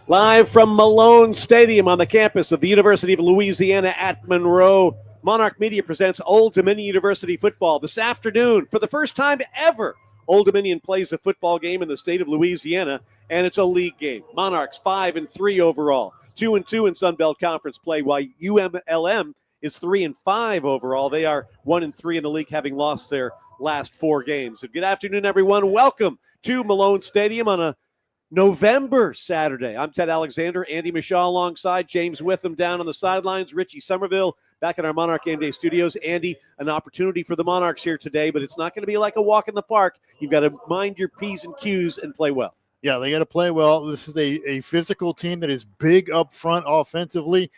Live from Malone Stadium on the campus of the University of Louisiana at Monroe, Monarch Media presents Old Dominion University football this afternoon. For the first time ever, Old Dominion plays a football game in the state of Louisiana, and it's a league game. Monarchs 5-3 overall, 2-2 in Sun Belt Conference play, while ULM is 3-5 overall. They are 1-3 in the league, having lost their last 4 games. So good afternoon, everyone. Welcome to Malone Stadium on a November Saturday. I'm Ted Alexander, Andy Michaud alongside James Witham down on the sidelines, Richie Somerville back in our Monarch Game Day studios. Andy, an opportunity for the Monarchs here today, but it's not going to be like a walk in the park. You've got to mind your P's and Q's and play well. Yeah, they got to play well. This is a physical team that is big up front offensively.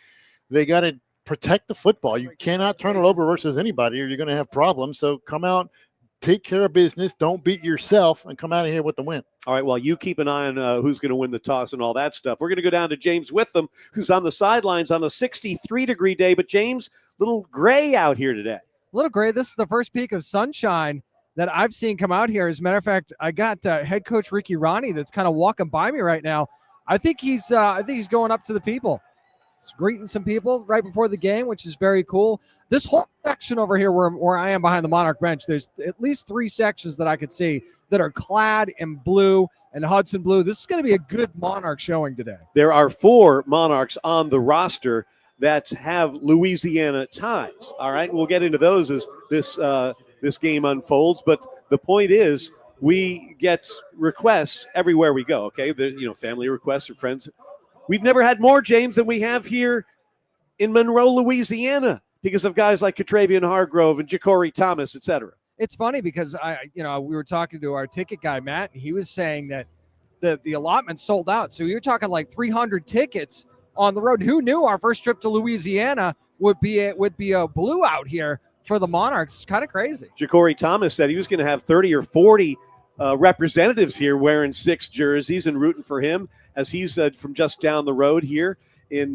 They got to protect the football. You cannot turn it over versus anybody or you're going to have problems. So come out, take care of business, don't beat yourself, and come out of here with the win. All right, well, you keep an eye on who's going to win the toss and all that stuff. We're going to go down to James Witham, who's on the sidelines on a 63-degree day. But, James, little gray out here today. A little gray. This is the first peak of sunshine that I've seen come out here. As a matter of fact, I got head coach Ricky Ronnie that's kind of walking by me right now. I think he's going up to the people. He's greeting some people right before the game, which is very cool. This whole section over here where I am behind the Monarch bench, there's at least 3 sections that I could see that are clad in blue and Hudson blue. This is going to be a good Monarch showing today. There are 4 Monarchs on the roster that have Louisiana ties. All right, we'll get into those as this game unfolds. But the point is, we get requests everywhere we go. Okay, family requests or friends. We've never had more, James, than we have here in Monroe, Louisiana, because of guys like Catravian Hargrove and Ja'Cory Thomas, et cetera. It's funny because we were talking to our ticket guy, Matt, and he was saying that the allotment sold out. So you're talking like 300 tickets on the road. Who knew our first trip to Louisiana would be a blue out here for the Monarchs? It's kind of crazy. Ja'Cory Thomas said he was going to have 30 or 40 representatives here wearing 6 jerseys and rooting for him, as he's from just down the road here in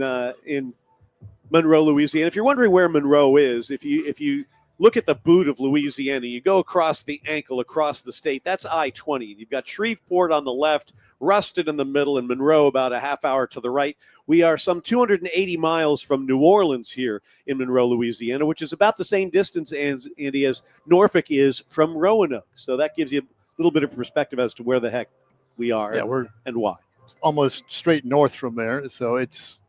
Monroe, Louisiana. If you're wondering where Monroe is, if you look at the boot of Louisiana, you go across the ankle across the state. That's I-20. You've got Shreveport on the left, Ruston in the middle, and Monroe about a half hour to the right. We are some 280 miles from New Orleans here in Monroe, Louisiana, which is about the same distance, Andy, as Norfolk is from Roanoke. So that gives you a little bit of perspective as to where the heck we are and why. Almost straight north from there, so it's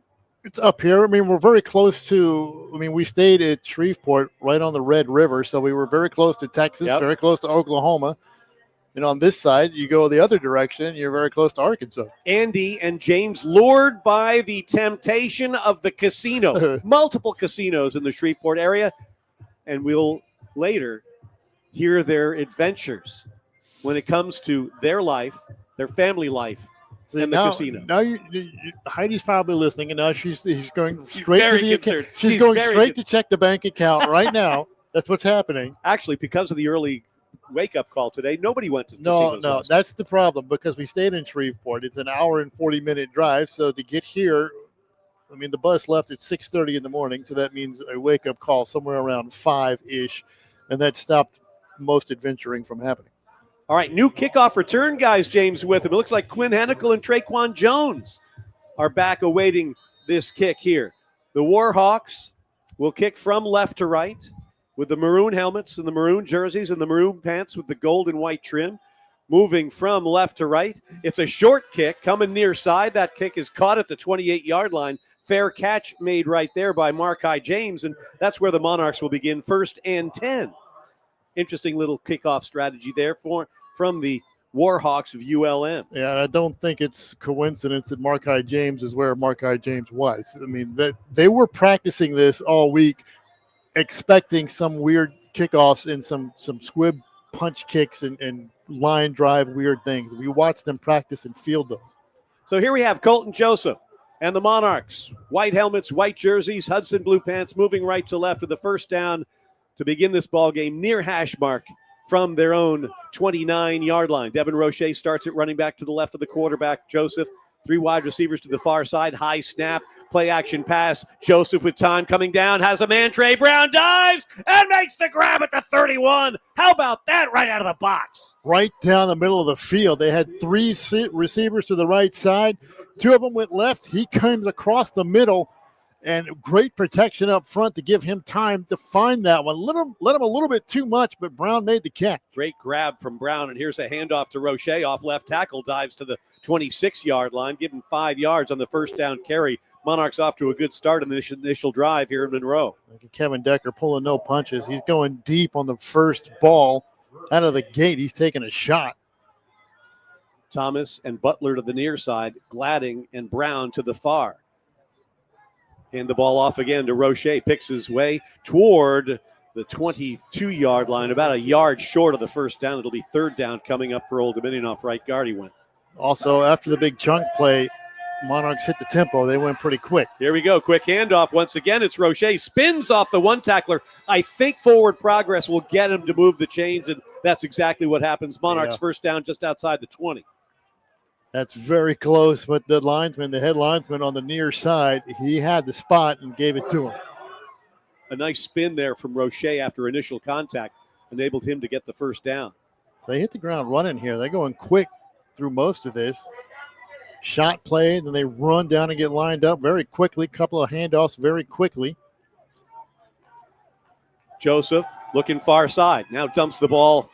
up here. I mean, we're very close to, we stayed at Shreveport right on the Red River, so we were very close to Texas, very close to Oklahoma. And on this side, you go the other direction, you're very close to Arkansas. Andy and James, lured by the temptation of the casino, multiple casinos in the Shreveport area, and we'll later hear their adventures when it comes to their life, their family life, and the casino. Now Heidi's probably listening, and now she's going straight to the account. She's going straight to check the bank account right now. That's what's happening. Actually, because of the early wake-up call today, nobody went to casinos. No, that's the problem, because we stayed in Shreveport. It's an hour and 40-minute drive, so to get here, the bus left at 6:30 in the morning, so that means a wake-up call somewhere around 5-ish, and that stopped most adventuring from happening. All right, new kickoff return guys, James, with him. It looks like Quinn Hennicle and Traquan Jones are back awaiting this kick here. The Warhawks will kick from left to right with the maroon helmets and the maroon jerseys and the maroon pants with the gold and white trim. Moving from left to right. It's a short kick coming near side. That kick is caught at the 28-yard line. Fair catch made right there by Markai James, and that's where the Monarchs will begin 1st and 10. Interesting little kickoff strategy there from the Warhawks of ULM. Yeah, and I don't think it's coincidence that Markai James is where Markai James was. They were practicing this all week, expecting some weird kickoffs and some squib punch kicks and line drive weird things. We watched them practice and field those. So here we have Colton Joseph and the Monarchs. White helmets, white jerseys, Hudson blue pants, moving right to left with the first down to begin this ball game near hash mark from their own 29-yard line. Devin Roche starts at running back to the left of the quarterback. Joseph Three wide receivers to the far side. High snap. Play action pass. Joseph with time coming down. Has a man. Trey Brown dives and makes the grab at the 31. How about that right out of the box? Right down the middle of the field. They had three receivers to the right side. Two of them went left. He comes across the middle, and great protection up front to give him time to find that one. Let him a little bit too much, but Brown made the catch. Great grab from Brown, and here's a handoff to Roche off left tackle, dives to the 26-yard line, give him 5 yards on the first down carry. Monarchs off to a good start in the initial drive here in Monroe. Kevin Decker pulling no punches. He's going deep on the first ball. Out of the gate, he's taking a shot. Thomas and Butler to the near side, Gladding and Brown to the far. Hand the ball off again to Roche. Picks his way toward the 22-yard line, about a yard short of the first down. It'll be third down coming up for Old Dominion off right guard. He went. Also, after the big chunk play, Monarchs hit the tempo. They went pretty quick. Here we go. Quick handoff. Once again, it's Roche. Spins off the one tackler. I think forward progress will get him to move the chains, and that's exactly what happens. Monarchs first down just outside the 20. That's very close, but the head linesman on the near side, he had the spot and gave it to him. A nice spin there from Roche after initial contact enabled him to get the first down. So they hit the ground running here. They're going quick through most of this. Shot play, then they run down and get lined up very quickly. Couple of handoffs very quickly. Joseph looking far side. Now dumps the ball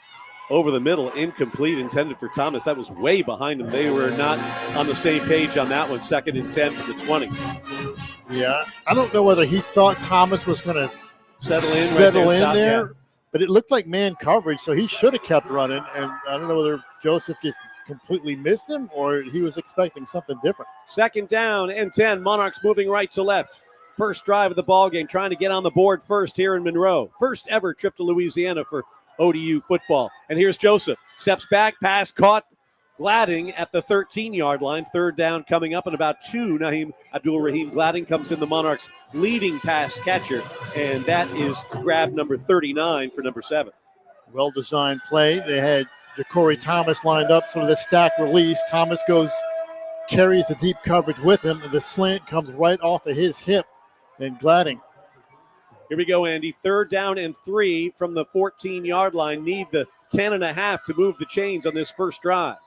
over the middle. Incomplete, intended for Thomas. That was way behind him. They were not on the same page on that one. 2nd and 10 from the 20. Yeah, I don't know whether he thought Thomas was going to settle in there, yeah. But it looked like man coverage, so he should have kept running. And I don't know whether Joseph just completely missed him or he was expecting something different. 2nd down and 10. Monarchs moving right to left. First drive of the ball game, trying to get on the board first here in Monroe. First ever trip to Louisiana for ODU football. And here's Joseph. Steps back, pass caught. Gladding at the 13-yard line. Third down coming up in about 2. Naheem Abdul-Rahim Gladding comes in, the Monarchs' leading pass catcher, and that is grab number 39 for number 7. Well-designed play. They had Ja'Cory Thomas lined up, sort of the stack release. Thomas carries the deep coverage with him, and the slant comes right off of his hip, and Gladding. Here we go, Andy. 3rd down and 3 from the 14-yard line. Need the 10.5 to move the chains on this first drive.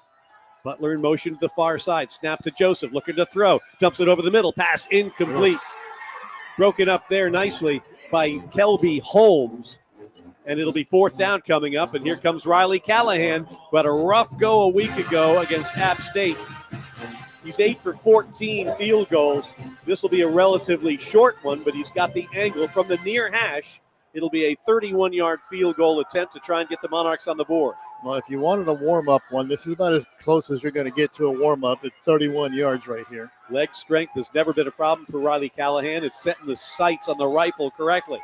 Butler in motion to the far side. Snap to Joseph, looking to throw. Dumps it over the middle. Pass incomplete. Broken up there nicely by Kelby Holmes. And it'll be 4th down coming up. And here comes Riley Callahan, who had a rough go a week ago against App State. He's 8 for 14 field goals. This will be a relatively short one, but he's got the angle from the near hash. It'll be a 31-yard field goal attempt to try and get the Monarchs on the board. Well, if you wanted a warm-up one, this is about as close as you're going to get to a warm-up at 31 yards right here. Leg strength has never been a problem for Riley Callahan. It's setting the sights on the rifle correctly.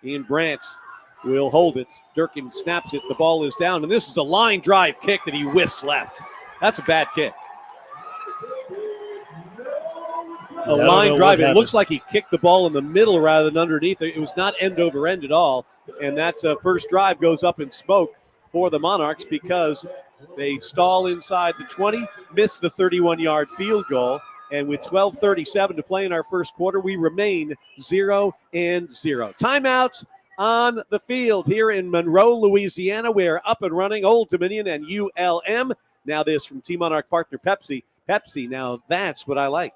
Ian Brantz will hold it. Durkin snaps it. The ball is down, and this is a line drive kick that he whiffs left. That's a bad kick. A line drive. It looks like he kicked the ball in the middle rather than underneath. It was not end over end at all. And that first drive goes up in smoke for the Monarchs because they stall inside the 20, miss the 31-yard field goal. And with 12:37 to play in our first quarter, we remain 0-0. Timeouts on the field here in Monroe, Louisiana. We are up and running. Old Dominion and ULM. Now this from Team Monarch partner Pepsi. Pepsi, now that's what I like.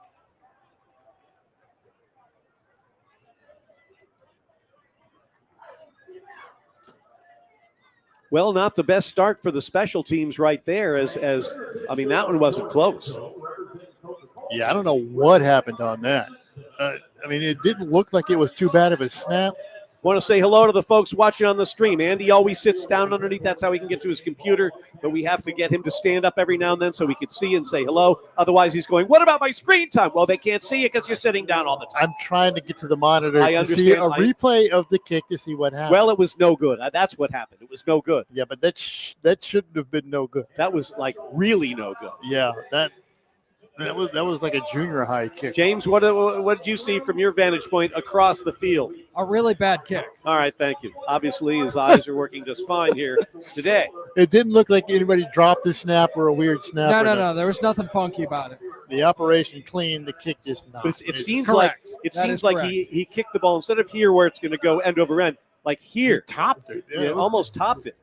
Well, not the best start for the special teams right there, as I mean, that one wasn't close. Yeah, I don't know what happened on that. I mean, it didn't look like it was too bad of a snap. Want to say hello to the folks watching on the stream. Andy always sits down underneath. That's how he can get to his computer. But we have to get him to stand up every now and then so we can see and say hello. Otherwise, he's going, what about my screen time? Well, they can't see you because you're sitting down all the time. I'm trying to get to the monitor to see a replay of the kick to see what happened. Well, it was no good. That's what happened. It was no good. Yeah, but that shouldn't have been no good. That was like really no good. Yeah, that was like a junior high kick. James, what did you see from your vantage point across the field? A really bad kick. All right, thank you. Obviously, his eyes are working just fine here today. It didn't look like anybody dropped the snap or a weird snap. No. There was nothing funky about it. the operation clean, the kick just not. But it seems correct. like That is like correct. he kicked the ball instead of here where it's going to go end over end, like He here. topped it. Yeah, almost topped it.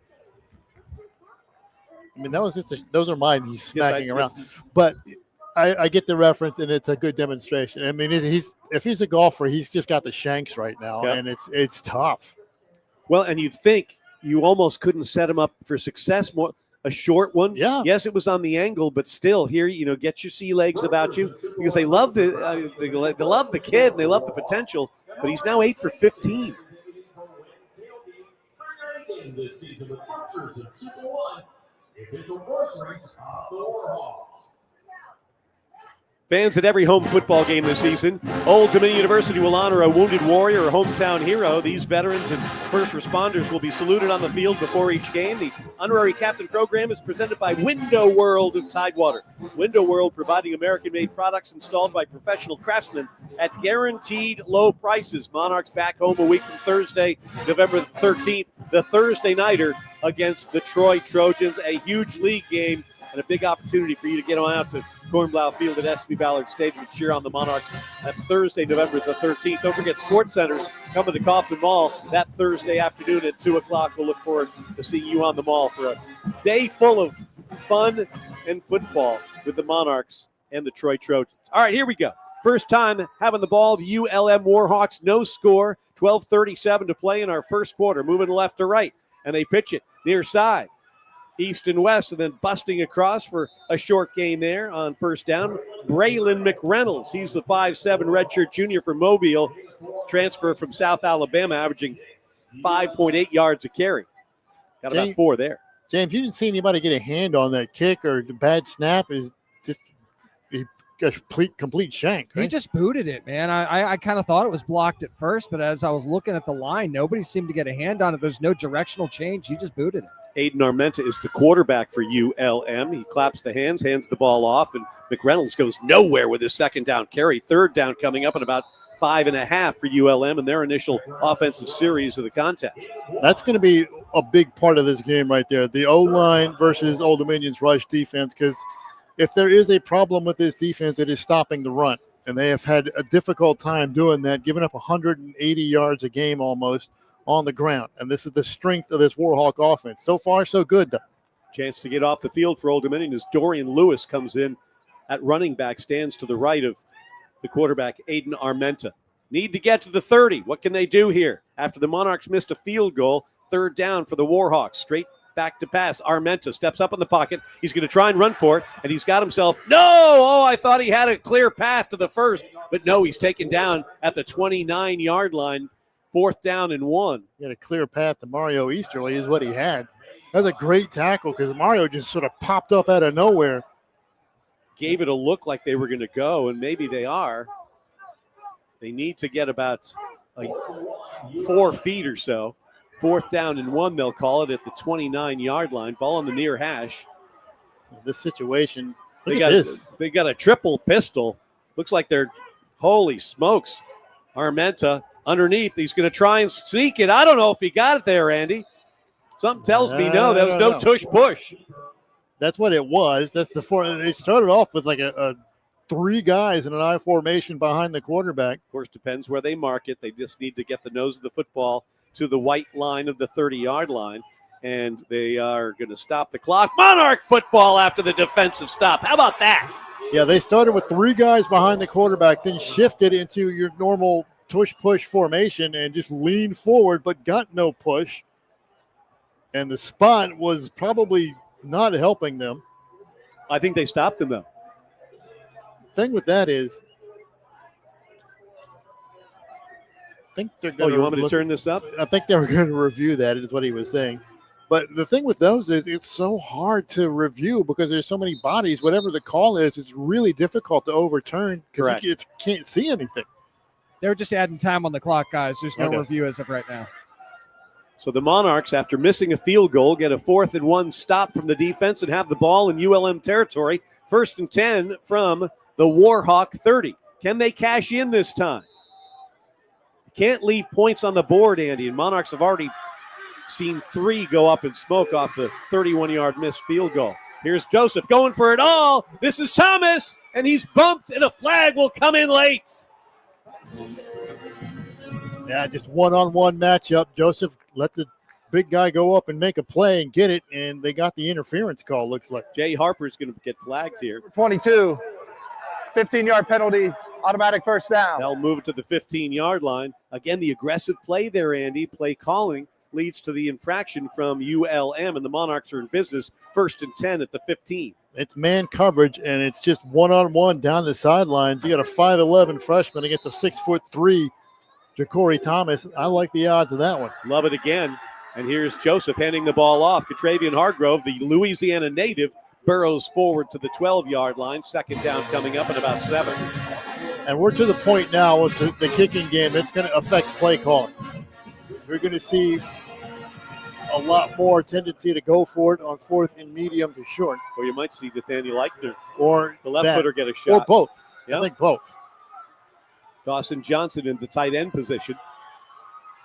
I mean, that was just those are mine. He's smacking around, Yes, but I get the reference, and it's a good demonstration. I mean, if he's a golfer, he's just got the shanks right now, Yep. and it's tough. Well, and you'd think you almost couldn't set him up for success more. A short one. Yeah. Yes, it was on the angle, but still here, get your sea legs about you because they love they love the kid and they love the potential, but he's now 8 for 15. Fans at every home football game this season, Old Dominion University will honor a wounded warrior or hometown hero. These veterans and first responders will be saluted on the field before each game. The honorary captain program is presented by Window World of Tidewater. Window World providing American-made products installed by professional craftsmen at guaranteed low prices. Monarchs back home a week from Thursday, November 13th, the Thursday nighter against the Troy Trojans. A huge league game and a big opportunity for you to get on out to Cornblau Field at SB Ballard Stadium and cheer on the Monarchs. That's Thursday, November the 13th. Don't forget, Sports Center's coming to Kaufman Mall that Thursday afternoon at 2 o'clock. We'll look forward to seeing you on the mall for a day full of fun and football with the Monarchs and the Troy Trojans. All right, here we go. First time having the ball, the ULM Warhawks, no score, 12:37 to play in our first quarter, moving left to right, and they pitch it near side. East and west, and then busting across for a short gain there on first down. Braylon McReynolds, he's the 5'7" redshirt junior from Mobile, transfer from South Alabama, averaging 5.8 yards a carry. Got about 4 there. James, you didn't see anybody get a hand on that kick or the bad snap. Is just a complete shank. Right? He just booted it, man. I kind of thought it was blocked at first, but as I was looking at the line, nobody seemed to get a hand on it. There's no directional change. He just booted it. Aiden Armenta is the quarterback for ULM. He claps the hands the ball off, and McReynolds goes nowhere with his second down carry. Third down coming up in about 5.5 for ULM in their initial offensive series of the contest. That's going to be a big part of this game right there. The O-line versus Old Dominion's rush defense, because if there is a problem with this defense, it is stopping the run. And they have had a difficult time doing that, giving up 180 yards a game almost on the ground. And this is the strength of this Warhawk offense. So far, so good, though. Chance to get off the field for Old Dominion as Dorian Lewis comes in at running back, stands to the right of the quarterback, Aiden Armenta. Need to get to the 30. What can they do here? After the Monarchs missed a field goal, third down for the Warhawks. Straight back to pass. Armenta steps up in the pocket. He's going to try and run for it, and he's got himself, I thought he had a clear path to the first, but no, he's taken down at the 29-yard line. 4th down and 1. He had a clear path to Mario Easterly is what he had. That was a great tackle because Mario just sort of popped up out of nowhere. Gave it a look like they were going to go, and maybe they are. They need to get about 4 feet or so. 4th down and 1, they'll call it at the 29-yard line. Ball on the near hash. This situation, They got a triple pistol. Looks like they're, holy smokes. Armenta underneath. He's going to try and sneak it. I don't know if he got it there, Andy. Something tells me no. That was no tush push. That's what it was. That's the four. It started off with like a 3 guys in an I formation behind the quarterback. Of course, depends where they mark it. They just need to get the nose of the football to the white line of the 30-yard line, and they are going to stop the clock. Monarch football after the defensive stop. How about that? Yeah, they started with 3 guys behind the quarterback, then shifted into your normal tush-push formation and just leaned forward but got no push. And the spot was probably not helping them. I think they stopped them, though. Thing with that is, I think they're going to. Oh, you want me to turn this up? I think they were going to review that, is what he was saying. But the thing with those is it's so hard to review because there's so many bodies. Whatever the call is, it's really difficult to overturn because you can't see anything. They were just adding time on the clock, guys. There's no review as of right now. So the Monarchs, after missing a field goal, get a 4th and 1 stop from the defense and have the ball in ULM territory. 1st and 10 from the Warhawk 30. Can they cash in this time? Can't leave points on the board, Andy, and Monarchs have already seen 3 go up in smoke off the 31-yard missed field goal. Here's Joseph going for it all. This is Thomas, and he's bumped, and a flag will come in late. Yeah, just one-on-one matchup. Joseph let the big guy go up and make a play and get it, and they got the interference call, looks like. Jay Harper's going to get flagged here. 22, 15-yard penalty, automatic first down. They'll move it to the 15-yard line. Again, the aggressive play there, Andy, play calling, leads to the infraction from ULM, and the Monarchs are in business 1st and 10 at the 15. It's man coverage, and it's just one-on-one down the sidelines. You got a 5'11 freshman against a 6'3" Ja'Cory Thomas. I like the odds of that one. Love it again. And here's Joseph handing the ball off. Catravian Hargrove, the Louisiana native, burrows forward to the 12-yard line. 2nd down coming up in about 7. And we're to the point now with the kicking game. It's going to affect play calling. You're going to see a lot more tendency to go for it on 4th and medium to short. Or you might see Nathaniel Eichner Or the left that, footer get a shot. Or both. Yeah. I think both. Dawson Johnson in the tight end position.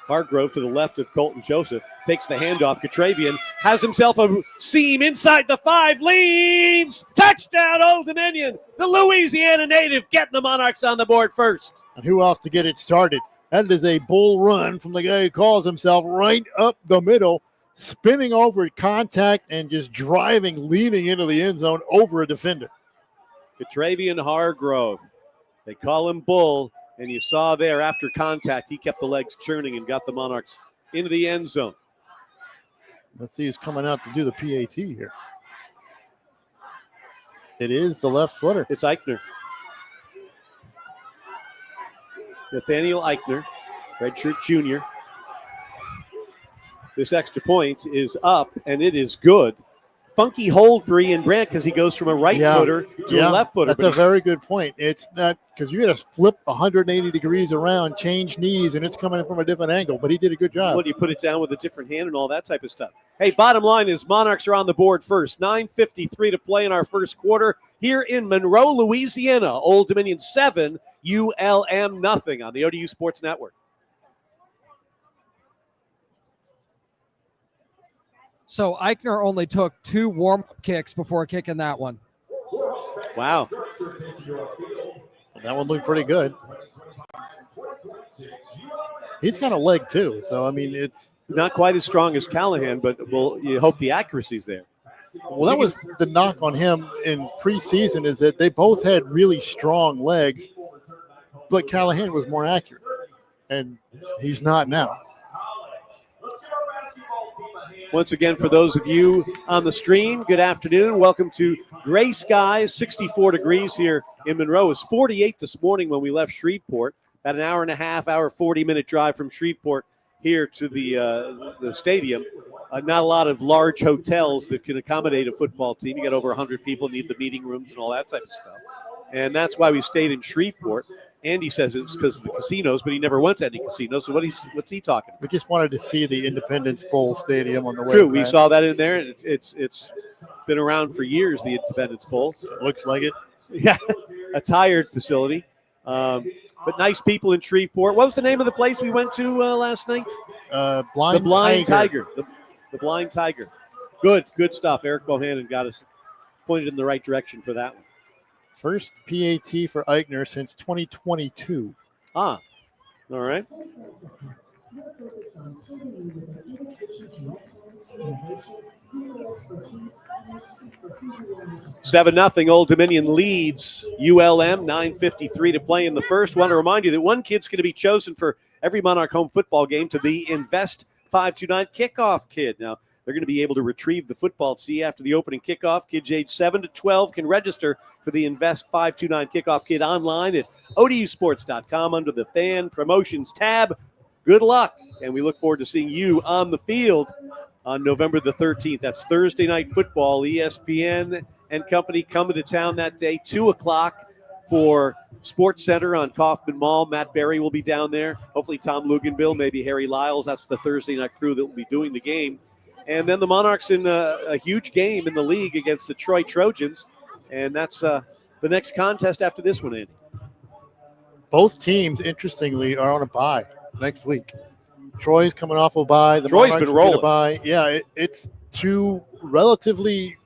Hargrove to the left of Colton Joseph. Takes the handoff. Catravian has himself a seam inside the 5. Leans. Touchdown, Old Dominion. The Louisiana native getting the Monarchs on the board first. And who else to get it started? That is a bull run from the guy who calls himself right up the middle, spinning over at contact and just driving, leaning into the end zone over a defender. Catravian Hargrove. They call him Bull. And you saw there after contact, he kept the legs churning and got the Monarchs into the end zone. Let's see who's coming out to do the PAT here. It is the left footer. It's Eichner. Nathaniel Eichner, redshirt junior. This extra point is up, and it is good. Funky hold for Ian Brandt because he goes from a right footer to a left footer. That's a very good point. It's not because you got to flip 180 degrees around, change knees, and it's coming in from a different angle. But he did a good job. Well, you put it down with a different hand and all that type of stuff. Hey, bottom line is Monarchs are on the board first. 9:53 to play in our first quarter here in Monroe, Louisiana. Old Dominion 7, ULM nothing on the ODU Sports Network. So Eichner only took 2 warm-up kicks before kicking that one. Wow. That one looked pretty good. He's got a leg too, so I mean it's not quite as strong as Callahan, but you hope the accuracy's there. Well, that was the knock on him in preseason, is that they both had really strong legs, but Callahan was more accurate, and he's not now. Once again, for those of you on the stream, good afternoon. Welcome to gray skies, 64 degrees here in Monroe. It was 48 this morning when we left Shreveport. About an hour and a half, 40-minute drive from Shreveport here to the stadium. Not a lot of large hotels that can accommodate a football team. You got over 100 people, need the meeting rooms and all that type of stuff. And that's why we stayed in Shreveport. Andy says it's because of the casinos, but he never went to any casinos. So what's he talking about? We just wanted to see the Independence Bowl Stadium on the way. True, we saw that in there, and it's been around for years. The Independence Bowl looks like it. Yeah, a tired facility, but nice people in Shreveport. What was the name of the place we went to last night? The Blind Tiger. The Blind Tiger. Good stuff. Eric Bohannon got us pointed in the right direction for that one. First PAT for Eichner since 2022. All right. Seven 0 Old Dominion leads ULM. 9:53 to play in the first. Want to remind you that one kid's going to be chosen for every Monarch home football game to the Invest 529 kickoff kid. Now, they're going to be able to retrieve the football tee after the opening kickoff. Kids age 7 to 12 can register for the Invest 529 kickoff kid online at odusports.com under the fan promotions tab. Good luck, and we look forward to seeing you on the field on November the 13th. That's Thursday night football. ESPN and company coming to town that day, 2 o'clock for Sports Center on Kaufman Mall. Matt Berry will be down there. Hopefully Tom Luganbill, maybe Harry Lyles. That's the Thursday night crew that will be doing the game. And then the Monarchs in a huge game in the league against the Troy Trojans. And that's the next contest after this one, Andy. Both teams, interestingly, are on a bye next week. Troy's coming off a bye. The Troy's Monarchs been rolling. A bye. Yeah, it's two relatively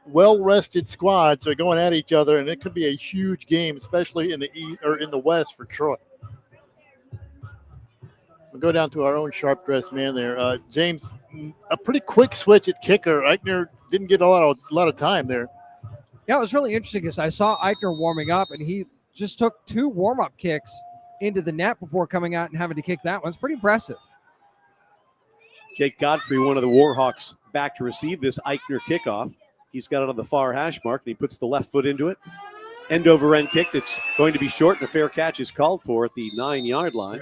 well-rested squads are going at each other, and it could be a huge game, especially in the East or in the West for Troy. We'll go down to our own sharp-dressed man there. James, a pretty quick switch at kicker. Eichner didn't get a lot of time there. Yeah, it was really interesting because I saw Eichner warming up, and he just took 2 warm-up kicks into the net before coming out and having to kick that one. It's pretty impressive. Jake Godfrey, one of the Warhawks, back to receive this Eichner kickoff. He's got it on the far hash mark, and he puts the left foot into it. End over end kick that's going to be short, and a fair catch is called for at the 9-yard line.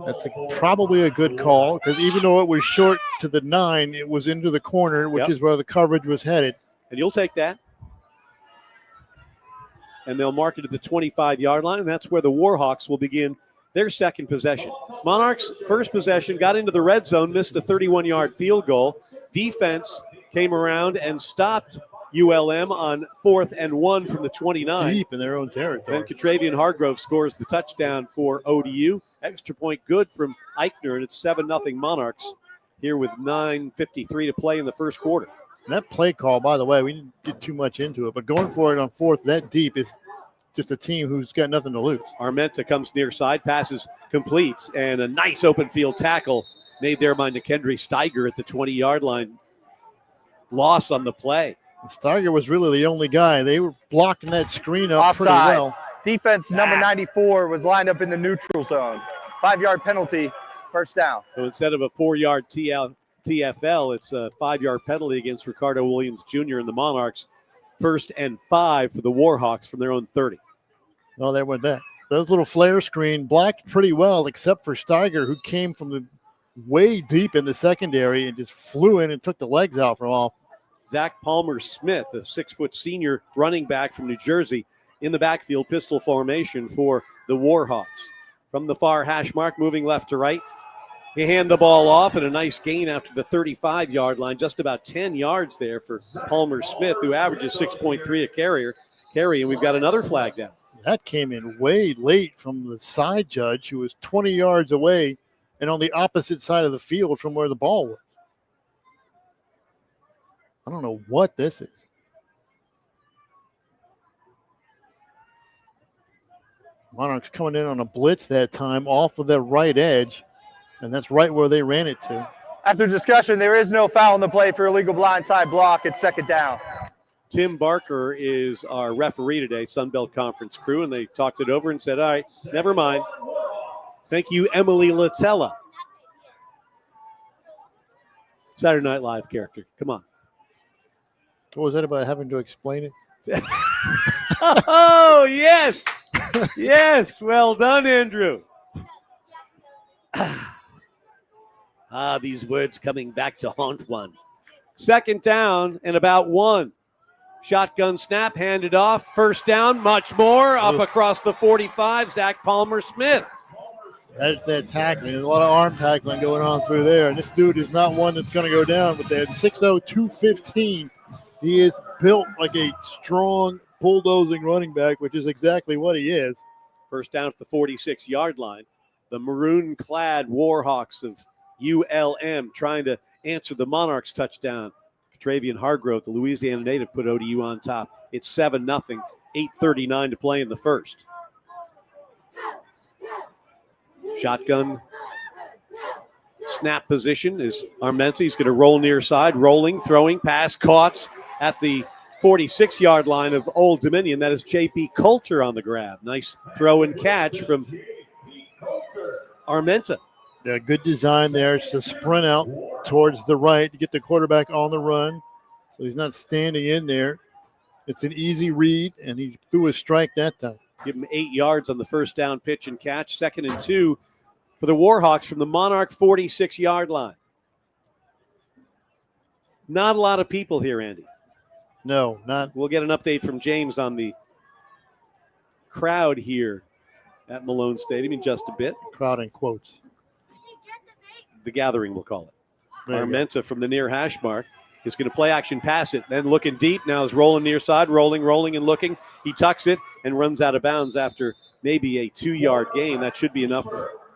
That's probably a good call because even though it was short to the 9, it was into the corner, which is where the coverage was headed. And you'll take that. And they'll mark it at the 25-yard line, and that's where the Warhawks will begin their second possession. Monarchs' first possession got into the red zone, missed a 31-yard field goal. Defense came around and stopped ULM on 4th and 1 from the 29. Deep in their own territory. Then Catravian Hargrove scores the touchdown for ODU. Extra point good from Eichner, and it's 7-0 Monarchs here with 9:53 to play in the first quarter. And that play call, by the way, we didn't get too much into it, but going for it on 4th that deep is just a team who's got nothing to lose. Armenta comes near side, passes completes, and a nice open field tackle made there by Nikendre Steiger at the 20-yard line. Loss on the play. Steiger was really the only guy. They were blocking that screen up pretty Offside. well. Defense number 94 was lined up in the neutral zone. 5-yard penalty, first down. So instead of a 4-yard TFL, it's a 5-yard penalty against Ricardo Williams Jr. and the Monarchs. 1st and 5 for the Warhawks from their own 30. Well, there went that. Those little flare screen blocked pretty well, except for Steiger, who came from the way deep in the secondary and just flew in and took the legs out from off. Zach Palmer-Smith, a 6-foot senior running back from New Jersey, in the backfield, pistol formation for the Warhawks. From the far hash mark, moving left to right. He hand the ball off, and a nice gain after the 35-yard line, just about 10 yards there for Palmer-Smith, who averages 6.3 a carry, and we've got another flag down. That came in way late from the side judge, who was 20 yards away and on the opposite side of the field from where the ball was. I don't know what this is. Monarchs coming in on a blitz that time off of the right edge. And that's right where they ran it to. After discussion, there is no foul on the play for illegal blindside block. It's 2nd down. Tim Barker is our referee today, Sunbelt Conference crew, and they talked it over and said, all right, never mind. Thank you, Emily Latella. Saturday Night Live character. Come on. What was that about having to explain it? Oh, yes. Yes. Well done, Andrew. These words coming back to haunt one. 2nd down and about 1. Shotgun snap, handed off. 1st down, much more. Up across the 45, Zach Palmer-Smith. That's that tackling. There's a lot of arm tackling going on through there. And this dude is not one that's going to go down, but they had 6'0", 215. He is built like a strong, bulldozing running back, which is exactly what he is. 1st down at the 46-yard line. The maroon-clad Warhawks of ULM trying to answer the Monarchs touchdown. Catravian Hargrove, the Louisiana native, put ODU on top. It's 7-0, 8:39 to play in the first. Shotgun snap position is Armenta. He's going to roll near side, rolling, throwing, pass caught at the 46-yard line of Old Dominion. That is J.P. Coulter on the grab. Nice throw and catch from Armenta. Yeah, good design there. It's a sprint out towards the right to get the quarterback on the run. So he's not standing in there. It's an easy read, and he threw a strike that time. Give him 8 yards on the 1st down pitch and catch. 2nd and 2 for the Warhawks from the Monarch 46-yard line. Not a lot of people here, Andy. No, not. We'll get an update from James on the crowd here at Malone Stadium in just a bit. Crowd in quotes. The gathering, we'll call it. Armenta from the near hash mark is going to play action pass it, then looking deep. Now is rolling near side, rolling and looking. He tucks it and runs out of bounds after maybe a 2-yard gain. That should be enough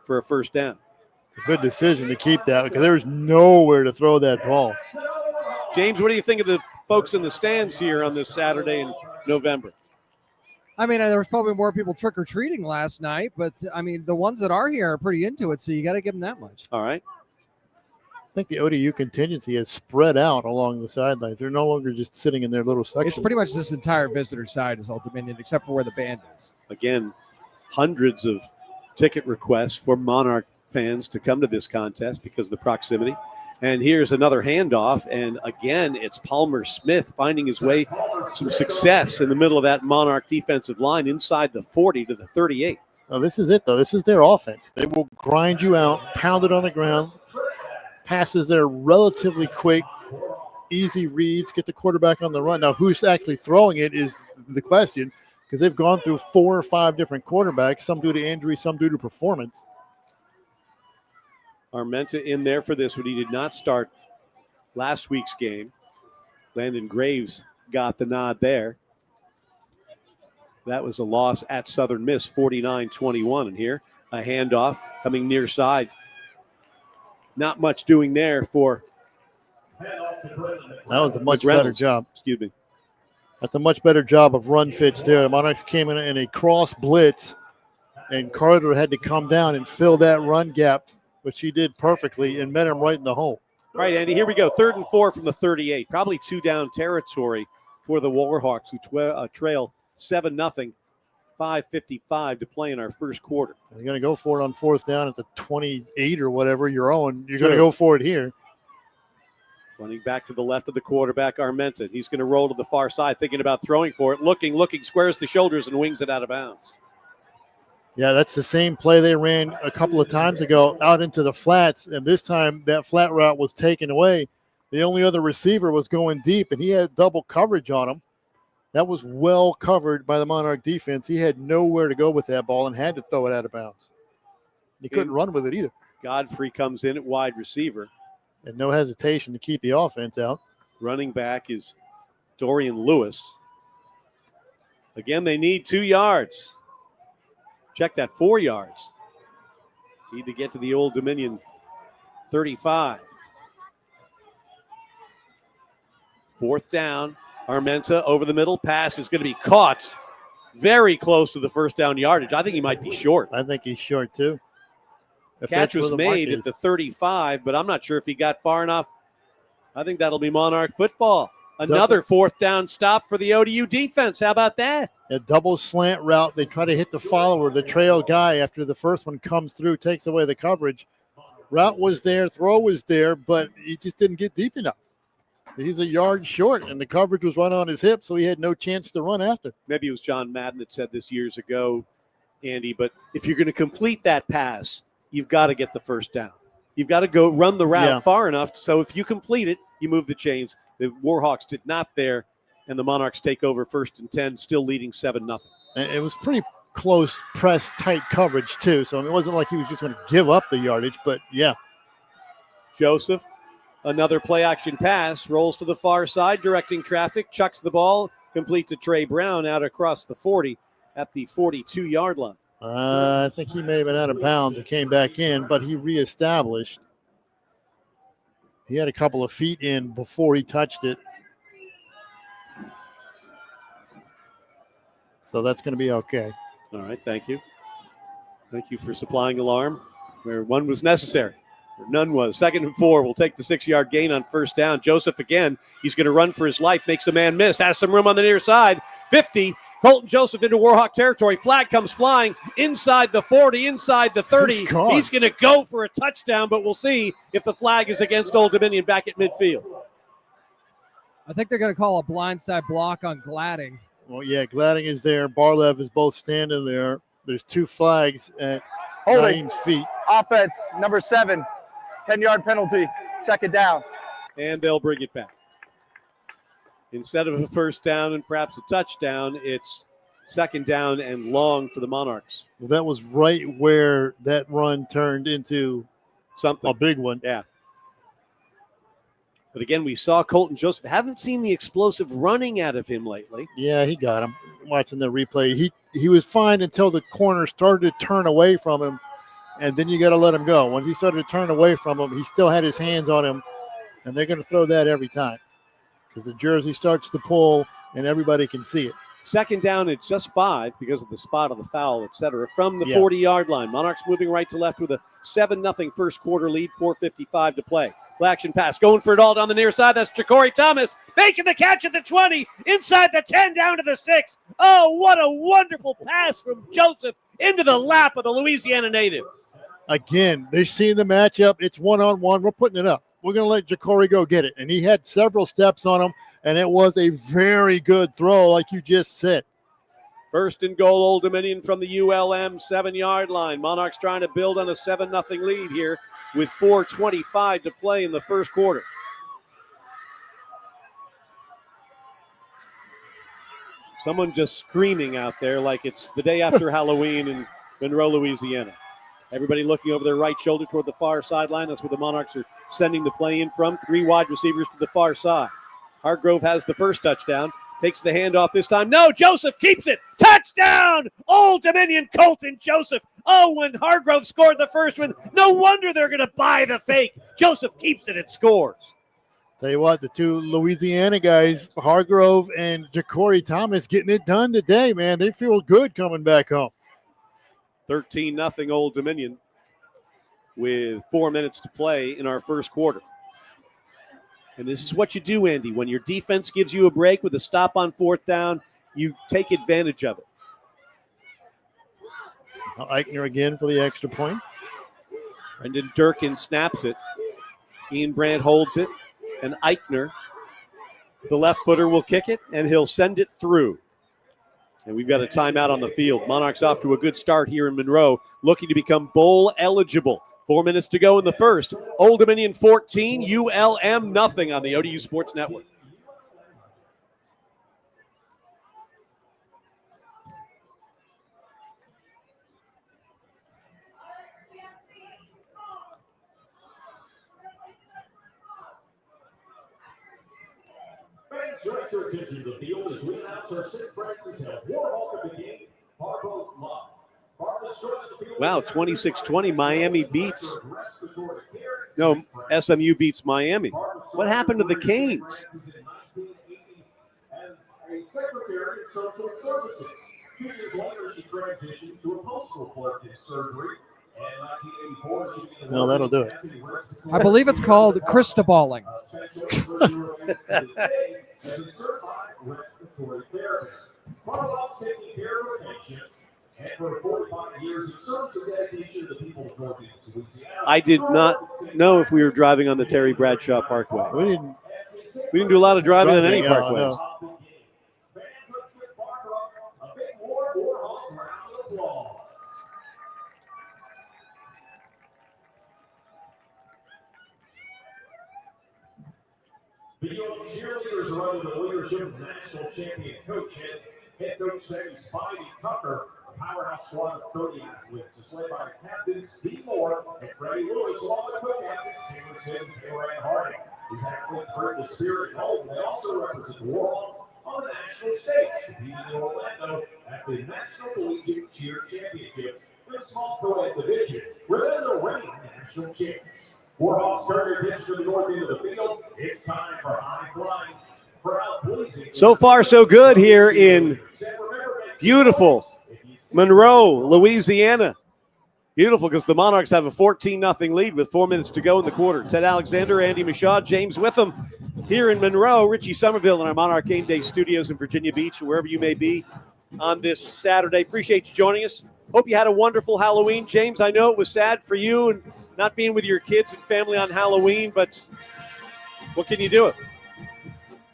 for a 1st down. It's a good decision to keep that because there's nowhere to throw that ball. James, what do you think of the folks in the stands here on this Saturday in November? I mean, there was probably more people trick-or-treating last night, but, I mean, the ones that are here are pretty into it, so you got to give them that much. All right. I think the ODU contingency has spread out along the sidelines. They're no longer just sitting in their little section. It's pretty much this entire visitor side is Old Dominion, except for where the band is. Again, hundreds of ticket requests for Monarch fans to come to this contest because of the proximity. And here's another handoff, and again, it's Palmer Smith finding his way some success in the middle of that Monarch defensive line inside the 40 to the 38. Oh, this is it, though. This is their offense. They will grind you out, pound it on the ground. Passes that are relatively quick, easy reads, get the quarterback on the run. Now, who's actually throwing it is the question, because they've gone through 4 or 5 different quarterbacks, some due to injury, some due to performance. Armenta in there for this one. He did not start last week's game. Landon Graves got the nod there. That was a loss at Southern Miss, 49-21. And here, a handoff coming near side. Not much doing there for that was a much better job. Excuse me. That's a much better job of run fits there. The Monarchs came in a cross blitz, and Carter had to come down and fill that run gap, which he did perfectly and met him right in the hole. All right, Andy, here we go. 3rd and 4 from the 38. Probably 2 down territory for the Warhawks, who trail 7-0. 5:55 to play in our first quarter. You're going to go for it on 4th down at the 28 or whatever your own. You're going to go for it here. Running back to the left of the quarterback, Armenta. He's going to roll to the far side, thinking about throwing for it. Looking, squares the shoulders and wings it out of bounds. Yeah, that's the same play they ran a couple of times ago out into the flats, and this time that flat route was taken away. The only other receiver was going deep, and he had double coverage on him. That was well covered by the Monarch defense. He had nowhere to go with that ball and had to throw it out of bounds. He couldn't run with it either. Godfrey comes in at wide receiver. And no hesitation to keep the offense out. Running back is Dorian Lewis. Again, they need 2 yards. Check that, 4 yards. Need to get to the Old Dominion 35. 4th down. Armenta over the middle. Pass is going to be caught very close to the first down yardage. I think he might be short. I think he's short, too. Catch was made at the 35, but I'm not sure if he got far enough. I think that'll be Monarch football. Another 4th down stop for the ODU defense. How about that? A double slant route. They try to hit the follower, the trail guy, after the first one comes through, takes away the coverage. Route was there, throw was there, but he just didn't get deep enough. He's a yard short, and the coverage was run on his hip, so he had no chance to run after. Maybe it was John Madden that said this years ago, Andy, but if you're going to complete that pass, you've got to get the first down. You've got to go run the route far enough, so if you complete it, you move the chains. The Warhawks did not there, and the Monarchs take over 1st and 10, still leading 7-0. And it was pretty close, press, tight coverage, too, so it wasn't like he was just going to give up the yardage, but, yeah. Joseph. Another play-action pass, rolls to the far side, directing traffic, chucks the ball, complete to Trey Brown out across the 40 at the 42-yard line. I think he may have been out of bounds and came back in, but he reestablished. He had a couple of feet in before he touched it. So that's going to be okay. All right, thank you. Thank you for supplying alarm where one was necessary. None was. 2nd and 4 will take the 6-yard gain on 1st down. Joseph again. He's going to run for his life. Makes a man miss. Has some room on the near side. 50. Colton Joseph into Warhawk territory. Flag comes flying inside the 40, inside the 30. He's going to go for a touchdown, but we'll see if the flag is against Old Dominion back at midfield. I think they're going to call a blindside block on Gladding. Well, yeah, Gladding is there. Barlev is both standing there. There's 2 flags at Naeem's feet. Offense, number 7. 10-yard penalty, 2nd down. And they'll bring it back. Instead of a 1st down and perhaps a touchdown, it's 2nd down and long for the Monarchs. Well, that was right where that run turned into something. A big one. Yeah. But again, we saw Colton Joseph. Haven't seen the explosive running out of him lately. Yeah, he got him. Watching the replay, he was fine until the corner started to turn away from him. And then you got to let him go. When he started to turn away from him, he still had his hands on him, and they're going to throw that every time. because the jersey starts to pull and everybody can see it. Second down, it's just 5 because of the spot of the foul, etc. From the Yeah. 40-yard line. Monarchs moving right to left with a 7-0 first quarter lead, 4:55 to play. Play action pass, going for it all down the near side. That's Ja'Cory Thomas making the catch at the 20, inside the 10, down to the 6. Oh, what a wonderful pass from Joseph into the lap of the Louisiana native. Again, they've seen the matchup. It's one-on-one. We're putting it up. We're going to let Ja'Cory go get it. And he had several steps on him, and it was a very good throw, like you just said. First and goal, Old Dominion from the ULM 7-yard line. Monarchs trying to build on a 7-0 lead here with 4:25 to play in the first quarter. Someone just screaming out there like it's the day after Halloween in Monroe, Louisiana. Everybody looking over their right shoulder toward the far sideline. That's where the Monarchs are sending the play in from. 3 wide receivers to the far side. Hargrove has the first touchdown. Takes the handoff this time. No, Joseph keeps it. Touchdown! Old Dominion, Colton Joseph. Oh, when Hargrove scored the first one, no wonder they're going to buy the fake. Joseph keeps it and scores. Tell you what, the two Louisiana guys, Hargrove and Ja'Cory Thomas, getting it done today, man. They feel good coming back home. 13-0 Old Dominion with 4 minutes to play in our first quarter. And this is what you do, Andy. When your defense gives you a break with a stop on 4th down, you take advantage of it. Eichner again for the extra point. Brendan Durkin snaps it. Ian Brandt holds it. And Eichner, the left footer, will kick it, and he'll send it through. And we've got a timeout on the field. Monarchs off to a good start here in Monroe, looking to become bowl eligible. 4 minutes to go in the first. Old Dominion 14, ULM nothing on the ODU Sports Network. The field as we announce our 6 practices have Warhawk at the game. Hargrove Love. Wow, 26-20, Miami beats. No, SMU beats Miami. What happened to the Canes? Secretary of Social Services. 2 years later, she transitioned to a postal clerk in surgery. And 1984, No, that'll do it. I believe it's called Cristoballing. I did not know if we were driving on the Terry Bradshaw Parkway. We didn't We didn't do a lot of driving on any Driving, parkways. no. The ULM cheerleaders are under the leadership of national champion coach and head coach Sammy Spivey Tucker. A powerhouse squad of 30 athletes is led by captains Steve Moore and Freddie Lewis, along with co-captains Taylor and Aaron Harding. These athletes bring the spirit home. They also represent the Warhawks on the national stage, competing in Orlando at the National Collegiate Cheer Championships in the small co-ed division, where they're the reigning national champions. Warhawks turn their attention to the north end of the field. It's time for high flying, crowd pleasing. So far, so good here in beautiful Monroe, Louisiana. Beautiful because the Monarchs have a 14-0 lead with 4 minutes to go in the quarter. Ted Alexander, Andy Michaud, James Witham here in Monroe. Richie Somerville in our Monarch Game Day studios in Virginia Beach, or wherever you may be on this Saturday. Appreciate you joining us. Hope you had a wonderful Halloween. James, I know it was sad for you and not being with your kids and family on Halloween, but what can you do?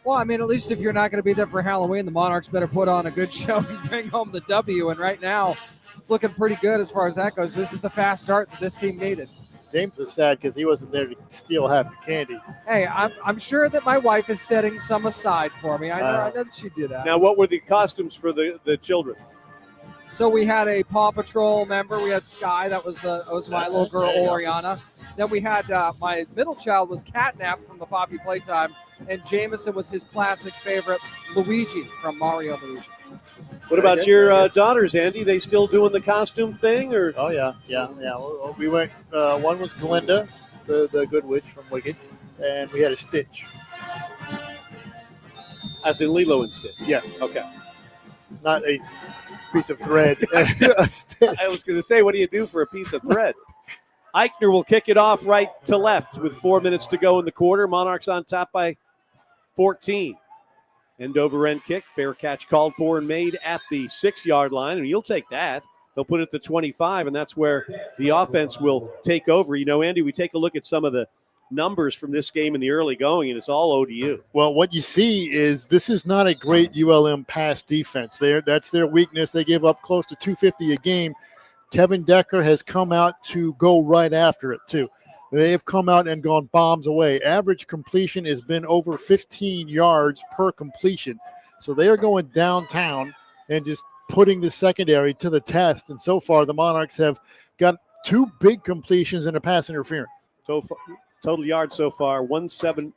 Well, I mean, at least if you're not going to be there for Halloween, the Monarchs better put on a good show and bring home the W. And right now, it's looking pretty good as far as that goes. This is the fast start that this team needed. James was sad because he wasn't there to steal half the candy. Hey, I'm sure that my wife is setting some aside for me. I know that she did that. Now, what were the costumes for the children? So we had a Paw Patrol member. We had Sky. That was my little girl, Oriana. Then we had my middle child was Catnap from the Poppy Playtime, and Jameson was his classic favorite, Luigi from Mario Luigi. What about your daughters, Andy? They still doing the costume thing, or? Oh yeah. We went. One was Glinda, the good witch from Wicked, and we had a Stitch. As in Lilo and Stitch. Yes. Okay. Not a piece of thread. I was going to say, what do you do for a piece of thread? Eichner will kick it off right to left with 4 minutes to go in the quarter. Monarchs on top by 14. End over end kick. Fair catch called for and made at the 6-yard line. And you'll take that. They'll put it to 25, and that's where the offense will take over. You know, Andy, we take a look at some of the numbers from this game in the early going, and it's all ODU. Well, what you see is this is not a great ULM pass defense. That's their weakness. They give up close to 250 a game. Kevin Decker has come out to go right after it, too. They have come out and gone bombs away. Average completion has been over 15 yards per completion. So they are going downtown and just putting the secondary to the test. And so far, the Monarchs have got 2 big completions and a pass interference. So total yards so far, 47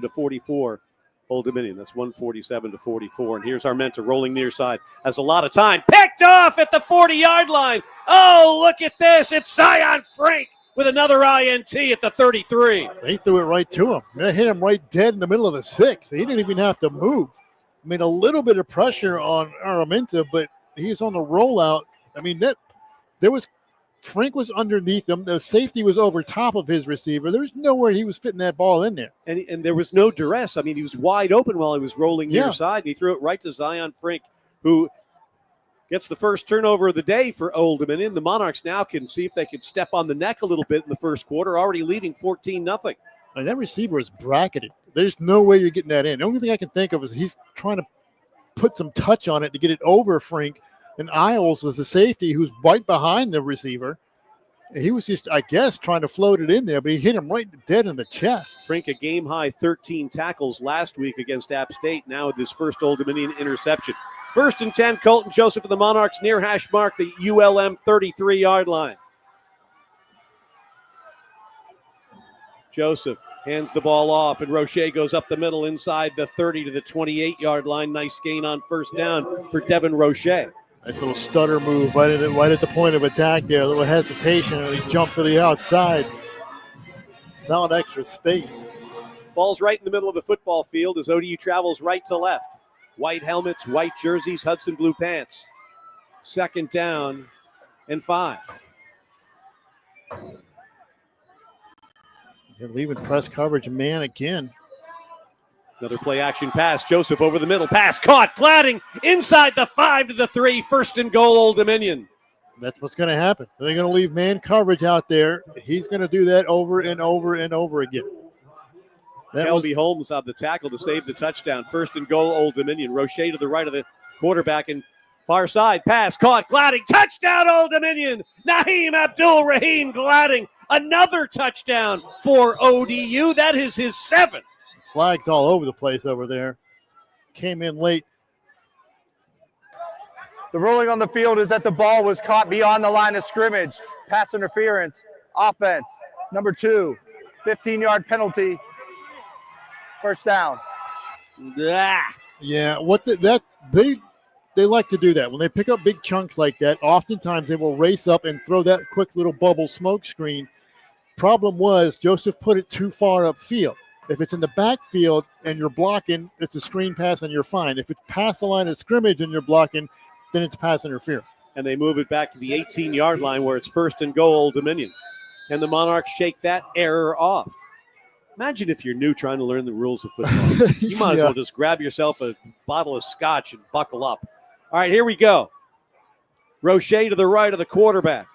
to 44. Old Dominion, that's 147 to 44. And here's Armenta rolling near side. Has a lot of time. Picked off at the 40-yard line. Oh, look at this. It's Zion Frank with another INT at the 33. They threw it right to him. They hit him right dead in the middle of the 6. He didn't even have to move. I mean, a little bit of pressure on Armenta, but he's on the rollout. I mean, Frank was underneath him. The safety was over top of his receiver. There's nowhere he was fitting that ball in there. And there was no duress. I mean, he was wide open while he was rolling near side, and he threw it right to Zion Frank, who gets the first turnover of the day for Old Dominion. The Monarchs now can see if they can step on the neck a little bit in the first quarter, already leading 14-0. And that receiver is bracketed. There's no way you're getting that in. The only thing I can think of is he's trying to put some touch on it to get it over Frank. And Isles was the safety who's right behind the receiver. He was just, I guess, trying to float it in there, but he hit him right dead in the chest. Frank, a game-high 13 tackles last week against App State, now with his first Old Dominion interception. 1st and 10, Colton Joseph of the Monarchs near hash mark, the ULM 33-yard line. Joseph hands the ball off, and Roche goes up the middle inside the 30 to the 28-yard line. Nice gain on first down for Devin Roche. Nice little stutter move right at the point of attack there. A little hesitation, and he jumped to the outside. Found extra space. Ball's right in the middle of the football field as ODU travels right to left. White helmets, white jerseys, Hudson blue pants. 2nd down and 5. They're leaving press coverage man again. Another play action pass. Joseph over the middle. Pass caught. Gladding inside the 5 to the 3. 1st and goal, Old Dominion. That's what's going to happen. They're going to leave man coverage out there. He's going to do that over and over and over again. Kelby Holmes on the tackle to save the touchdown. 1st and goal, Old Dominion. Roche to the right of the quarterback and far side. Pass caught. Gladding. Touchdown, Old Dominion. Naheem Abdul-Rahim Gladding. Another touchdown for ODU. That is his 7th. Flags all over the place over there. Came in late. The ruling on the field is that the ball was caught beyond the line of scrimmage. Pass interference. Offense. Number 2. 15-yard penalty. 1st down. Yeah, they like to do that. When they pick up big chunks like that, oftentimes they will race up and throw that quick little bubble smoke screen. Problem was Joseph put it too far upfield. If it's in the backfield and you're blocking, it's a screen pass and you're fine. If it's past the line of scrimmage and you're blocking, then it's pass interference. And they move it back to the 18-yard line where it's 1st and goal, Old Dominion. Can the Monarchs shake that error off? Imagine if you're new trying to learn the rules of football. You might as well just grab yourself a bottle of scotch and buckle up. All right, here we go. Roche to the right of the quarterback.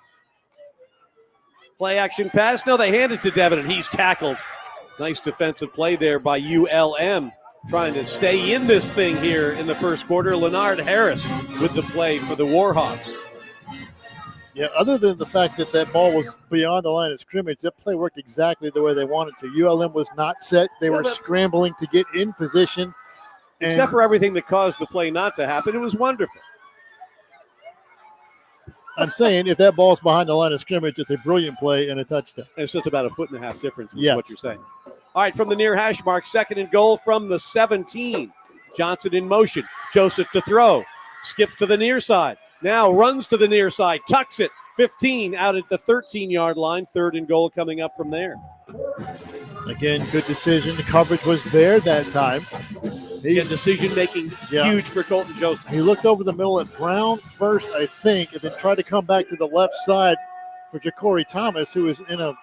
Play action pass. No, they hand it to Devin, and he's tackled. Nice defensive play there by ULM, trying to stay in this thing here in the first quarter. Leonard Harris with the play for the Warhawks. Yeah, other than the fact that that ball was beyond the line of scrimmage, that play worked exactly the way they wanted to. ULM was not set. They were scrambling to get in position. Except for everything that caused the play not to happen, it was wonderful. I'm saying if that ball's behind the line of scrimmage, it's a brilliant play and a touchdown. And it's just about a 1.5 difference is what you're saying. All right, from the near hash mark, 2nd and goal from the 17. Johnson in motion. Joseph to throw. Skips to the near side. Now runs to the near side. Tucks it. 15 out at the 13-yard line. 3rd and goal coming up from there. Again, good decision. The coverage was there that time. Again, decision-making huge for Colton Joseph. He looked over the middle at Brown first, I think, and then tried to come back to the left side for Ja'Cory Thomas, who was in a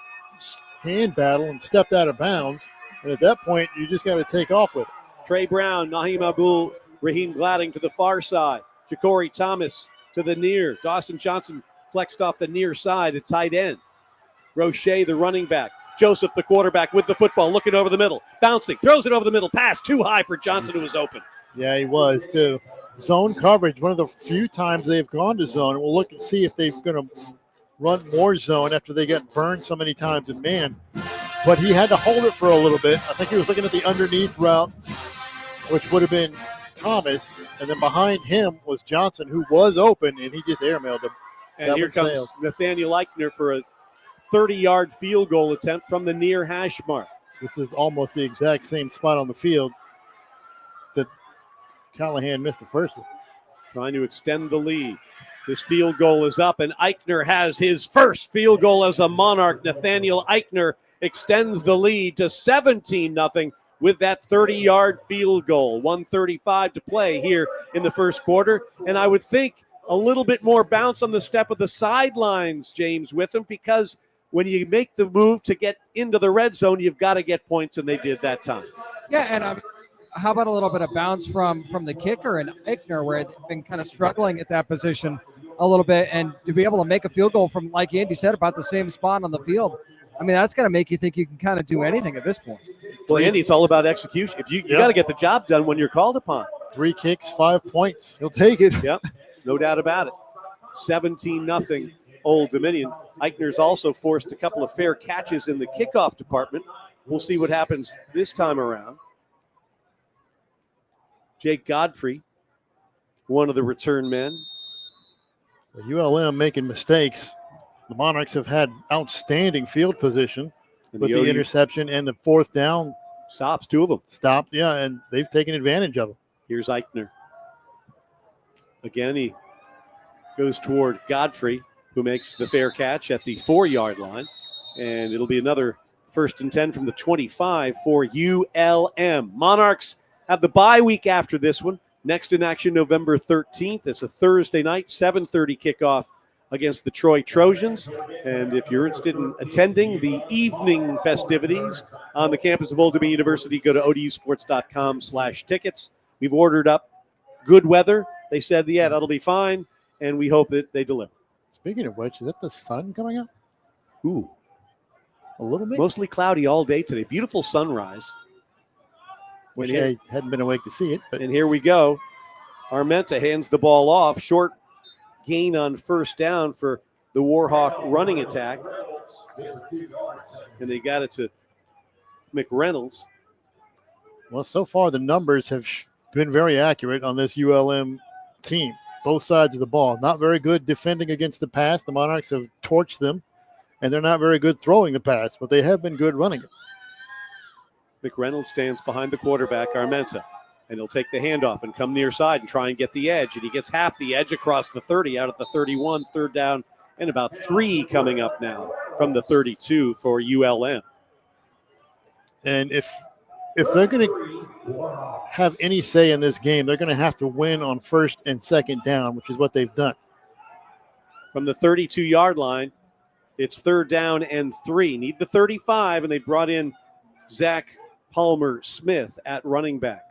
hand battle and stepped out of bounds. And at that point, you just got to take off with it. Trey Brown, Naheem Abdul, Raheem Gladding to the far side. Ja'Cory Thomas to the near. Dawson Johnson flexed off the near side at tight end. Roche, the running back. Joseph, the quarterback, with the football, looking over the middle. Bouncing, throws it over the middle. Pass too high for Johnson, who was open. Yeah, he was, too. Zone coverage, one of the few times they've gone to zone. We'll look and see if they're going to run more zone after they get burned so many times in man. But he had to hold it for a little bit. I think he was looking at the underneath route, which would have been Thomas. And then behind him was Johnson, who was open, and he just airmailed him. And here comes Nathaniel Eichner for a 30-yard field goal attempt from the near hash mark. This is almost the exact same spot on the field that Callahan missed the first one. Trying to extend the lead. This field goal is up, and Eichner has his first field goal as a Monarch. Nathaniel Eichner extends the lead to 17-0 with that 30-yard field goal. 1:35 to play here in the first quarter, and I would think a little bit more bounce on the step of the sidelines, James, with him, because when you make the move to get into the red zone, you've got to get points, and they did that time. Yeah, and how about a little bit of bounce from the kicker and Eichner, where they've been kind of struggling at that position a little bit, and to be able to make a field goal from, like Andy said, about the same spot on the field. I mean, that's going to make you think you can kind of do anything at this point. Well, Andy, it's all about execution. If you got to get the job done when you're called upon. 3 kicks, 5 points. He'll take it. Yep, no doubt about it. 17-0 Old Dominion. Eichner's also forced a couple of fair catches in the kickoff department. We'll see what happens this time around. Jake Godfrey, one of the return men. So ULM making mistakes. The Monarchs have had outstanding field position with the interception and the fourth down. Stops, 2 of them. Stopped, yeah, and they've taken advantage of them. Here's Eichner. Again, he goes toward Godfrey, who makes the fair catch at the 4-yard line. And it'll be another 1st and 10 from the 25 for ULM. Monarchs have the bye week after this one. Next in action November 13th. It's a Thursday night, 7:30 kickoff against the Troy Trojans. And if you're interested in attending the evening festivities on the campus of Old Dominion University, go to odusports.com/tickets. We've ordered up good weather. They said, yeah, that'll be fine. And we hope that they deliver. Speaking of which, is that the sun coming up? Ooh. A little bit? Mostly cloudy all day today. Beautiful sunrise. Wish I hadn't been awake to see it. And here we go. Armenta hands the ball off. Short gain on 1st down for the Warhawk running attack. And they got it to McReynolds. Well, so far the numbers have been very accurate on this ULM team. Both sides of the ball. Not very good defending against the pass. The Monarchs have torched them, and they're not very good throwing the pass, but they have been good running it. McReynolds stands behind the quarterback, Armenta, and he'll take the handoff and come near side and try and get the edge, and he gets half the edge across the 30 out of the 31, 3rd down, and about 3 coming up now from the 32 for ULM. And if they're going to have any say in this game, they're going to have to win on 1st and 2nd down, which is what they've done. From the 32-yard line, it's 3rd down and 3. Need the 35, and they brought in Zach Palmer-Smith at running back.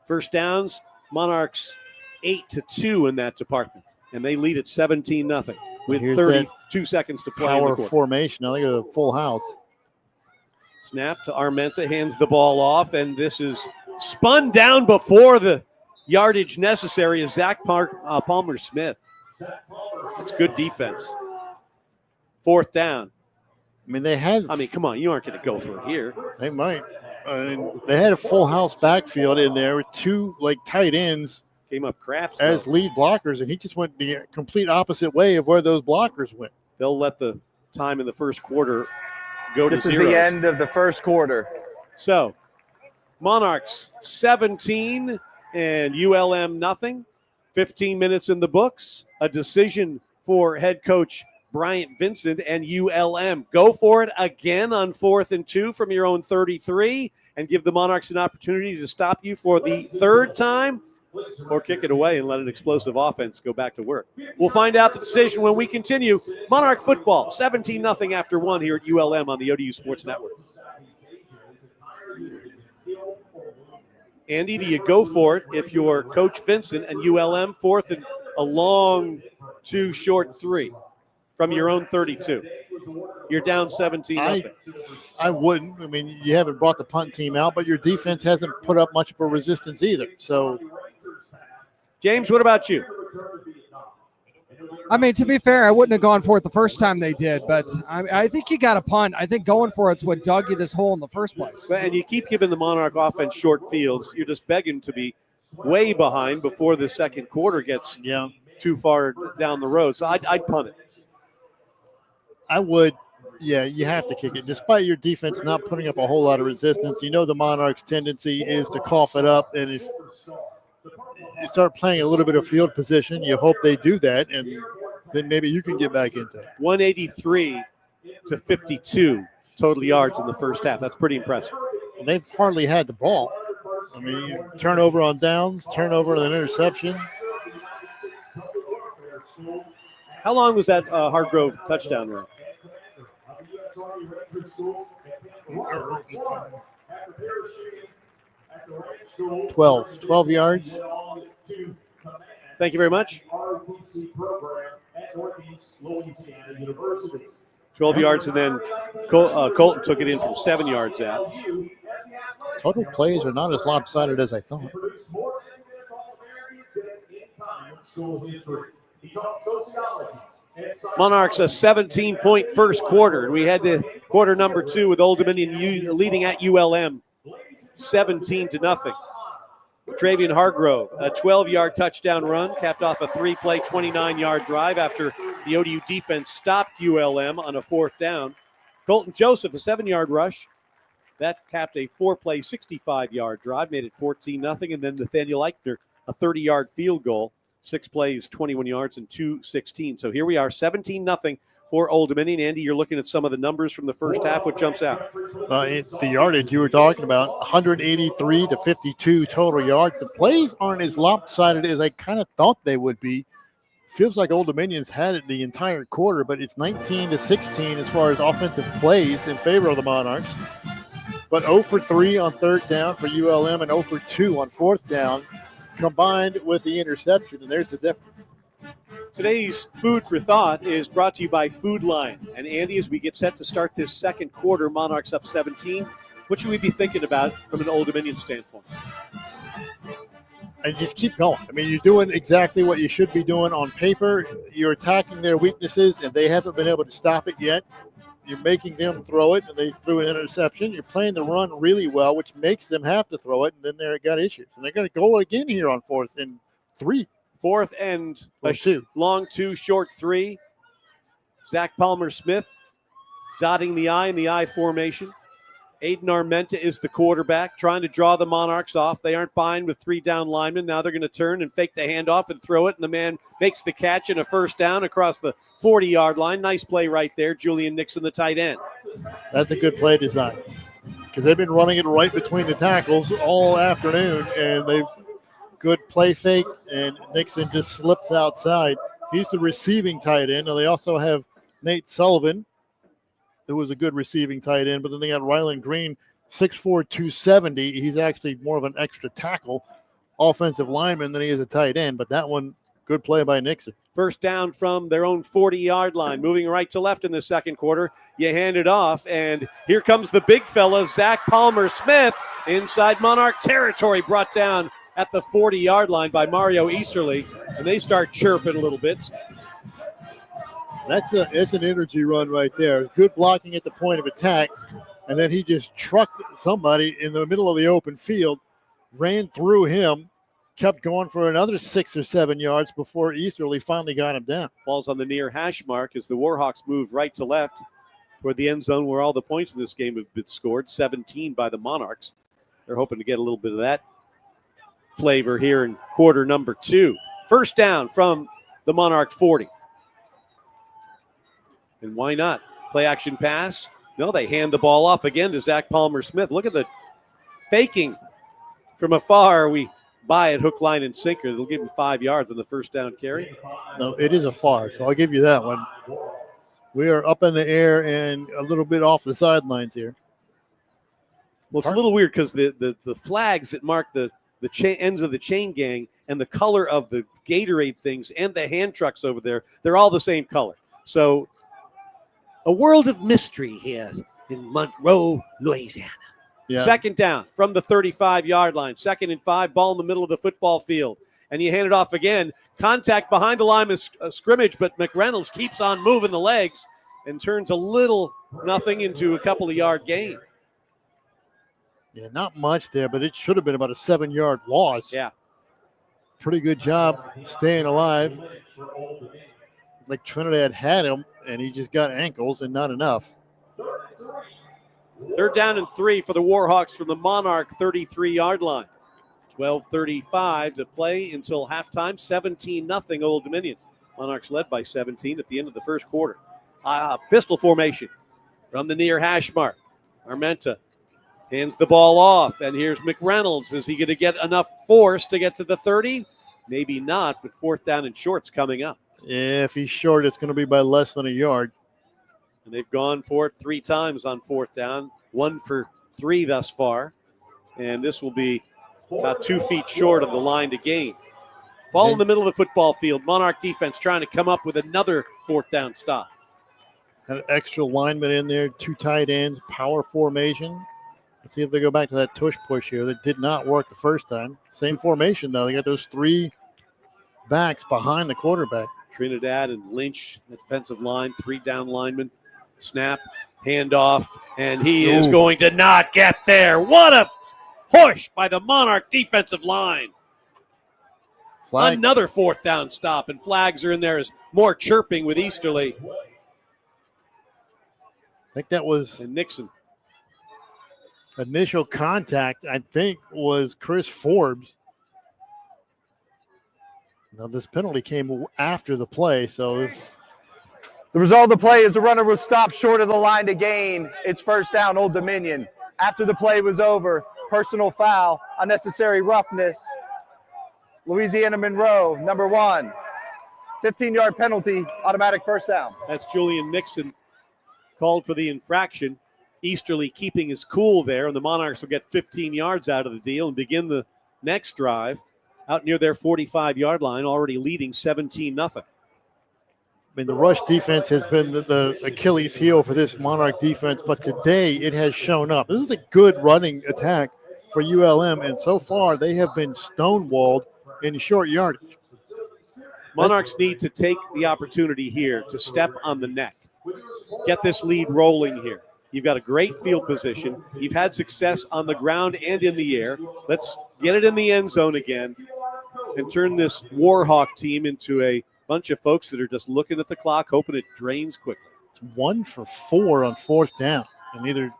1st downs, Monarchs 8-2 in that department, and they lead at 17-0 with 32 seconds to play. Power formation. I think it's a full house. Snap to Armenta, hands the ball off, and this is spun down before the yardage necessary as Zach Palmer-Smith. That's good defense. 4th down. Come on, you aren't going to go for it here. They might. They had a full house backfield in there with 2 tight ends. Came up craps as lead blockers, and he just went the complete opposite way of where those blockers went. They'll let the time in the first quarter go to 0. This is the end of the first quarter. So, Monarchs 17 and ULM nothing. 15 minutes in the books. A decision for head coach Bryant Vincent and ULM. Go for it again on 4th and 2 from your own 33 and give the Monarchs an opportunity to stop you for the third time, or kick it away and let an explosive offense go back to work. We'll find out the decision when we continue. Monarch football, 17-0 after 1 here at ULM on the ODU Sports Network. Andy, do you go for it if you're Coach Vincent and ULM 4th and a long 2 short 3 from your own 32? You're down 17-0. I wouldn't. I mean, you haven't brought the punt team out, but your defense hasn't put up much of a resistance either. So, James, what about you? I mean, to be fair, I wouldn't have gone for it the first time they did, but I think you got to punt. I think going for it's what dug you this hole in the first place. And you keep giving the Monarch offense short fields. You're just begging to be way behind before the second quarter gets too far down the road. So I'd punt it. I would. Yeah, you have to kick it. Despite your defense not putting up a whole lot of resistance, you know the Monarchs' tendency is to cough it up. And if you start playing a little bit of field position, you hope they do that, and then maybe you can get back into it. 183 to 52 total yards in the first half. That's pretty impressive. They've hardly had the ball. I mean, turnover on downs, turnover on an interception. How long was that Hargrove touchdown run? 12 yards. Thank you very much. 12 yards, and then Colton took it in from 7 yards out. Total plays are not as lopsided as I thought. Monarchs a 17-point first quarter. We had the quarter number 2 with Old Dominion leading at ULM 17-0. Travian Hargrove, a 12-yard touchdown run, capped off a 3-play, 29-yard drive after the ODU defense stopped ULM on a 4th down. Colton Joseph, a 7-yard rush. That capped a 4-play, 65-yard drive, made it 14-0. And then Nathaniel Eichner, a 30-yard field goal, 6 plays, 21 yards, and 2:16. So here we are, 17-0 for Old Dominion. Andy, you're looking at some of the numbers from the first half. What jumps out? The yardage you were talking about, 183 to 52 total yards. The plays aren't as lopsided as I kind of thought they would be. Feels like Old Dominion's had it the entire quarter, but it's 19-16 as far as offensive plays in favor of the Monarchs. But 0 for 3 on 3rd down for ULM and 0 for 2 on 4th down, combined with the interception, and there's the difference. Today's Food for Thought is brought to you by Food Lion. And Andy, as we get set to start this second quarter, Monarchs up 17, what should we be thinking about from an Old Dominion standpoint? And just keep going. I mean, you're doing exactly what you should be doing on paper. You're attacking their weaknesses, and they haven't been able to stop it yet. You're making them throw it, and they threw an interception. You're playing the run really well, which makes them have to throw it, and then they've got issues. And they're going to go again here on 4th and 3. 4th and a 2. Long 2, short 3. Zach Palmer-Smith dotting the I in the I formation. Aiden Armenta is the quarterback, trying to draw the Monarchs off. They aren't buying with 3 down linemen. Now they're going to turn and fake the handoff and throw it, and the man makes the catch and a first down across the 40-yard line. Nice play right there. Julian Nixon, the tight end. That's a good play design because they've been running it right between the tackles all afternoon, and they've good play fake, and Nixon just slips outside. He's the receiving tight end, and they also have Nate Sullivan, who was a good receiving tight end, but then they got Ryland Green, 6'4", 270. He's actually more of an extra tackle offensive lineman than he is a tight end, but that one, good play by Nixon. First down from their own 40-yard line, moving right to left in the second quarter. You hand it off, and here comes the big fella, Zach Palmer-Smith, inside Monarch territory, brought down at the 40-yard line by Mario Easterly, and they start chirping a little bit. That's an energy run right there. Good blocking at the point of attack, and then he just trucked somebody in the middle of the open field, ran through him, kept going for another 6 or 7 yards before Easterly finally got him down. Ball's on the near hash mark as the Warhawks move right to left toward the end zone where all the points in this game have been scored, 17 by the Monarchs. They're hoping to get a little bit of that flavor here in quarter number 2. First down from the Monarch 40. And why not? Play action pass. No, they hand the ball off again to Zach Palmer-Smith. Look at the faking from afar. We buy it hook, line, and sinker. They'll give him 5 yards on the first down carry. No, it is a far, so I'll give you that one. We are up in the air and a little bit off the sidelines here. Well, it's a little weird because the flags that mark the ends of the chain gang and the color of the Gatorade things and the hand trucks over there, they're all the same color. So a world of mystery here in Monroe, Louisiana. Yeah. Second down from the 35-yard line. 2nd and 5, ball in the middle of the football field. And you hand it off again. Contact behind the line of scrimmage, but McReynolds keeps on moving the legs and turns a little nothing into a couple of yard gain. Yeah, not much there, but it should have been about a 7-yard loss. Yeah. Pretty good job staying alive. Like Trinidad had him, and he just got ankles and not enough. 3rd down and 3 for the Warhawks from the Monarch 33-yard line. 12:35 to play until halftime. 17-0 Old Dominion. Monarchs led by 17 at the end of the first quarter. Pistol formation from the near hash mark. Armenta hands the ball off, and here's McReynolds. Is he going to get enough force to get to the 30? Maybe not, but 4th down and short's coming up. Yeah, if he's short, it's going to be by less than a yard. And they've gone for it 3 times on 4th down, 1 for 3 thus far. And this will be about 2 feet short of the line to gain. Ball in the middle of the football field. Monarch defense trying to come up with another 4th down stop. Had an extra lineman in there, 2 tight ends, power formation. Let's see if they go back to that tush push here. That did not work the first time. Same formation, though. They got those 3 backs behind the quarterback. Trinidad and Lynch, the defensive line, 3 down linemen. Snap, handoff, and he is going to not get there. What a push by the Monarch defensive line. Flag. Another 4th down stop, and flags are in there as more chirping with Easterly. I think that was And Nixon. initial contact, I think, was Chris Forbes. Now, this penalty came after the play, so The result of the play is the runner was stopped short of the line to gain. It's 1st down, Old Dominion. After the play was over, personal foul, unnecessary roughness. Louisiana Monroe, number 1. 15-yard penalty, automatic 1st down. That's Julian Nixon called for the infraction. Easterly keeping his cool there, and the Monarchs will get 15 yards out of the deal and begin the next drive out near their 45-yard line, already leading 17-0. I mean, the rush defense has been the Achilles heel for this Monarch defense, but today it has shown up. This is a good running attack for ULM, and so far they have been stonewalled in short yardage. Monarchs need to take the opportunity here to step on the neck, get this lead rolling here. You've got a great field position. You've had success on the ground and in the air. Let's get it in the end zone again and turn this Warhawk team into a bunch of folks that are just looking at the clock, hoping it drains quickly. It's 1 for 4 on 4th down, and either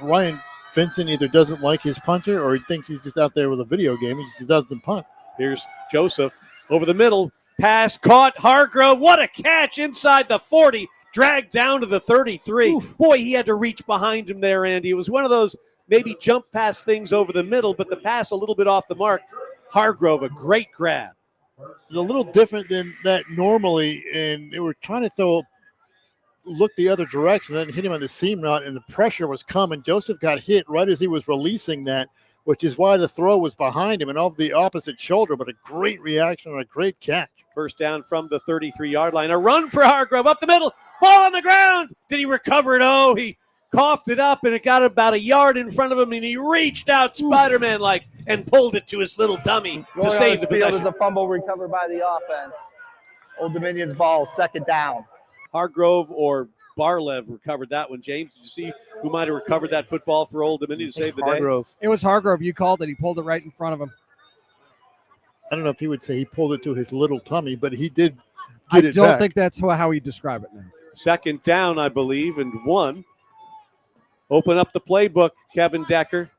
Ryan Vincent either doesn't like his punter or he thinks he's just out there with a video game. He just doesn't punt. Here's Joseph over the middle. Pass caught. Hargrove. What a catch inside the 40. Dragged down to the 33. Oof. Boy, he had to reach behind him there, Andy. It was one of those maybe jump pass things over the middle, but the pass a little bit off the mark. Hargrove, a great grab. It's a little different than that normally, and they were trying to look the other direction, then hit him on the seam route, and the pressure was coming. Joseph got hit right as he was releasing that, which is why the throw was behind him and off the opposite shoulder, but a great reaction and a great catch. 1st down from the 33-yard line. A run for Hargrove up the middle. Ball on the ground. Did he recover it? Oh, he coughed it up, and it got about a yard in front of him, and he reached out Spider-Man-like and pulled it to his little dummy to save the possession. Field is a fumble recovered by the offense. Old Dominion's ball, 2nd down. Hargrove or Barlev recovered that one. James, did you see who might have recovered that football for Old Dominion to save the day? It was Hargrove. You called it. He pulled it right in front of him. I don't know if he would say he pulled it to his little tummy, but he did get it back. I don't think that's how he described it now. 2nd down, I believe, and 1. Open up the playbook, Kevin Decker.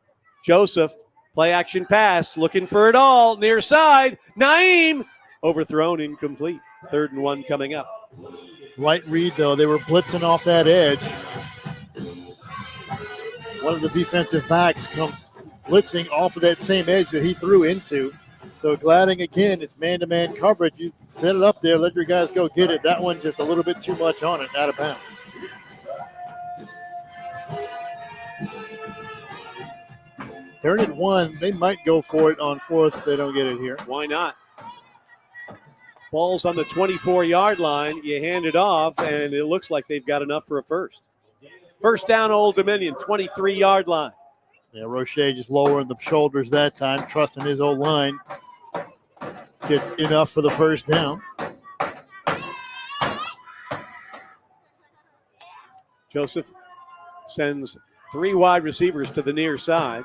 Joseph, play action pass, looking for it all, near side. Naeem, overthrown, incomplete. 3rd and 1 coming up. Right read, though. They were blitzing off that edge. One of the defensive backs comes blitzing off of that same edge that he threw into. So Gladding, again, it's man-to-man coverage. You set it up there, let your guys go get it. That one just a little bit too much on it, out of bounds. Third and 1, they might go for it on fourth if they don't get it here. Why not? Ball's on the 24-yard line. You hand it off, and it looks like they've got enough for a first. First down, Old Dominion, 23-yard line. Yeah, Roche just lowering the shoulders that time, trusting his old line. Gets enough for the first down. Joseph sends 3 wide receivers to the near side.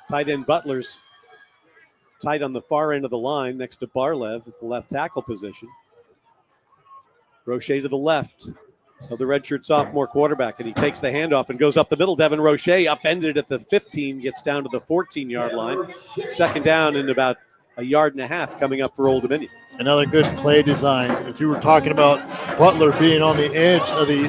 Tight end Butler's tight on the far end of the line next to Barlev at the left tackle position. Roche to the left of the redshirt sophomore quarterback, and he takes the handoff and goes up the middle. Devin Roche upended at the 15, gets down to the 14-yard line. Second down and about a yard and a half coming up for Old Dominion. Another good play design. As you were talking about Butler being on the edge of the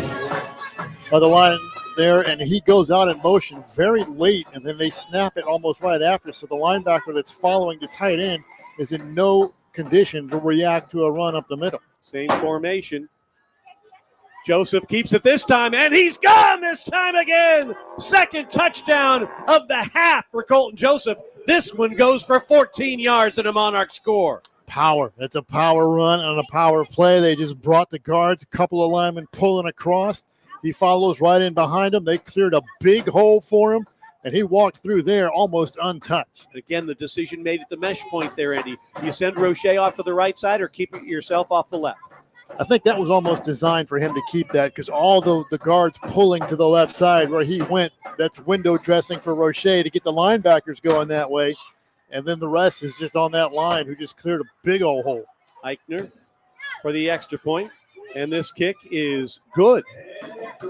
line there, and he goes out in motion very late, and then they snap it almost right after. So the linebacker that's following the tight end is in no condition to react to a run up the middle. Same formation. Joseph keeps it this time, and he's gone this time again. Second touchdown of the half for Colton Joseph. This one goes for 14 yards and a Monarch score. Power. It's a power run on a power play. They just brought the guards, a couple of linemen pulling across. He follows right in behind him. They cleared a big hole for him, and he walked through there almost untouched. Again, the decision made at the mesh point there, Andy. You send Roche off to the right side or keep it yourself off the left? I think that was almost designed for him to keep that, because all the guards pulling to the left side where he went, that's window dressing for Roche to get the linebackers going that way. And then the rest is just on that line who just cleared a big old hole. Eichner for the extra point, and this kick is good.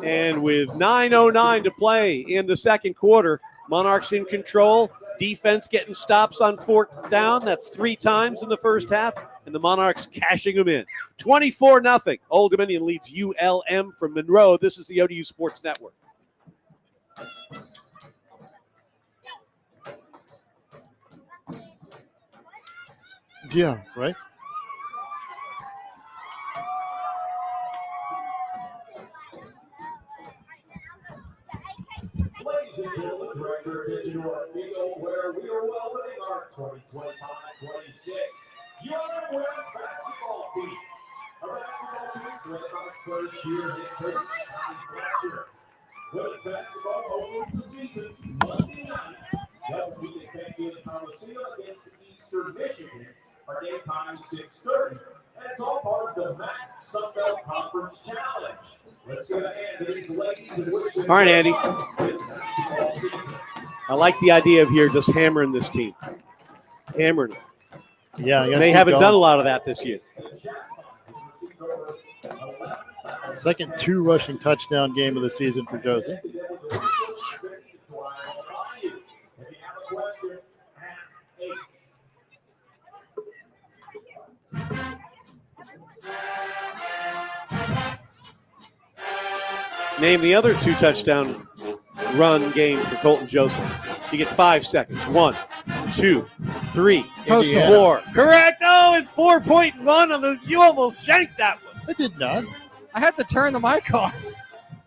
And with 9:09 to play in the second quarter, Monarchs in control. Defense getting stops on fourth down. That's 3 times in the first half, and the Monarchs cashing them in. 24-0. Old Dominion leads ULM from Monroe. This is the ODU Sports Network. Yeah, right. Ladies and gentlemen, director of digital at Field, where we are welcoming our 2025-26 ULM women's basketball team. Our basketball team is led by first-year head coach Tommy Fletcher. Women's basketball opens the season Monday night. That will be at Bank Coliseum against Eastern Michigan. Our game time is 6:30. And it's all part of the MAC Sunbelt Conference Challenge. Let's get a hand to these ladies and wish them. All right, Andy. I like the idea of here just hammering this team. Hammering them. Yeah, They haven't done a lot of that this year. Second 2 rushing touchdown game of the season for Joseph. Name the other 2 touchdown run game for Colton Joseph. You get 5 seconds. 1, 2, 3, Indiana. 4. Correct. Oh, it's 4.1 on the. You almost shanked that one. I did not. I had to turn the mic on.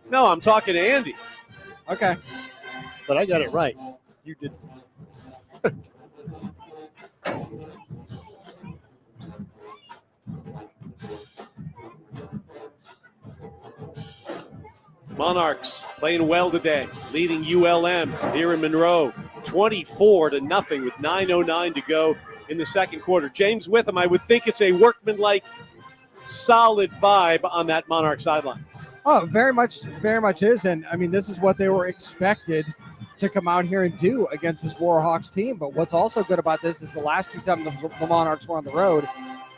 No, I'm talking to Andy. Okay. But I got it right. You did. Monarchs playing well today, leading ULM here in Monroe, 24-0 with 9:09 to go in the second quarter. James Witham, I would think it's a workmanlike, solid vibe on that Monarch sideline. Oh, very much is. And I mean, this is what they were expected to come out here and do against this Warhawks team. But what's also good about this is the last 2 times the Monarchs were on the road,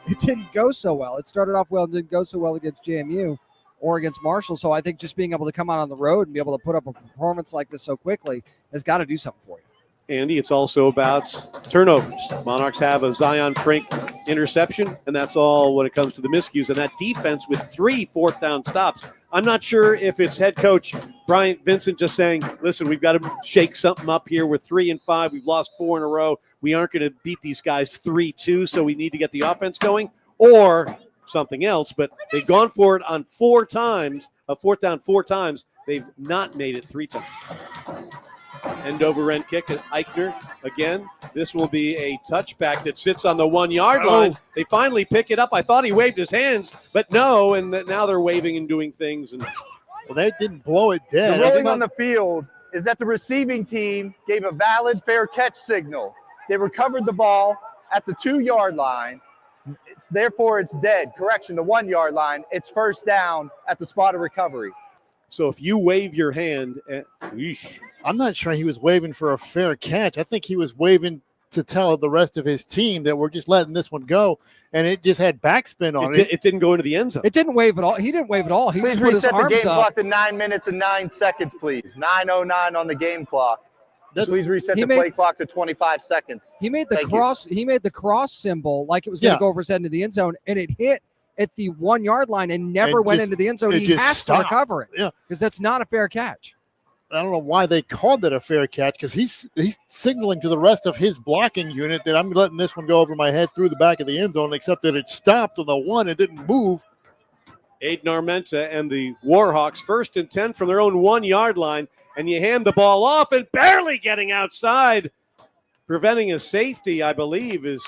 it didn't go so well. It started off well and didn't go so well against JMU or against Marshall. So I think just being able to come out on the road and be able to put up a performance like this so quickly has got to do something for you. Andy, it's also about turnovers. Monarchs have a Zion Frink interception, and that's all when it comes to the miscues. And that defense with 3 fourth-down stops. I'm not sure if it's head coach Bryant Vincent just saying, listen, we've got to shake something up here. We're 3-5. We've lost 4 in a row. We aren't going to beat these guys 3-2, so we need to get the offense going, or something else. But they've gone for it on 4 times, a fourth down 4 times. They've not made it 3 times. End over end kick at Eichner again. This will be a touchback that sits on the 1-yard line. They finally pick it up. I thought he waved his hands, but no, and now they're waving and doing things. And well, they didn't blow it dead. The ruling on the field is that the receiving team gave a valid fair catch signal. They recovered the ball at the 2-yard line. Therefore, it's dead. Correction, the 1-yard line. It's first down at the spot of recovery. So if you wave your hand, I'm not sure he was waving for a fair catch. I think he was waving to tell the rest of his team that we're just letting this one go, and it just had backspin on it. It didn't go into the end zone. It didn't wave at all. He didn't wave at all. He Please just put his reset the arms game up. clock to 9 minutes and 9 seconds, please. 9:09 on the game clock. Please reset the play clock to 25 seconds. He made the cross. He made the cross symbol like it was going to go over his head into the end zone, and it hit at the 1-yard line and never went into the end zone. He has to recover it because that's not a fair catch. I don't know why they called it a fair catch, because he's signaling to the rest of his blocking unit that I'm letting this one go over my head through the back of the end zone, except that it stopped on the 1. It didn't move. Aiden Armenta and the Warhawks 1st and 10 from their own 1-yard line, and you hand the ball off and barely getting outside. Preventing a safety, I believe, is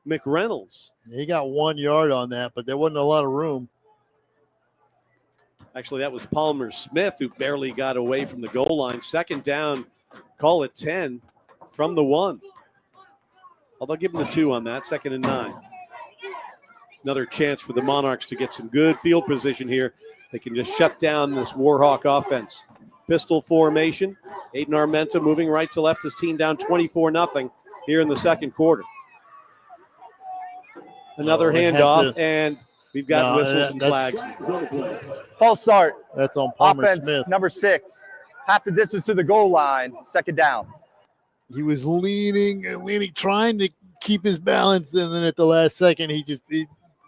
McReynolds. He got 1 yard on that, but there wasn't a lot of room. Actually, that was Palmer Smith who barely got away from the goal line. 2nd down, call it 10 from the 1. Although give him the 2 on that, 2nd and 9. Another chance for the Monarchs to get some good field position here. They can just shut down this Warhawk offense. Pistol formation. Aiden Armenta moving right to left. His team down 24-0 here in the 2nd quarter. Another handoff, and we've got whistles and flags. False start. That's on Palmer Offense, Smith. number 6. Half the distance to the goal line. 2nd down. He was leaning, trying to keep his balance, and then at the last second, he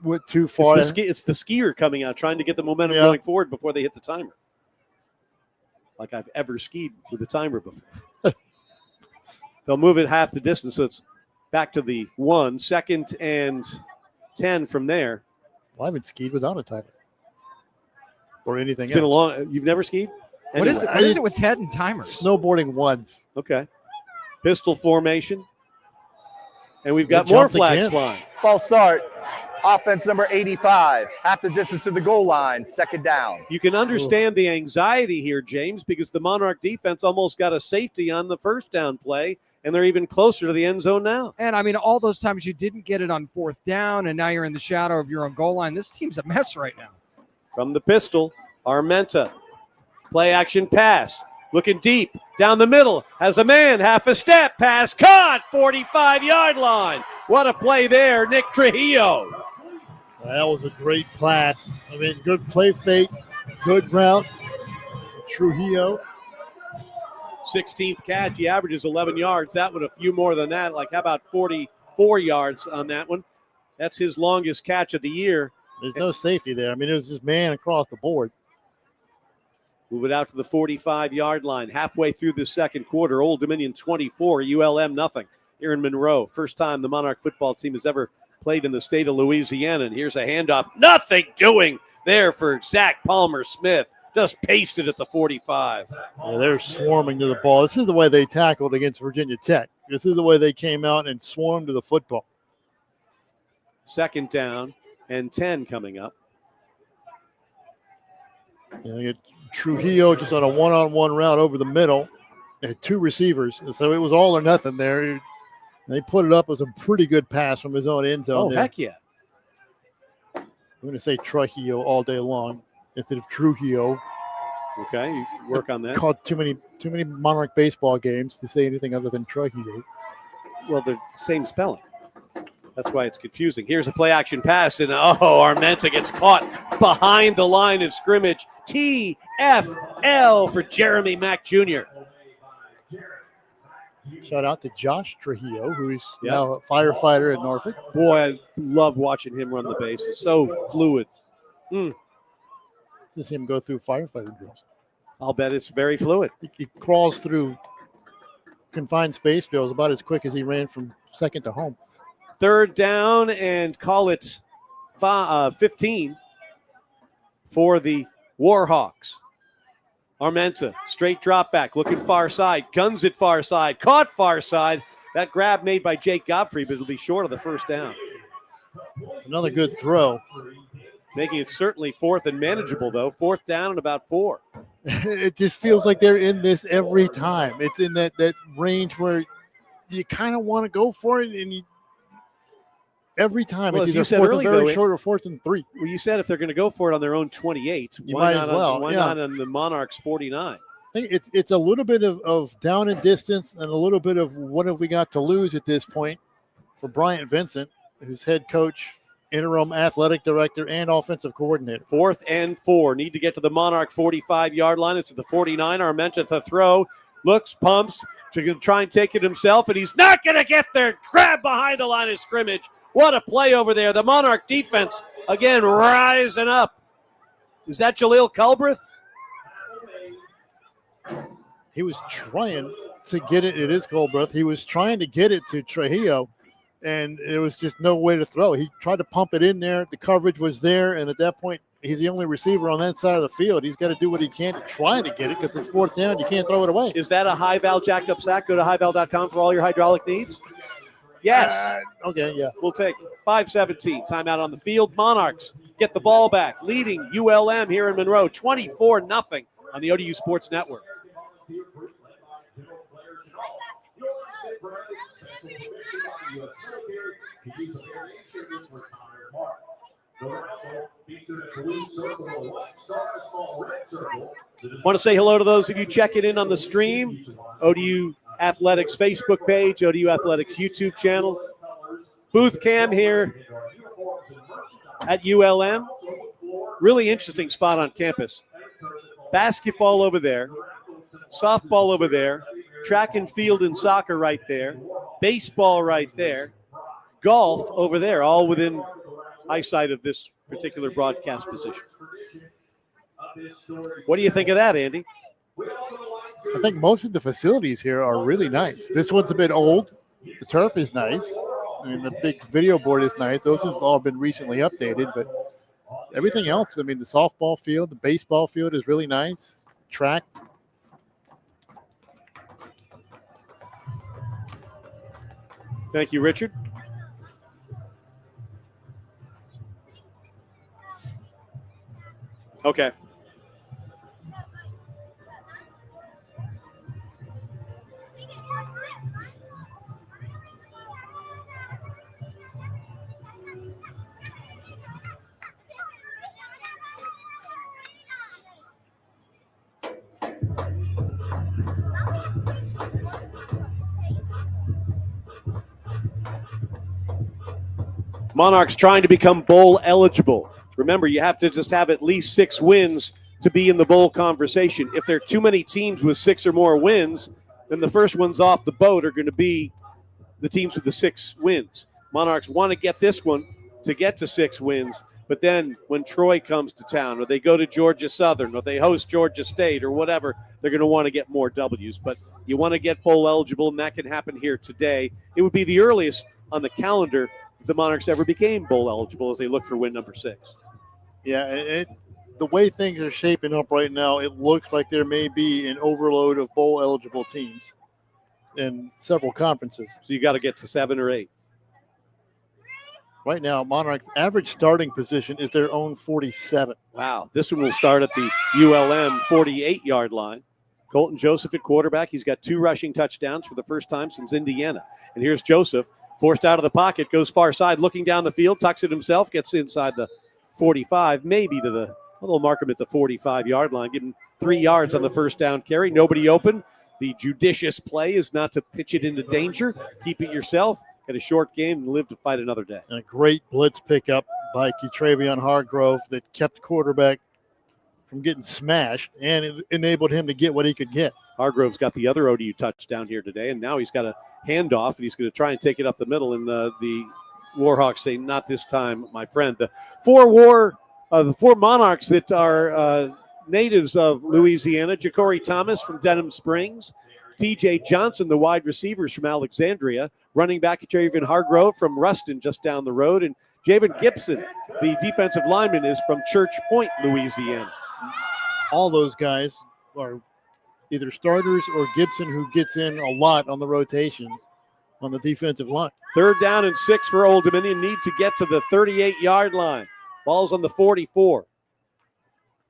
went too far. It's the skier coming out, trying to get the momentum going forward before they hit the timer. Like I've ever skied with a timer before. They'll move it half the distance, so it's back to the 1. 2nd and 10 from there. Well, I haven't skied without a timer or anything It's been else. You've never skied? What is it with Ted and timers? Snowboarding once. Okay. Pistol formation. And we've got more flags flying. False start. Offense number 85. Half the distance to the goal line. 2nd down. You can understand the anxiety here, James, because the Monarch defense almost got a safety on the 1st down play, and they're even closer to the end zone now. And, I mean, all those times you didn't get it on 4th down, and now you're in the shadow of your own goal line. This team's a mess right now. From the pistol, Armenta. Play action pass. Looking deep. Down the middle. Has a man. Half a step. Pass caught. 45-yard line. What a play there. Nick Trujillo. That was a great pass. I mean, good play fake, good route. Trujillo. 16th catch. He averages 11 yards. That one a few more than that. Like, how about 44 yards on that one? That's his longest catch of the year. There's no safety there. I mean, it was just man across the board. Move it out to the 45-yard line. Halfway through the 2nd quarter, Old Dominion 24, ULM nothing. Here in Monroe. First time the Monarch football team has ever played in the state of Louisiana. And here's a handoff. Nothing doing there for Zach Palmer Smith. Just pasted at the 45. Yeah, they're swarming to the ball. This is the way they tackled against Virginia Tech. This is the way they came out and swarmed to the football. 2nd down and 10 coming up. You get Trujillo just on a one-on-one route over the middle. They had 2 receivers, so it was all or nothing there. They put it up as a pretty good pass from his own end zone. Oh, there. heck yeah. I'm going to say Trujillo all day long instead of Trujillo. Okay, you work on that. Called too many Monarch baseball games to say anything other than Trujillo. Well, they're the same spelling. That's why it's confusing. Here's a play action pass, and Armenta gets caught behind the line of scrimmage. TFL for Jeremy Mack Jr. Shout out to Josh Trujillo, who is now a firefighter in Norfolk. Boy, I love watching him run the bases. So fluid. Just him go through firefighter drills. I'll bet it's very fluid. He crawls through confined space drills about as quick as he ran from second to home. Third down and call it 15 for the Warhawks. Armenta, straight drop back, looking far side, guns it far side, caught far side. That grab made by Jake Godfrey, but it'll be short of the first down. Another good throw. Making it certainly fourth and manageable, though. Fourth down and about 4. It just feels like they're in this every time. It's in that range where you kind of want to go for it, and every time well, it's as you either said fourth early, and very though, short or fourth and 3. Well, you said if they're going to go for it on their own 28, You why might not as well, why yeah. not on the Monarchs 49? I think it's a little bit of down and distance and a little bit of what have we got to lose at this point for Bryant Vincent, who's head coach, interim athletic director, and offensive coordinator. 4th and 4. Need to get to the Monarch 45-yard line. It's at the 49. Armenta to throw. Looks, pumps, to try and take it himself, and he's not going to get there. Grab behind the line of scrimmage. What a play over there. The Monarch defense, again, rising up. Is that Jaleel Culbreth? He was trying to get it. It is Culbreth. He was trying to get it to Trujillo, and there was just no way to throw. He tried to pump it in there. The coverage was there, and at that point, he's the only receiver on that side of the field. He's got to do what he can to try to get it because it's fourth down. You can't throw it away. Is that a high-val jacked up sack? Go to highval.com for all your hydraulic needs. Yes. Okay, yeah. We'll take it. 5:17. Timeout on the field. Monarchs get the ball back, leading ULM here in Monroe 24-0 on the ODU Sports Network. Want to say hello to those of you checking in on the stream. ODU Athletics Facebook page, ODU Athletics YouTube channel. Booth cam here at ULM. Really interesting spot on campus. Basketball over there, softball over there, track and field and soccer right there, baseball right there, golf over there, all within eyesight of this particular broadcast position. What do you think of that, Andy? I think most of the facilities here are really nice. This one's a bit old. The turf is nice. I mean, the big video board is nice. Those have all been recently updated, but everything else, I mean, the softball field, the baseball field is really nice. Track. Thank you, Richard. Okay. Monarchs trying to become bowl eligible. Remember, you have to just have at least 6 wins to be in the bowl conversation. If there are too many teams with 6 or more wins, then the first ones off the boat are going to be the teams with the 6 wins. Monarchs want to get this one to get to 6 wins, but then when Troy comes to town, or they go to Georgia Southern, or they host Georgia State, or whatever, they're going to want to get more W's. But you want to get bowl eligible, and that can happen here today. It would be the earliest on the calendar if the Monarchs ever became bowl eligible as they look for win number 6. Yeah, the way things are shaping up right now, it looks like there may be an overload of bowl-eligible teams in several conferences. So you got to get to 7 or 8. Right now, Monarchs' average starting position is their own 47. Wow. This one will start at the ULM 48-yard line. Colton Joseph at quarterback. He's got 2 rushing touchdowns for the first time since Indiana. And here's Joseph, forced out of the pocket, goes far side, looking down the field, tucks it himself, gets inside the 45, maybe to the, we'll mark him at the 45-yard line. Give him 3 yards on the first down carry. Nobody open. The judicious play is not to pitch it into danger. Keep it yourself. Get a short game and live to fight another day. And a great blitz pickup by Ketravion Hargrove that kept quarterback from getting smashed, and it enabled him to get what he could get. Hargrove's got the other ODU touchdown here today, and now he's got a handoff, and he's going to try and take it up the middle. And the Warhawks say, "Not this time, my friend." The four Monarchs that are natives of Louisiana: Ja'Cory Thomas from Denham Springs, T.J. Johnson, the wide receivers from Alexandria, running back Javen Hargrove from Ruston, just down the road, and Javen Gibson, the defensive lineman, is from Church Point, Louisiana. All those guys are either starters or Gibson, who gets in a lot on the rotations on the defensive line. 3rd down and 6 for Old Dominion. Need to get to the 38-yard line. Ball's on the 44.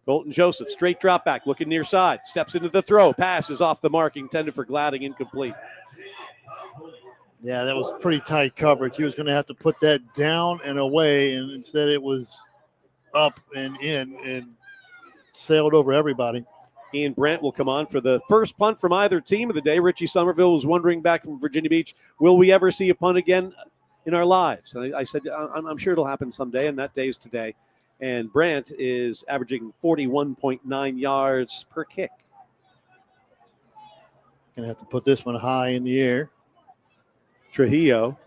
Colton Joseph, straight drop back, looking near side. Steps into the throw. Pass is off the mark, intended for Gladding, incomplete. Yeah, that was pretty tight coverage. He was going to have to put that down and away, and instead it was up and in and sailed over everybody. Ian Brandt will come on for the first punt from either team of the day. Richie Somerville was wondering back from Virginia Beach, will we ever see a punt again in our lives? And I said, I'm sure it'll happen someday, and that day is today. And Brandt is averaging 41.9 yards per kick. Going to have to put this one high in the air. Trujillo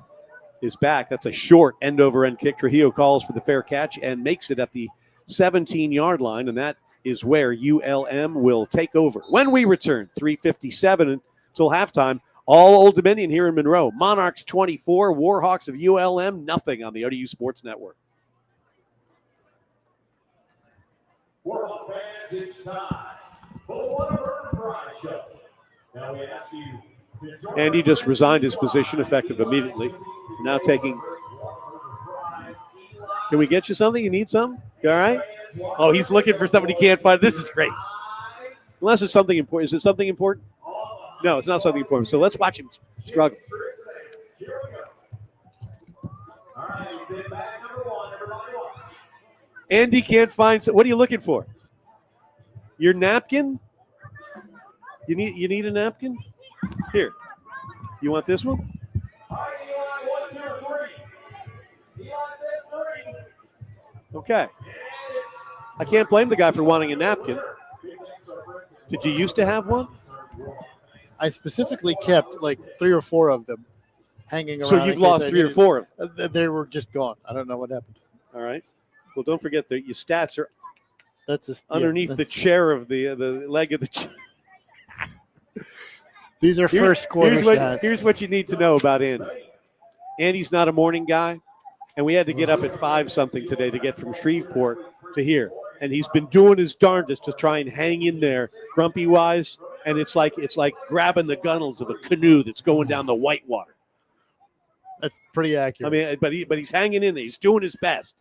is back. That's a short end-over-end kick. Trujillo calls for the fair catch and makes it at the 17-yard line, and that is where ULM will take over. When we return, 3:57 until halftime, all Old Dominion here in Monroe. Monarchs 24, Warhawks of ULM, nothing on the ODU Sports Network. Warhawk fans, it's time for the Whataburger Fry Show. Now we ask you. Andy just resigned his position effective immediately. Now taking. Can we get you something? You need something? You all right? Oh, he's looking for something he can't find. This is great. Unless it's something important. Is it something important? No, it's not something important. So let's watch him struggle. Andy can't find. What are you looking for? Your napkin? You need a napkin? Here. You want this one? Okay. I can't blame the guy for wanting a napkin. Did you used to have one? I specifically kept like 3 or 4 of them hanging around. So you've lost 3 or 4 of them. They were just gone. I don't know what happened. All right. Well, don't forget that your stats are that's underneath the chair of the leg of the chair. These are first quarter stats. Here's what you need to know about Andy. Andy's not a morning guy, and we had to get up at 5 something today to get from Shreveport to here. And he's been doing his darndest to try and hang in there, grumpy-wise. And it's like grabbing the gunnels of a canoe that's going down the whitewater. That's pretty accurate. I mean, but he's hanging in there. He's doing his best.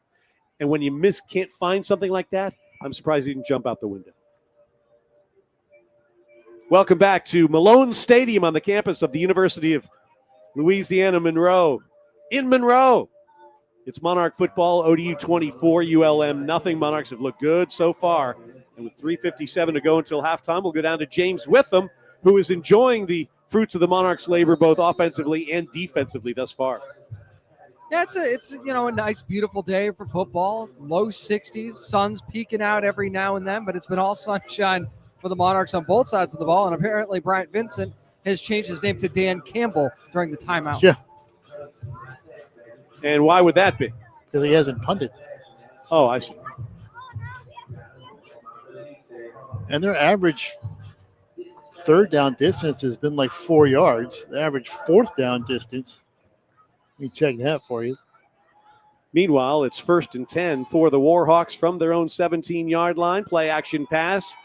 And when you can't find something like that, I'm surprised he didn't jump out the window. Welcome back to Malone Stadium on the campus of the University of Louisiana Monroe. In Monroe, it's Monarch football, ODU 24, ULM nothing. Monarchs have looked good so far. And with 3:57 to go until halftime, we'll go down to James Witham, who is enjoying the fruits of the Monarchs' labor both offensively and defensively thus far. Yeah, it's a nice, beautiful day for football. Low 60s, sun's peeking out every now and then, but it's been all sunshine for the Monarchs on both sides of the ball. And apparently Bryant Vincent has changed his name to Dan Campbell during the timeout. Yeah. And why would that be? Because he hasn't punted. Oh, I see. And their average 3rd down distance has been like 4 yards. The average 4th down distance. Let me check that for you. Meanwhile, it's 1st and 10 for the Warhawks from their own 17-yard line. Play action pass.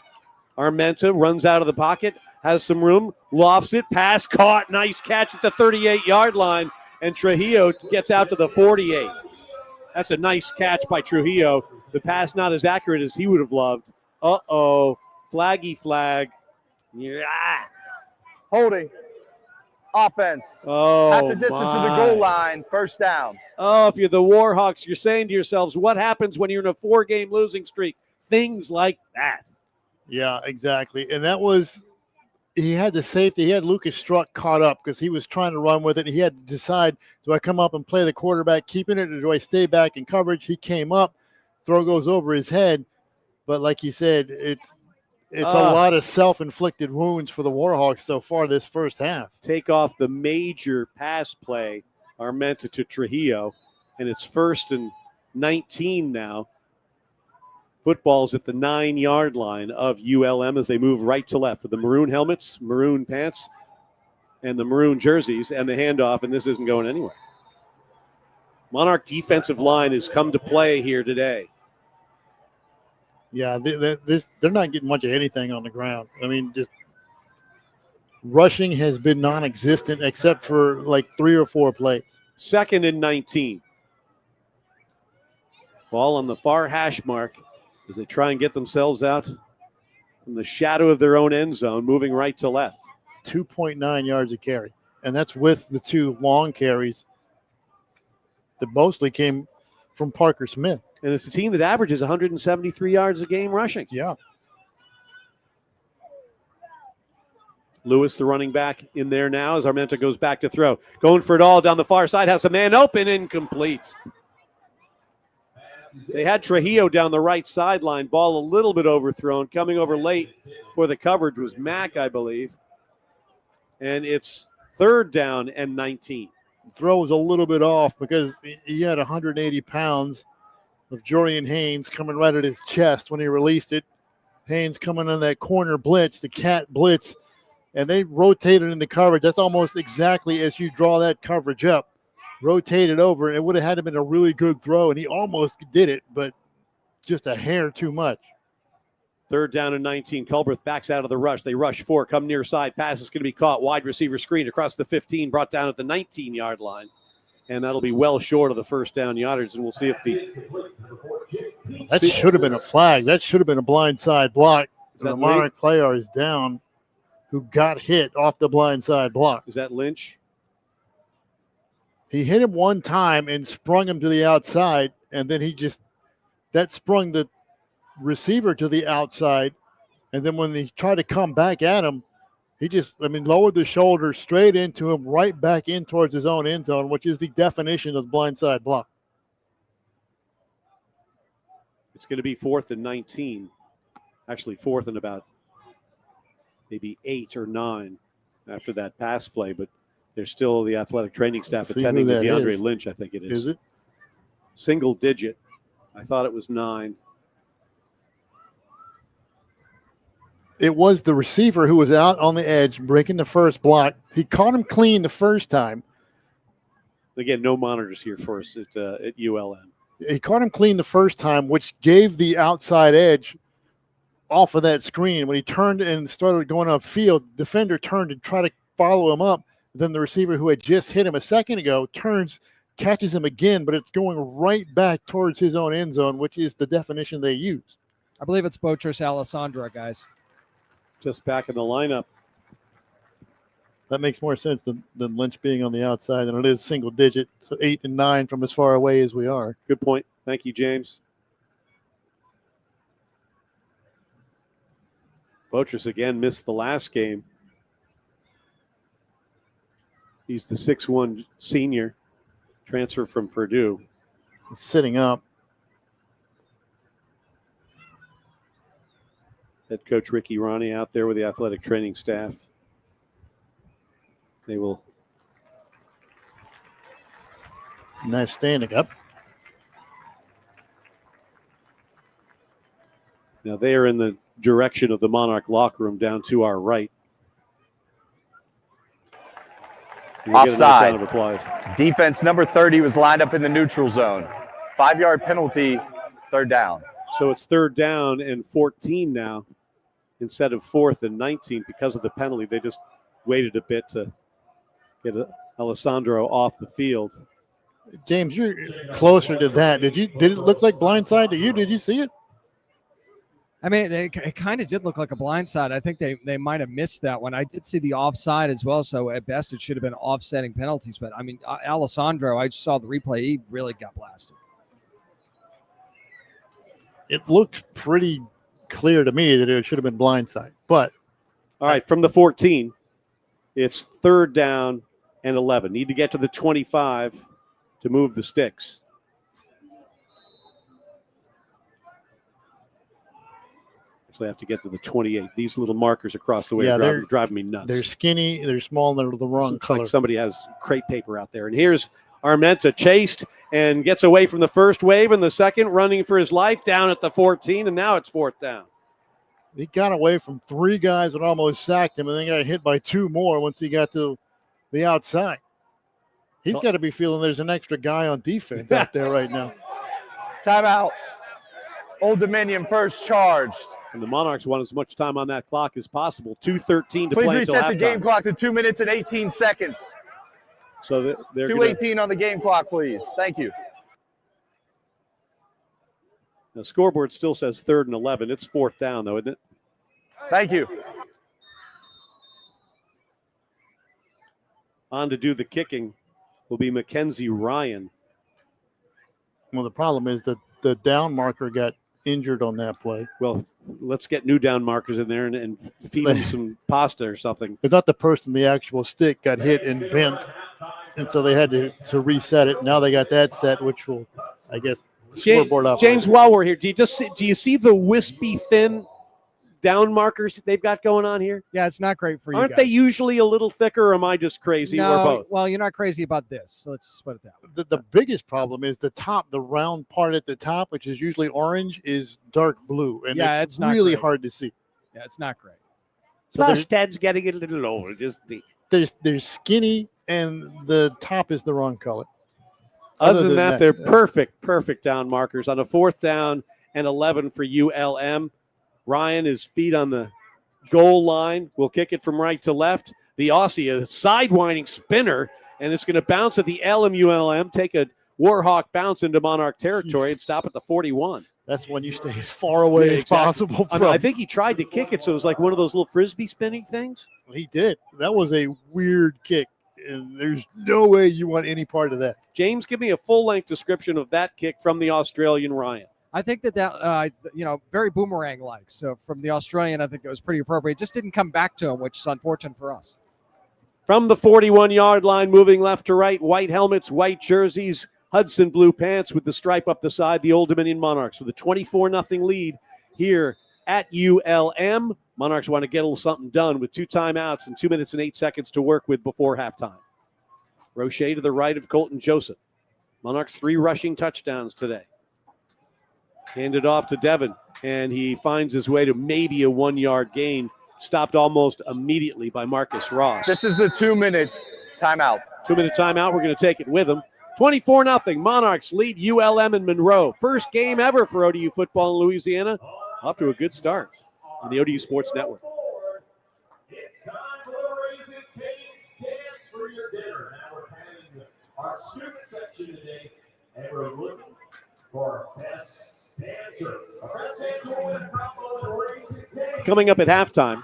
Armenta runs out of the pocket, has some room, lofts it, pass caught, nice catch at the 38-yard line, and Trujillo gets out to the 48. That's a nice catch by Trujillo. The pass not as accurate as he would have loved. Uh-oh, flaggy flag. Yeah. Holding. Offense. Oh, at the distance of the goal line, 1st down. Oh, if you're the Warhawks, you're saying to yourselves, what happens when you're in a 4-game losing streak? Things like that. Yeah, exactly. And that was – he had the safety. He had Lucas Struck caught up because he was trying to run with it. He had to decide, do I come up and play the quarterback keeping it, or do I stay back in coverage? He came up. Throw goes over his head. But like you said, it's It's a lot of self-inflicted wounds for the Warhawks so far this first half. Take off the major pass play, Armenta to Trujillo, and it's 1st and 19 now. Football's at the 9-yard line of ULM as they move right to left with the maroon helmets, maroon pants, and the maroon jerseys, and the handoff, and this isn't going anywhere. Monarch defensive line has come to play here today. Yeah, they're not getting much of anything on the ground. I mean, just rushing has been non-existent except for like 3 or 4 plays. 2nd and 19. Ball on the far hash mark as they try and get themselves out from the shadow of their own end zone, moving right to left. 2.9 yards a carry, and that's with the 2 long carries that mostly came from Parker Smith. And it's a team that averages 173 yards a game rushing. Yeah. Lewis, the running back, in there now as Armenta goes back to throw. Going for it all down the far side, has a man open, incomplete. They had Trujillo down the right sideline, ball a little bit overthrown. Coming over late for the coverage was Mack, I believe. And it's 3rd down and 19. Throw was a little bit off because he had 180 pounds of Jorian Haynes coming right at his chest when he released it. Haynes coming on that corner blitz, the cat blitz, and they rotated into coverage. That's almost exactly as you draw that coverage up. Rotated over. It would have had to been a really good throw, and he almost did it, but just a hair too much. 3rd down and 19. Culbreth backs out of the rush. They rush 4, come near side. Pass is going to be caught. Wide receiver screen across the 15, brought down at the 19-yard line. And that'll be well short of the 1st down yardage. And we'll see if that should have been a flag. That should have been a blindside block. The Monarch player is down who got hit off the blindside block. Is that Lynch? He hit him one time and sprung him to the outside, and then that sprung the receiver to the outside. And then when he tried to come back at him, he lowered the shoulder straight into him, right back in towards his own end zone, which is the definition of blindside block. It's going to be 4th and 19. Actually, 4th and about maybe 8 or 9 after that pass play, but there's still the athletic training staff attending to DeAndre Lynch, I think it is. Is it? Single digit. I thought it was 9. It was the receiver who was out on the edge breaking the first block. He caught him clean the first time. Again, no monitors here for us at ULM. He caught him clean the first time, which gave the outside edge off of that screen. When he turned and started going upfield, defender turned to try to follow him up. Then the receiver who had just hit him a second ago turns, catches him again, but it's going right back towards his own end zone, which is the definition they use. I believe it's Botrus Alessandra, guys. Just back in the lineup. That makes more sense than Lynch being on the outside, and it is single digit, so 8 and 9 from as far away as we are. Good point. Thank you, James. Botrus again missed the last game. He's the 6'1" senior, transfer from Purdue. He's sitting up. Head coach Ricky Ronnie out there with the athletic training staff. They will. Nice standing up. Now they are in the direction of the Monarch locker room down to our right. Offside. Get a nice round of applause. Defense number 30 was lined up in the neutral zone. 5-yard penalty, 3rd down. So it's 3rd down and 14 now instead of 4th and 19 because of the penalty. They just waited a bit to get Alessandro off the field. James, you're closer to that. Did it look like blindside to you? Did you see it? I mean, it kind of did look like a blindside. I think they might have missed that one. I did see the offside as well, so at best it should have been offsetting penalties. But, I mean, Alessandro, I just saw the replay. He really got blasted. It looked pretty clear to me that it should have been blindside. But all right, from the 14, it's 3rd down and 11. Need to get to the 25 to move the sticks. actually have to get to the 28. These little markers across the way Yeah, are driving me nuts. They're skinny, they're small, and they're the wrong Looks color. like somebody has crepe paper out there. And here's Armenta chased and gets away from the first wave and the second, running for his life down at the 14, and now it's 4th down. He got away from 3 guys that almost sacked him, and then got hit by 2 more once he got to the outside. He's got to be feeling there's an extra guy on defense out there right now. Timeout. Old Dominion first charged. And the Monarchs want as much time on that clock as possible. 2:13 to Please play until reset the game halftime. clock to 2 minutes and 18 seconds. So they're 2:18 on the game clock, please. Thank you. The scoreboard still says 3rd and 11. It's 4th down, though, isn't it? Thank you. On to do the kicking will be Mackenzie Ryan. Well, the problem is that the down marker got injured on that play. Well, let's get new down markers in there and feed him some pasta or something. They thought the person, the actual stick, got hit and bent, and so they had to reset it. Now they got that set, which will, I guess, the scoreboard up. James, while we're here, do you see the wispy thin down markers that they've got going on here? Yeah, it's not great for you. Aren't they usually a little thicker, or am I just crazy, no, or both? Well, you're not crazy about this. So let's just put it that way. The biggest problem is the top, the round part at the top, which is usually orange, is dark blue, and Yeah, it's not really great. hard to see. Yeah, it's not great. So Plus, Ted's getting a little old. they're skinny, and the top is the wrong color. Other than that, they're perfect down markers. On a 4th down and 11 for ULM. Ryan is feet on the goal line. Will kick it from right to left. The Aussie, a sidewinding spinner, and it's going to bounce at the LMULM, take a Warhawk bounce into Monarch territory and stop at the 41. That's when you stay as far away as possible from. I think he tried to kick it, so it was like one of those little frisbee spinning things. He did. That was a weird kick, and there's no way you want any part of that. James, give me a full-length description of that kick from the Australian Ryan. I think that very boomerang-like. So from the Australian, I think it was pretty appropriate. It just didn't come back to him, which is unfortunate for us. From the 41-yard line, moving left to right, white helmets, white jerseys, Hudson blue pants with the stripe up the side, the Old Dominion Monarchs with a 24-0 lead here at ULM. Monarchs want to get a little something done with 2 timeouts and 2 minutes and 8 seconds to work with before halftime. Roche to the right of Colton Joseph. Monarchs 3 rushing touchdowns today. Handed off to Devin, and he finds his way to maybe a 1-yard gain. Stopped almost immediately by Marcus Ross. This is the 2-minute timeout. 2-minute timeout. We're going to take it with him. 24-0. Monarchs lead ULM and Monroe. First game ever for ODU football in Louisiana. Off to a good start on the ODU Sports Network. It's time for the Raising Cane's Dance for your dinner. Now we're having our student section today, and we're looking for our best dancer. Our best dancer will win Bravo and Raising Cane's. Coming up at halftime,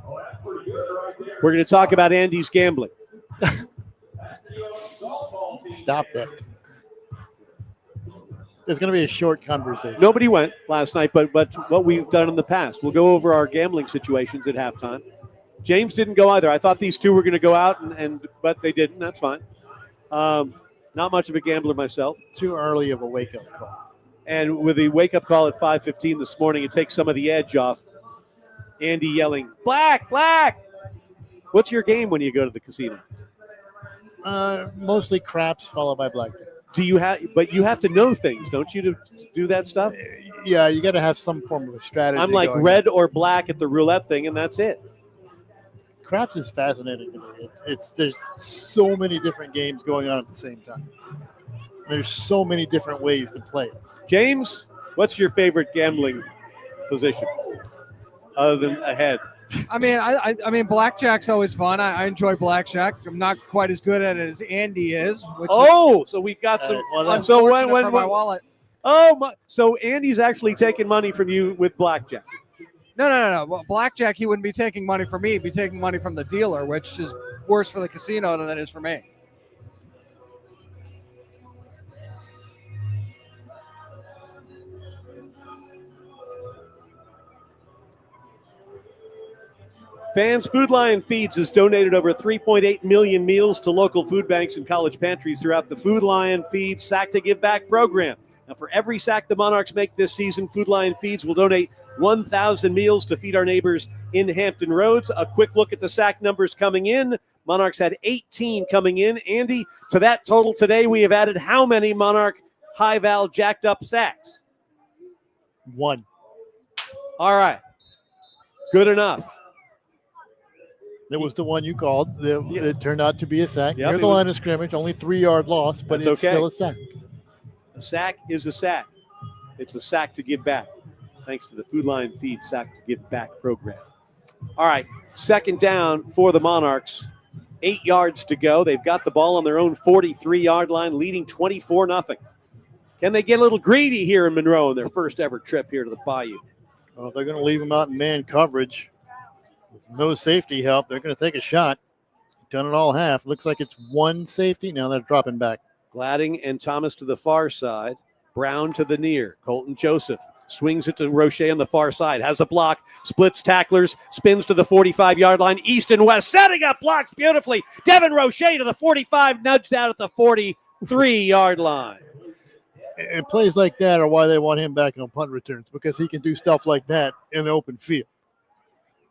Oh, that's pretty good right there. we're going to talk about Andy's gambling. That's the softball team. Stop that. It's going to be a short conversation. Nobody went last night, but what we've done in the past. We'll go over our gambling situations at halftime. James didn't go either. I thought these two were going to go out, but they didn't. That's fine. Not much of a gambler myself. Too early of a wake-up call. And with the wake-up call at 5:15 this morning, it takes some of the edge off. Andy yelling, "Black, black!" What's your game when you go to the casino? Mostly craps followed by blackjack. But you have to know things, don't you, to do that stuff? Yeah, you got to have some form of a strategy. I'm like going red or black at the roulette thing, and that's it. Craps is fascinating to me. There's so many different games going on at the same time. There's so many different ways to play it. James, what's your favorite gambling position other than ahead? I mean, blackjack's always fun. I enjoy blackjack. I'm not quite as good at it as Andy is. So we've got some. So when my wallet. So Andy's actually taking money from you with blackjack. No. Well, blackjack, he wouldn't be taking money from me. He'd be taking money from the dealer, which is worse for the casino than it is for me. Fans Food Lion Feeds has donated over 3.8 million meals to local food banks and college pantries throughout the Food Lion Feeds Sack to Give Back program. Now, for every sack the Monarchs make this season, Food Lion Feeds will donate 1,000 meals to feed our neighbors in Hampton Roads. A quick look at the sack numbers coming in. Monarchs had 18 coming in. Andy, to that total today, we have added how many Monarch high-val jacked up sacks? 1. All right. Good enough. That was the one you called. It turned out to be a sack. Yep, Near the line of scrimmage, only 3-yard loss, but That's it's still a sack. A sack is a sack. It's a sack to give back, thanks to the Food Lion Feed Sack to Give Back program. All right, second down for the Monarchs. 8 yards to go. They've got the ball on their own 43-yard line, leading 24-0. Can they get a little greedy here in Monroe in their first ever trip here to the Bayou? Well, if they're going to leave them out in man coverage with no safety help, they're going to take a shot. Done it all half. Looks like it's one safety. Now they're dropping back. Gladding and Thomas to the far side. Brown to the near. Colton Joseph swings it to Roche on the far side. Has a block. Splits tacklers. Spins to the 45-yard line. East and west. Setting up blocks beautifully. Devin Roche to the 45. Nudged out at the 43-yard line. And plays like that are why they want him back on punt returns, because he can do stuff like that in the open field.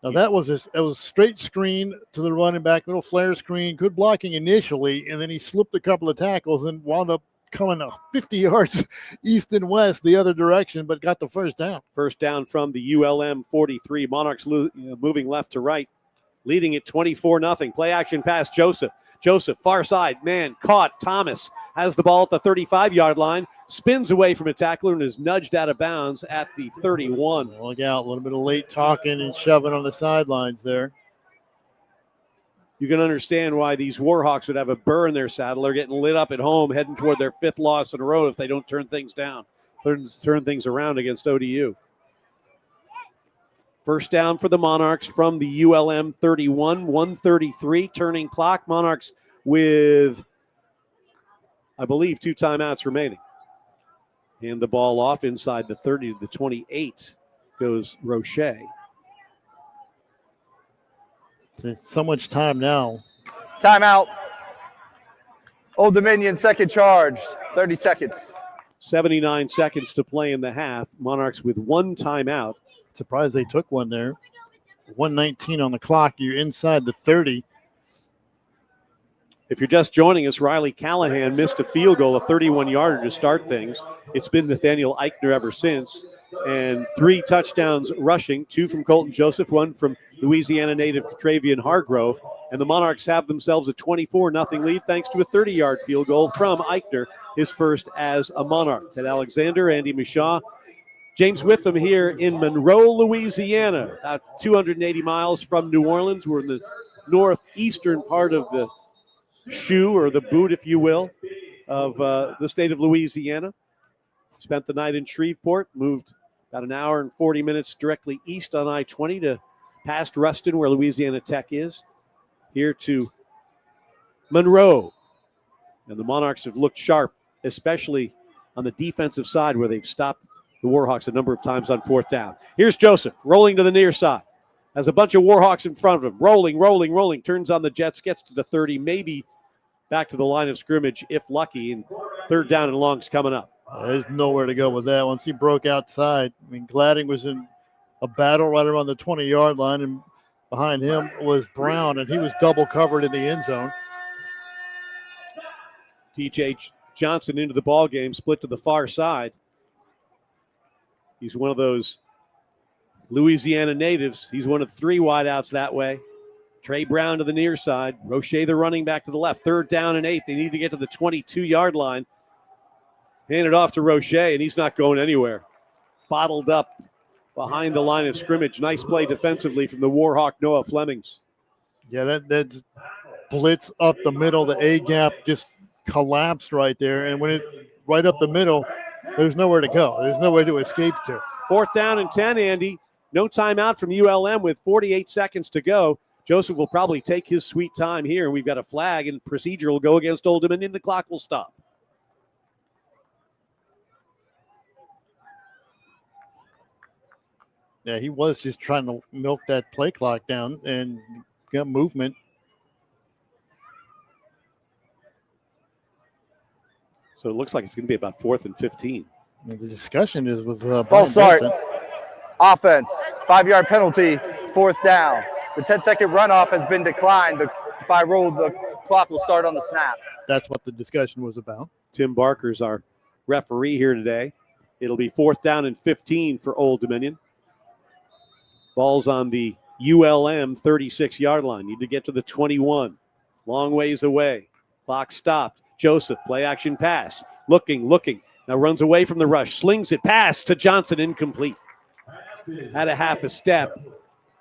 Now that was a straight screen to the running back, little flare screen, good blocking initially, and then he slipped a couple of tackles and wound up coming 50 yards east and west the other direction, but got the first down. First down from the ULM 43. Monarchs moving left to right, leading at 24-0. Play action pass, Joseph. Joseph, far side, man, caught. Thomas has the ball at the 35-yard line, spins away from a tackler and is nudged out of bounds at the 31. Look out, a little bit of late talking and shoving on the sidelines there. You can understand why these Warhawks would have a burr in their saddle. They're getting lit up at home, heading toward their 5th loss in a row if they don't turn things down, turn things around against ODU. First down for the Monarchs from the ULM 31, 1:33, turning clock. Monarchs with, I believe, 2 timeouts remaining. Hand the ball off inside the 30 to the 28 goes Roche. So much time now. Timeout. Old Dominion, second charge, 30 seconds. 79 seconds to play in the half. Monarchs with 1 timeout. Surprised they took one there. 1:19 on the clock. You're inside the 30. If you're just joining us, Riley Callahan missed a field goal, a 31-yarder to start things. It's been Nathaniel Eichner ever since. And 3 touchdowns rushing, 2 from Colton Joseph, 1 from Louisiana native Travian Hargrove. And the Monarchs have themselves a 24-0 lead thanks to a 30-yard field goal from Eichner, his first as a Monarch. Ted Alexander, Andy Mishaw, James Witham here in Monroe, Louisiana, about 280 miles from New Orleans. We're in the northeastern part of the shoe, or the boot, if you will, of the state of Louisiana. Spent the night in Shreveport, moved about an hour and 40 minutes directly east on I-20 to past Ruston, where Louisiana Tech is, here to Monroe. And the Monarchs have looked sharp, especially on the defensive side, where they've stopped the Warhawks a number of times on 4th down. Here's Joseph rolling to the near side. Has a bunch of Warhawks in front of him. Rolling. Turns on the Jets, gets to the 30, maybe back to the line of scrimmage if lucky. And 3rd down and long's coming up. There's nowhere to go with that. Once he broke outside, I mean, Gladding was in a battle right around the 20-yard line, and behind him was Brown, and he was double covered in the end zone. TJ Johnson into the ball game, split to the far side. He's one of those Louisiana natives. He's one of 3 wideouts that way. Trey Brown to the near side. Roche, the running back, to the left. 3rd down and 8. They need to get to the 22-yard line. Hand it off to Roche, and he's not going anywhere. Bottled up behind the line of scrimmage. Nice play defensively from the Warhawk, Noah Flemings. Yeah, that blitz up the middle, the A-gap just collapsed right there. And when it right up the middle, there's nowhere to go. There's nowhere to escape to. 4th down and 10, Andy. No timeout from ULM with 48 seconds to go. Joseph will probably take his sweet time here. We've got a flag, and procedure will go against Old Dominion. The clock will stop. Yeah, he was just trying to milk that play clock down and get movement. So it looks like it's going to be about 4th and 15. The discussion is with Brian False start. Benson. Offense, 5-yard penalty, 4th down. The 10-second runoff has been declined. By rule, the clock will start on the snap. That's what the discussion was about. Tim Barker's our referee here today. It'll be 4th down and 15 for Old Dominion. Ball's on the ULM 36-yard line. Need to get to the 21. Long ways away. Clock stopped. Joseph, play action pass. Looking. Now runs away from the rush. Slings it. Pass to Johnson. Incomplete. Had a half a step,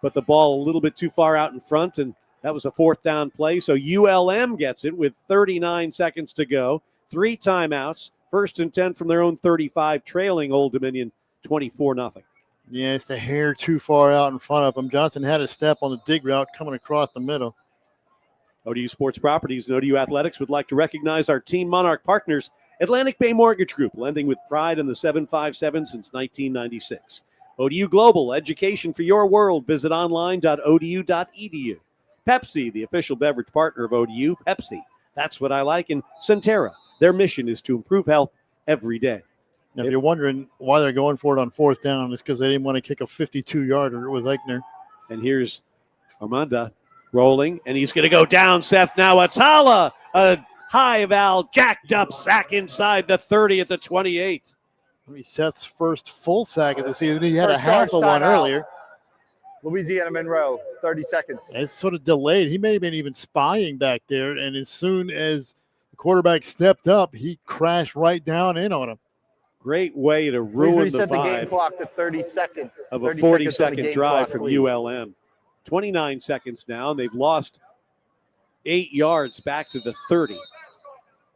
but the ball a little bit too far out in front, and that was a 4th down play. So ULM gets it with 39 seconds to go. 3 timeouts. 1st and 10 from their own 35, trailing Old Dominion 24-0. Yeah, it's a hair too far out in front of him. Johnson had a step on the dig route coming across the middle. ODU Sports Properties and ODU Athletics would like to recognize our Team Monarch partners, Atlantic Bay Mortgage Group, lending with pride in the 757 since 1996. ODU Global, education for your world. Visit online.odu.edu. Pepsi, the official beverage partner of ODU. Pepsi, that's what I like. And Centera, their mission is to improve health every day. Now, if you're wondering why they're going for it on 4th down, it's because they didn't want to kick a 52-yarder with Eichner. And here's Armanda rolling, and he's going to go down, Seth. Now Atala, a high Val, jacked up sack inside the 30 at the 28. I mean, Seth's first full sack of the season. He had a First half of charge one timeout. earlier. Louisiana Monroe, 30 seconds. It's sort of delayed. He may have been even spying back there, and as soon as the quarterback stepped up, he crashed right down in on him. Great way to Please ruin the reset the game vibe clock to 30 seconds. of a 30 seconds on the 40-second game drive clock, from please. ULM. 29 seconds now, and they've lost 8 yards back to the 30.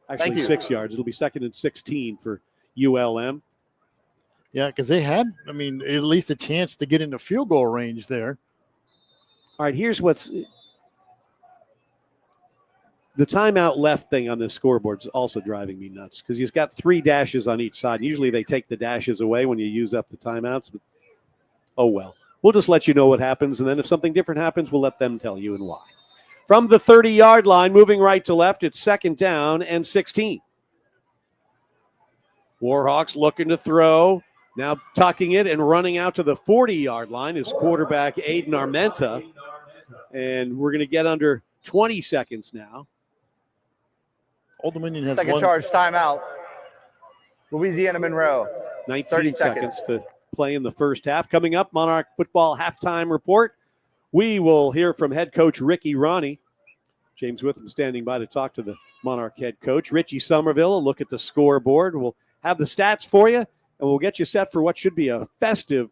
Actually, Thank you. 6 yards. It'll be 2nd and 16 for ULM. Yeah, because they had, at least a chance to get into field goal range there. All right, here's what's the timeout left thing on this scoreboard is also driving me nuts because he's got 3 dashes on each side. Usually they take the dashes away when you use up the timeouts, but oh well. We'll just let you know what happens, and then if something different happens, we'll let them tell you and why. From the 30-yard line, moving right to left, it's 2nd down and 16. Warhawks looking to throw. Now tucking it and running out to the 40-yard line is quarterback Aiden Armenta. And we're going to get under 20 seconds now. Old Dominion has Second one. charge timeout. Louisiana Monroe. 19 30 seconds seconds. to play in the first half. Coming up, Monarch football halftime report. We will hear from head coach Ricky Ronnie. James Witham standing by to talk to the Monarch head coach. Richie Somerville, a look at the scoreboard. We'll have the stats for you, and we'll get you set for what should be a festive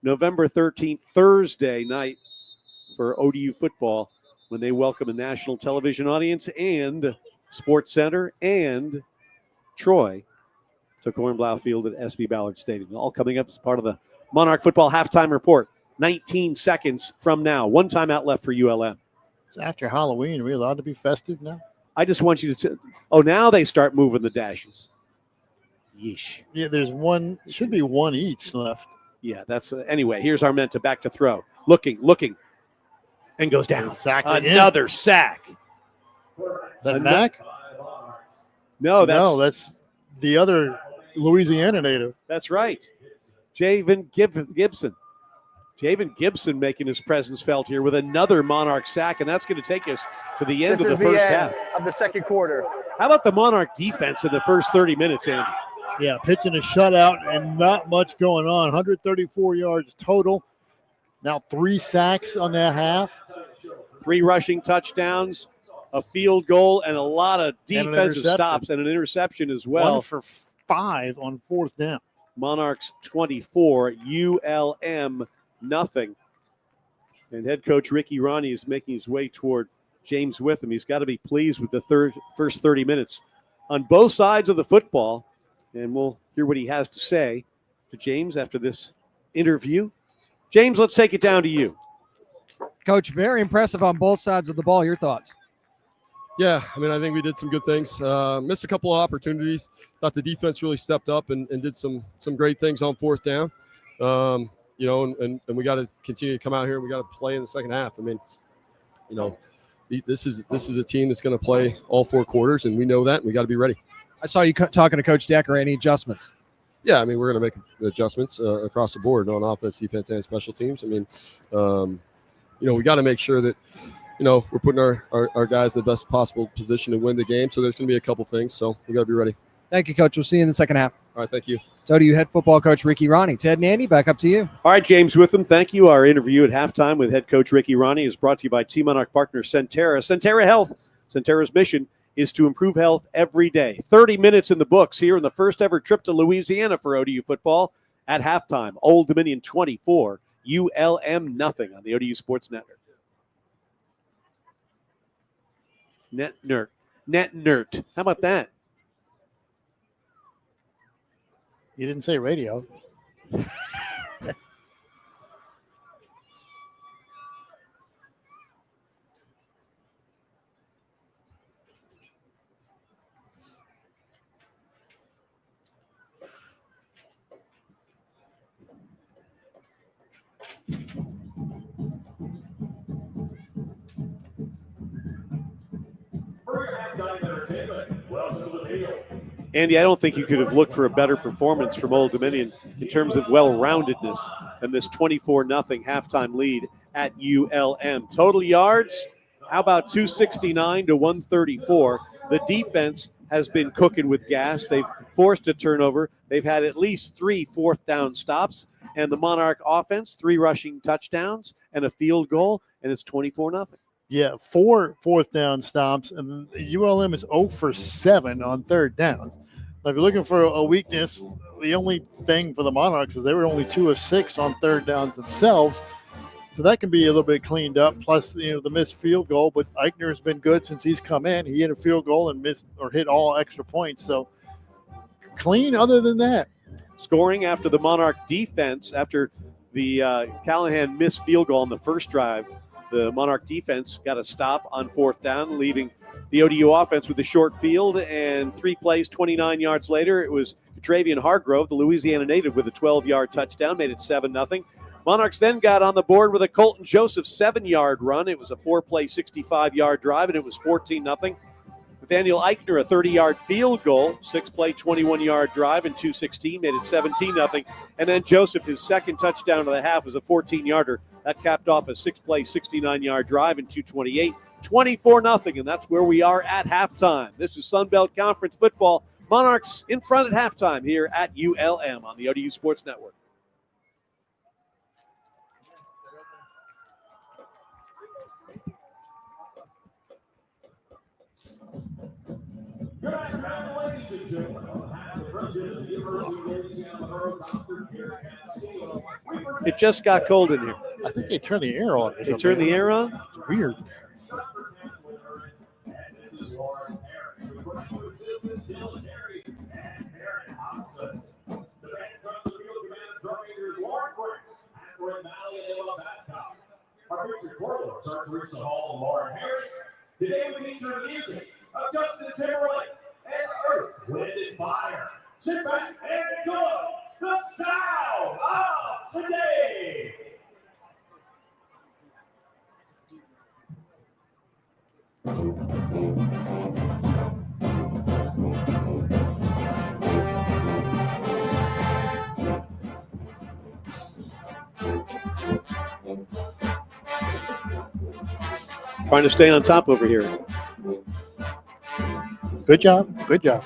November 13th, Thursday night for ODU football when they welcome a national television audience and Sports Center and Troy to Cornblau Field at SB Ballard Stadium. All coming up as part of the Monarch football halftime report. 19 seconds from now. 1 timeout left for ULM. It's after Halloween. Are we allowed to be festive now? I just want you to now they start moving the dashes. Yeesh. Yeah, there's one, should be one each left. Yeah, that's anyway. Here's Armenta back to throw. Looking, and goes down. Sack again. Another sack. That Mac? No, that's the other Louisiana native. That's right. Javen Gibson. Javen Gibson making his presence felt here with another Monarch sack, and that's going to take us to the end This of is the first end half. of the second quarter. How about the Monarch defense in the first 30 minutes, Andy? Yeah, pitching a shutout and not much going on. 134 yards total. Now 3 sacks on that half. 3 rushing touchdowns, a field goal, and a lot of And an defensive interception. stops and an interception as well. 1 for 5 on 4th down. Monarchs 24, ULM nothing. And head coach Ricky Ronnie is making his way toward James Witham. He's got to be pleased with the first 30 minutes on both sides of the football. And we'll hear what he has to say to James after this interview. James, let's take it down to you. Coach, very impressive on both sides of the ball. Your thoughts? Yeah, I think we did some good things. Missed a couple of opportunities. Thought the defense really stepped up and did some great things on 4th down. And we got to continue to come out here and we got to play in the second half. This is a team that's going to play all 4 quarters, and we know that. And we got to be ready. I saw you talking to Coach Decker. Any adjustments? Yeah, I mean, we're going to make adjustments across the board on offense, defense, and special teams. I mean, we got to make sure that, we're putting our guys in the best possible position to win the game. So there's going to be a couple things. So we got to be ready. Thank you, Coach. We'll see you in the second half. All right, thank you. So do you, head football coach Ricky Ronnie. Ted and Andy, back up to you. All right, James Witham, thank you. Our interview at halftime with head coach Ricky Ronnie is brought to you by Team Monarch partner Centera. Centera Health. Centera's mission is to improve health every day. 30 minutes in the books here in the first ever trip to Louisiana for ODU football at halftime. Old Dominion 24, ULM nothing on the ODU Sports Network. Net nerd. How about that? You didn't say radio. Andy, I don't think you could have looked for a better performance from Old Dominion in terms of well-roundedness than this 24-0 halftime lead at ULM. Total yards, how about 269 to 134? The defense has been cooking with gas. They've forced a turnover. They've had at least 3 fourth down stops. And the Monarch offense, 3 rushing touchdowns and a field goal, and it's 24-0. Yeah, 4 fourth down stops, and ULM is 0 for 7 on third downs. Now, if you're looking for a weakness, the only thing for the Monarchs is they were only 2 of 6 on third downs themselves. So that can be a little bit cleaned up, plus, the missed field goal. But Eichner has been good since he's come in. He hit a field goal and missed or hit all extra points. So clean other than that. Scoring after the Monarch defense, after the Callahan missed field goal on the first drive, the Monarch defense got a stop on fourth down, leaving the ODU offense with a short field, and 3 plays, 29 yards later, it was Travian Hargrove, the Louisiana native, with a 12-yard touchdown, made it 7-0. Monarchs then got on the board with a Colton Joseph 7-yard run. It was a 4-play, 65-yard drive, and it was 14-0. Nathaniel Eichner, a 30-yard field goal, 6-play, 21-yard drive, and 2:16, made it 17-0. And then Joseph, his second touchdown of the half, was a 14-yarder. That capped off a 6-play, 69-yard drive, and 2:28, 24-0. And that's where we are at halftime. This is Sun Belt Conference football. Monarchs in front at halftime here at ULM on the ODU Sports Network. Good afternoon, ladies and gentlemen. On behalf of the president of the University of Louisiana, Monroe Conference here at Stadium. It just got cold in here. I think they turned the air on. They turned the air on? It's weird. Our featured correspondents are Teresa Hall and Lauren Harris. Today we feature music of Justin Timberlake and Earth, Wind and Fire. Sit back and enjoy the sound of today. Trying to stay on top over here. Good job. Good job.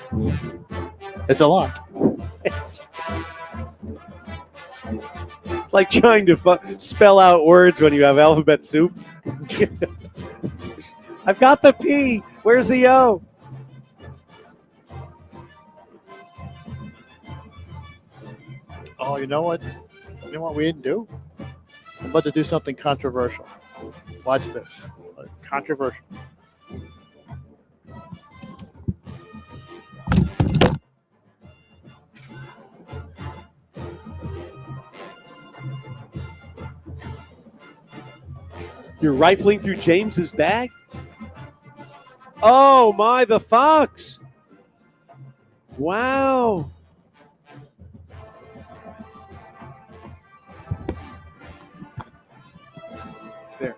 It's a lot. It's like trying to spell out words when you have alphabet soup. I've got the P. Where's the O? Oh, you know what? You know what we didn't do? I'm about to do something controversial. Watch this. Controversial. You're rifling through James's bag? Oh, my, the fox. Wow. There.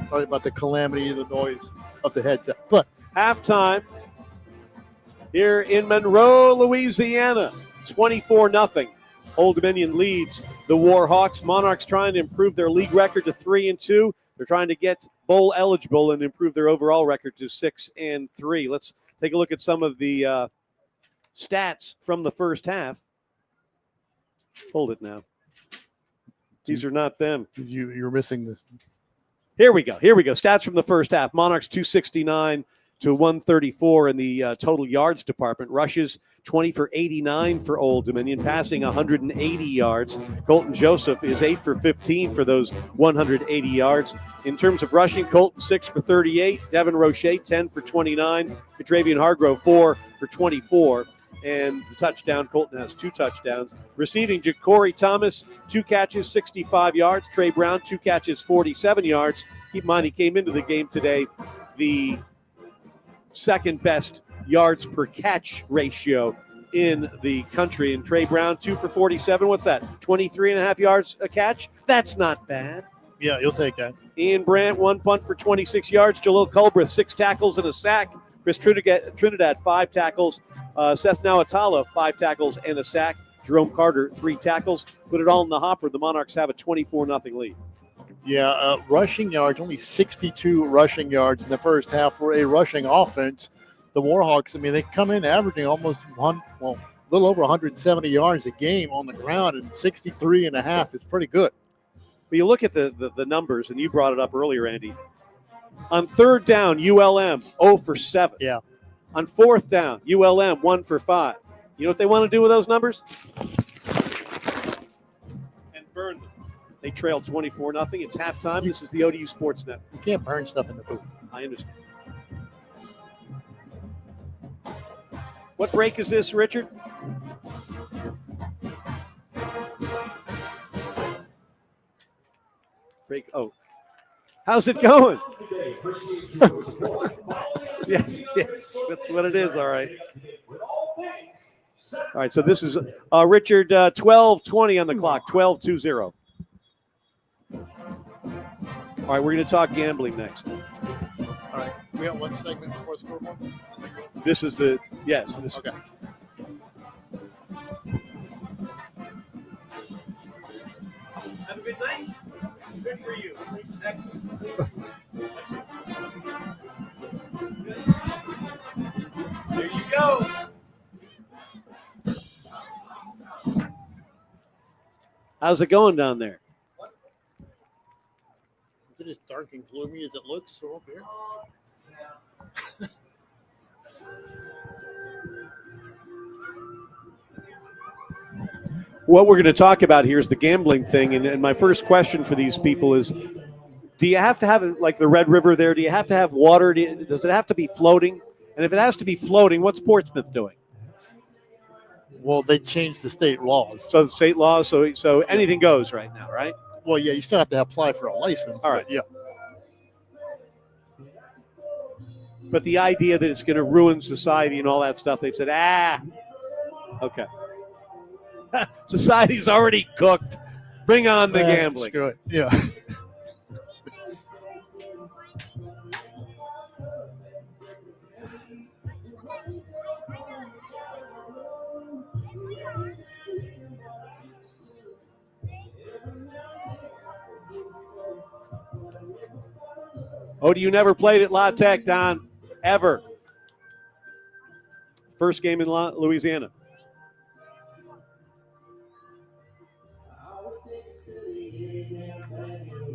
Sorry about the calamity of the noise of the headset. But halftime here in Monroe, Louisiana. 24-0. Old Dominion leads the Warhawks. Monarchs trying to improve their league record to 3-2. They're trying to get bowl eligible and improve their overall record to 6-3. Let's take a look at some of the stats from the first half. Hold it now. These are not them. You're missing this. Here we go. Stats from the first half. Monarchs 269 to 134 in the total yards department. Rushes 20 for 89 for Old Dominion, passing 180 yards. Colton Joseph is 8 for 15 for those 180 yards. In terms of rushing, Colton 6 for 38. Devin Roche 10 for 29. Katravian Hargrove 4 for 24. And the touchdown, Colton has 2 touchdowns. Receiving, Ja'Cory Thomas, 2 catches, 65 yards. Trey Brown, 2 catches, 47 yards. Keep in mind, he came into the game today the second best yards per catch ratio in the country. And Trey Brown, 2 for 47. What's that? 23 and a half yards a catch? That's not bad. Yeah, you'll take that. Ian Brandt, 1 punt for 26 yards. Jalil Culbreth, 6 tackles and a sack. Chris Trinidad, 5 tackles. Seth Nawatala, 5 tackles and a sack. Jerome Carter, 3 tackles. Put it all in the hopper. The Monarchs have a 24-0 lead. Yeah, rushing yards, only 62 rushing yards in the first half for a rushing offense. The Warhawks, I mean, they come in averaging almost a little over 170 yards a game on the ground, and 63 and a half is pretty good. But you look at the numbers, and you brought it up earlier, Andy. On third down, ULM 0 for 7. Yeah. On fourth down, ULM 1 for 5. You know what they want to do with those numbers? And burn them. They trail 24-0. It's halftime. This is the ODU Sports Network. You can't burn stuff in the booth. I understand. What break is this, Richard? Break. Oh. How's it going? Yeah, that's what it is. All right. All right, so this is Richard, 12:20 on the clock, 12:20. All right, we're going to talk gambling next. All right. We got one segment before scoreboard? This is the, yes. This, okay. Have a good night. Good for you. Excellent. Excellent. There you go. How's it going down there? Is it as dark and gloomy as it looks over here? What we're going to talk about here is the gambling thing. And my first question for these people is, do you have to have, like the Red River there, do you have to have water? Does it have to be floating? And if it has to be floating, what's Portsmouth doing? Well, they changed the state laws. So the state laws, so anything goes right now, right? Well, yeah, you still have to apply for a license. All right. Yeah. But the idea that it's going to ruin society and all that stuff, they've said, okay. Society's already cooked. Bring on the gambling. Screw it. Yeah. ODU never played at La Tech, Don, ever. First game in Louisiana.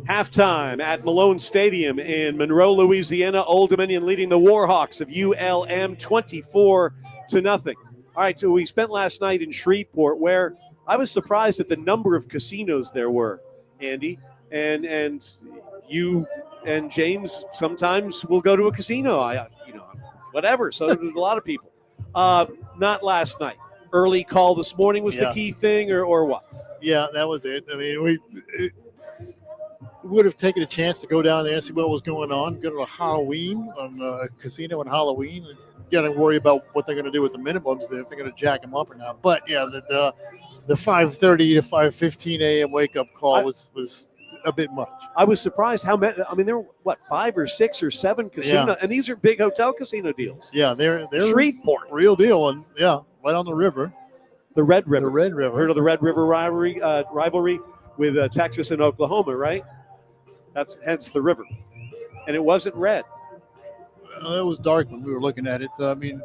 Halftime at Malone Stadium in Monroe, Louisiana. Old Dominion leading the Warhawks of ULM 24-0. All right, so we spent last night in Shreveport, where I was surprised at the number of casinos there were, Andy. And you and James sometimes will go to a casino. Whatever. So did a lot of people. Not last night. Early call this morning was the key thing, or what? Yeah, that was it. I mean, we would have taken a chance to go down there and see what was going on. Go to a Halloween, a casino on Halloween. And got to worry about what they're going to do with the minimums there, if they're going to jack them up or not. But yeah, the 5:30 to 5:15 a.m. wake up call was a bit much. I was surprised how many. I mean, there were 5 or 6 or 7 casinos, and these are big hotel casino deals. Yeah, they're Shreveport, real deal ones. Yeah, right on the river. The Red River. The Red River. Heard of the Red River rivalry with Texas and Oklahoma, right? That's hence the river. And it wasn't red. It was dark when we were looking at it. So, I mean,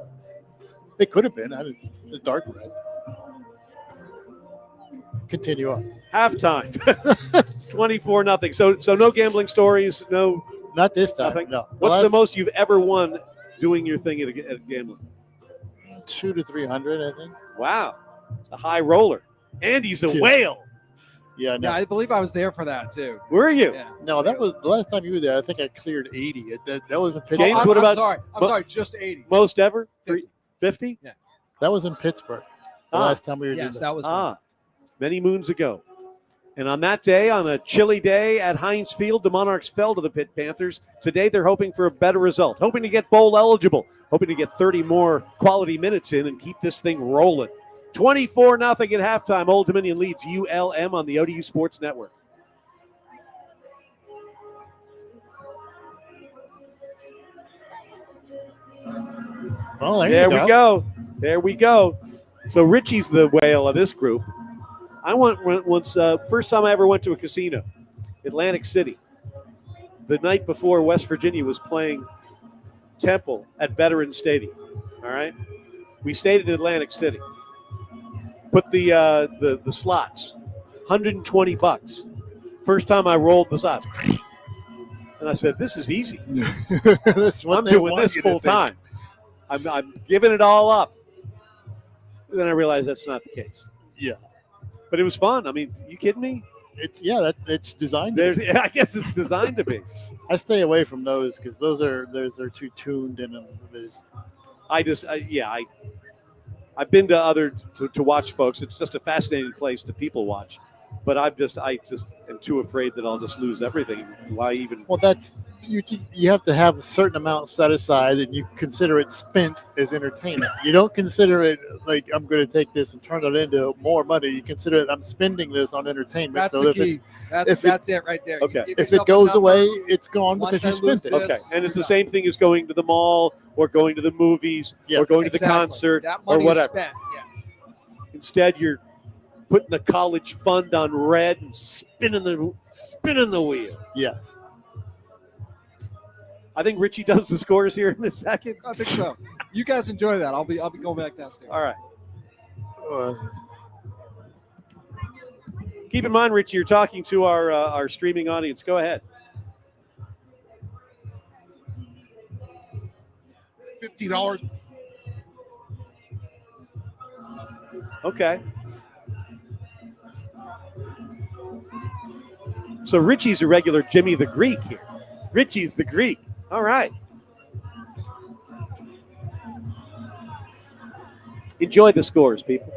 it could have been. It's a dark red. Continue on. Halftime. It's 24-0. So no gambling stories. No. Not this time. Nothing? No. What's the most you've ever won doing your thing at gambling? 200 to 300, I think. Wow. It's a high roller. And he's a Two. whale. Yeah, no. Yeah, I believe I was there for that too. Were you? Yeah. No, that was the last time you were there. I think I cleared 80. That was in Pittsburgh. James, I'm, what I'm about- sorry. I'm mo- sorry. Just 80. Most ever? 50. 50? That was in Pittsburgh. The Ah. last time we were Yes, there. that was. Many moons ago. And on that day, on a chilly day at Heinz Field, the Monarchs fell to the Pitt Panthers. Today, they're hoping for a better result, hoping to get bowl eligible, hoping to get 30 more quality minutes in and keep this thing rolling. 24-0 at halftime. Old Dominion leads ULM on the ODU Sports Network. Well, There we go. There we go. So Richie's the whale of this group. I went once, first time I ever went to a casino, Atlantic City. The night before West Virginia was playing Temple at Veterans Stadium. All right. We stayed in Atlantic City. Put the slots, $120. First time I rolled the slots. And I said, this is easy. That's what I'm they doing want this you to full think. time. I'm giving it all up. Then I realized that's not the case. Yeah. But it was fun. I mean, you kidding me? It's designed. To be. I guess it's designed to be. I stay away from those because those are too tuned and there's. I've been to other to watch folks. It's just a fascinating place to people watch. But I just am too afraid that I'll just lose everything. Why even? Well, that's you have to have a certain amount set aside, and you consider it spent as entertainment. You don't consider it like I'm going to take this and turn it into more money. You consider it I'm spending this on entertainment. That's so the if key. That's it right there. Okay. If it goes away, it's gone Once because you I lose spent it. this- Okay, and it's the same thing as going to the mall or going to the movies Yeah, or going to the Exactly. concert That or money is whatever. spent, yes. Instead, you're putting the college fund on red and spinning the wheel. Yes. I think Richie does the scores here in a second. I think so. You guys enjoy that. I'll be going back downstairs. All right. Uh, Keep in mind, Richie, you're talking to our streaming audience. Go ahead. $50. Okay. So Richie's a regular Jimmy the Greek here. Richie's the Greek. All right. Enjoy the scores, people.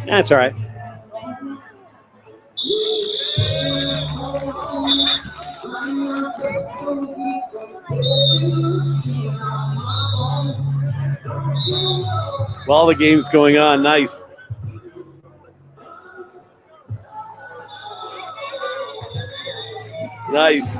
That's all right. While the game's going on, nice. Nice.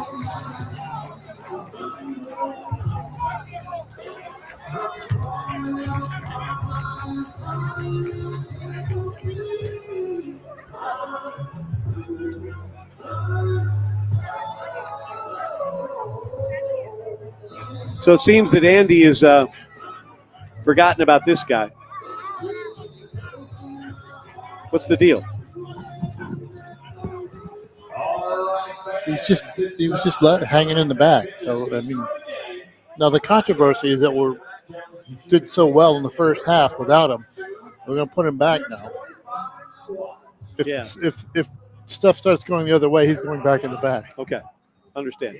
So it seems that Andy has forgotten about this guy. What's the deal? He was just hanging in the back. So I mean, now the controversy is that we did so well in the first half without him. We're going to put him back now. If stuff starts going the other way, he's going back in the back. Okay, understand.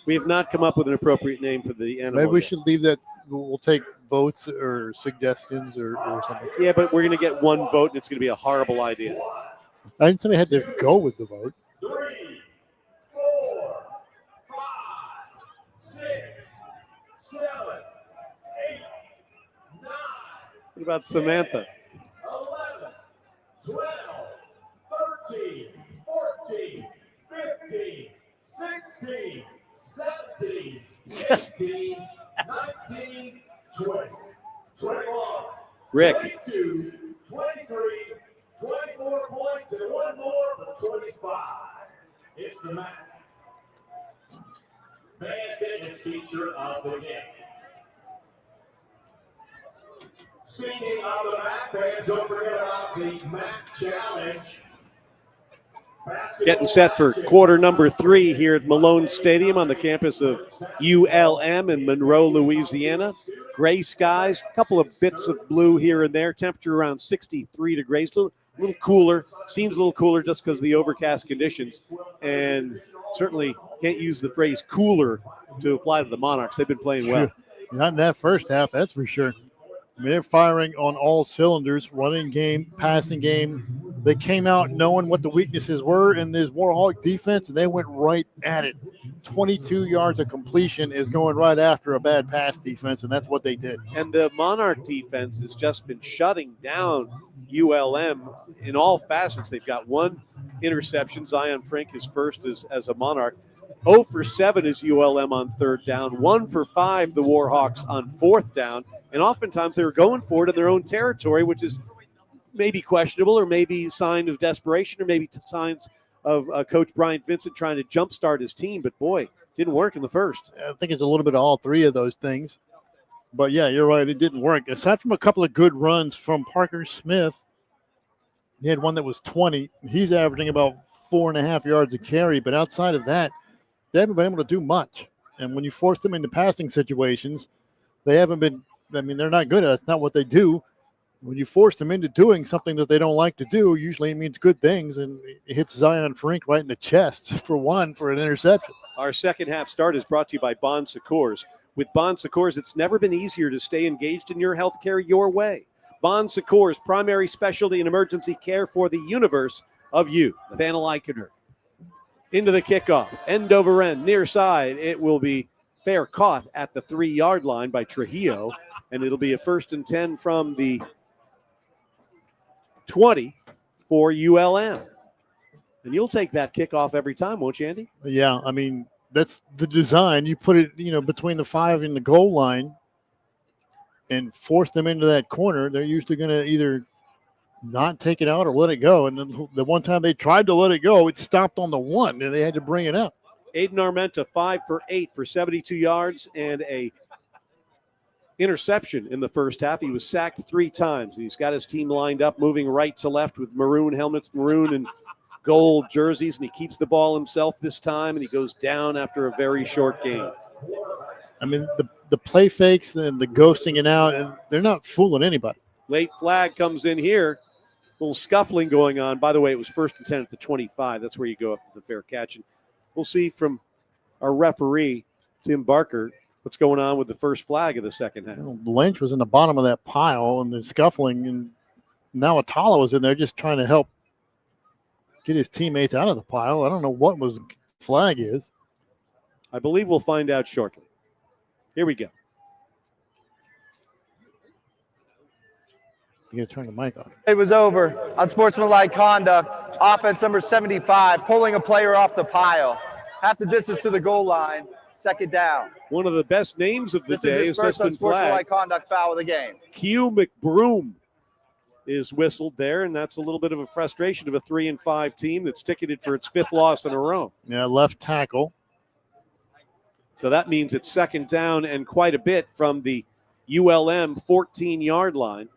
We have not come up with an appropriate name for the animal. Maybe we should leave that. We'll take votes or suggestions or something. Yeah, but we're going to get one vote, and it's going to be a horrible idea. I think somebody had to go with the vote. 3, 4, 5, 6, 7, 8, 9. What about Samantha? 11, 12, 13, 14, 15, 16, 17, 18, 19, 20, 21, Rick. 22, 23, 24 points and one more for 25. It's the match. Band fitness feature of the game. Speaking of the mat, fans, don't forget about the mat challenge. Getting set for quarter number 3 here at Malone Stadium on the campus of ULM in Monroe, Louisiana. Gray skies, a couple of bits of blue here and there. Temperature around 63 degrees. A little cooler. Seems a little cooler just because of the overcast conditions. And certainly can't use the phrase cooler to apply to the Monarchs. They've been playing well. Not in that first half, that's for sure. I mean, they're firing on all cylinders, running game, passing game. They came out knowing what the weaknesses were in this Warhawk defense, and they went right at it. 22 yards of completion is going right after a bad pass defense, and that's what they did. And the Monarch defense has just been shutting down ULM in all facets. They've got one interception. Zion Frank is first as a Monarch. 0 for 7 is ULM on third down. 1 for 5 the Warhawks on fourth down. And oftentimes they were going for it in their own territory, which is maybe questionable or maybe a sign of desperation or maybe signs of Coach Brian Vincent trying to jumpstart his team. But, boy, didn't work in the first. I think it's a little bit of all three of those things. But, yeah, you're right. It didn't work. Aside from a couple of good runs from Parker Smith, he had one that was 20. He's averaging about 4.5 yards a carry. But outside of that, they haven't been able to do much. And when you force them into passing situations, they haven't been – I mean, they're not good at it. That's not what they do. When you force them into doing something that they don't like to do, usually it means good things, and it hits Zion Frank right in the chest for an interception. Our second half start is brought to you by Bon Secours. With Bon Secours, it's never been easier to stay engaged in your health care your way. Bon Secours, primary specialty in emergency care for the universe of you. Nathaniel Eichener. Into the kickoff, end over end, near side. It will be fair caught at the 3-yard line by Trujillo, and it'll be a 1st and 10 from the 20 for ULM. And you'll take that kickoff every time, won't you, Andy? Yeah, I mean, that's the design. You put it, between the 5 and the goal line and force them into that corner. They're usually going to either not take it out or let it go. And then the one time they tried to let it go, it stopped on the 1, and they had to bring it up. Aiden Armenta, 5 for 8 for 72 yards and a interception in the first half. He was sacked 3 times. He's got his team lined up, moving right to left with maroon helmets, maroon and gold jerseys, and he keeps the ball himself this time, and he goes down after a very short game. I mean, the play fakes and the ghosting it out, and they're not fooling anybody. Late flag comes in here. A little scuffling going on. By the way, it was 1st and 10 at the 25. That's where you go after the fair catch. And we'll see from our referee, Tim Barker, what's going on with the first flag of the second half. Lynch was in the bottom of that pile, and the scuffling, and now Atala was in there just trying to help get his teammates out of the pile. I don't know what was flag is. I believe we'll find out shortly. Here we go. You got to turn the mic on. It was over on sportsmanlike conduct. Offense number 75, pulling a player off the pile. Half the distance to the goal line. Second down. One of the best names of the This day is has his just first been flagged. unsportsmanlike conduct foul of the game. Q McBroom is whistled there, and that's a little bit of a frustration of a 3-5 team that's ticketed for its 5th loss in a row. Yeah, left tackle. So that means it's second down and quite a bit from the ULM 14-yard line,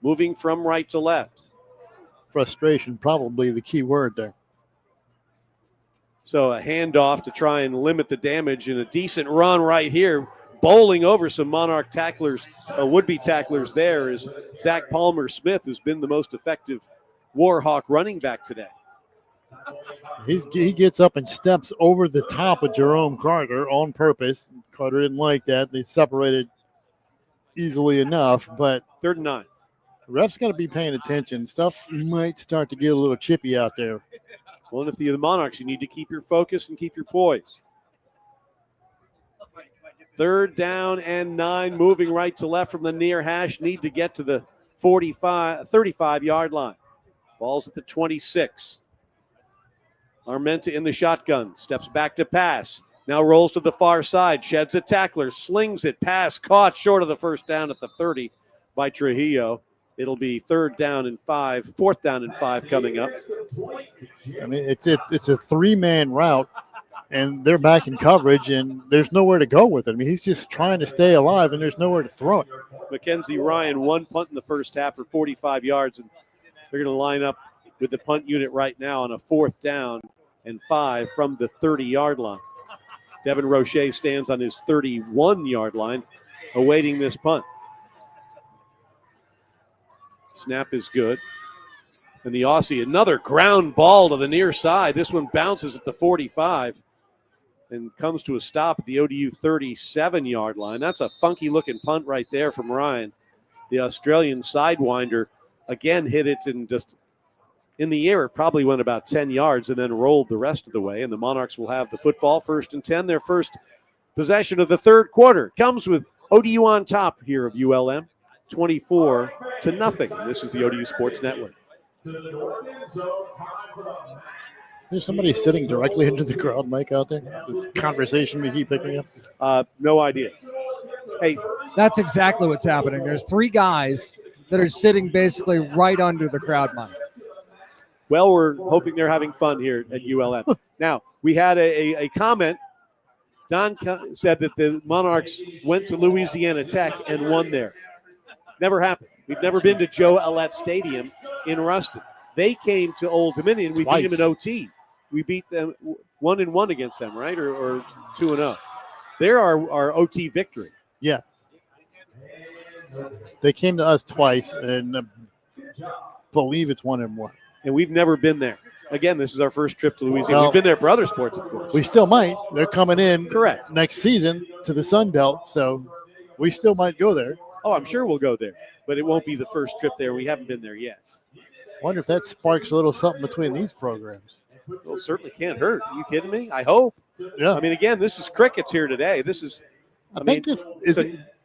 moving from right to left. Frustration, probably the key word there. So a handoff to try and limit the damage, and a decent run right here, bowling over some Monarch tacklers, would-be tacklers there is Zach Palmer-Smith, who's been the most effective Warhawk running back today. He gets up and steps over the top of Jerome Carter on purpose. Carter didn't like that. They separated easily enough, but 3rd and 9. the ref's got to be paying attention. Stuff might start to get a little chippy out there. Well, and if you're the Monarchs, you need to keep your focus and keep your poise. 3rd down and 9, moving right to left from the near hash. Need to get to the 35-yard line. Ball's at the 26. Armenta in the shotgun. Steps back to pass. Now rolls to the far side. Sheds a tackler. Slings it. Pass caught short of the first down at the 30 by Trujillo. It'll be 4th down and 5 coming up. I mean, it's a 3-man route, and they're back in coverage, and there's nowhere to go with it. I mean, he's just trying to stay alive, and there's nowhere to throw it. Mackenzie Ryan, 1 punt in the first half for 45 yards, and they're going to line up with the punt unit right now on a 4th down and 5 from the 30-yard line. Devin Roche stands on his 31-yard line, awaiting this punt. Snap is good. And the Aussie, another ground ball to the near side. This one bounces at the 45 and comes to a stop at the ODU 37-yard line. That's a funky-looking punt right there from Ryan. The Australian sidewinder again hit it and just in the air. It probably went about 10 yards and then rolled the rest of the way. And the Monarchs will have the football 1st and 10. Their first possession of the 3rd quarter comes with ODU on top here of ULM. 24-0. This is the ODU Sports Network. There's somebody sitting directly into the crowd mic out there. This conversation we keep picking up. No idea. Hey, That's exactly what's happening. There's 3 guys that are sitting basically right under the crowd mic. well, we're hoping they're having fun here at ULM. Now, we had a comment. Don said that the Monarchs went to Louisiana Tech and won there. Never happened. We've never been to Joe Alette Stadium in Ruston. They came to Old Dominion. We beat them in OT. We beat them 1-1 against them, right? Or 2-0. They're our OT victory. Yes. They came to us twice, and believe it's 1-1. And we've never been there. Again, this is our first trip to Louisiana. We've been there for other sports, of course. We still might. They're coming in correct next season to the Sun Belt, so we still might go there. Oh, I'm sure we'll go there, but it won't be the first trip there. We haven't been there yet. I wonder if that sparks a little something between these programs. Well, it certainly can't hurt. Are you kidding me? I hope. Yeah. I mean, again, this is crickets here today. This is, I think this is.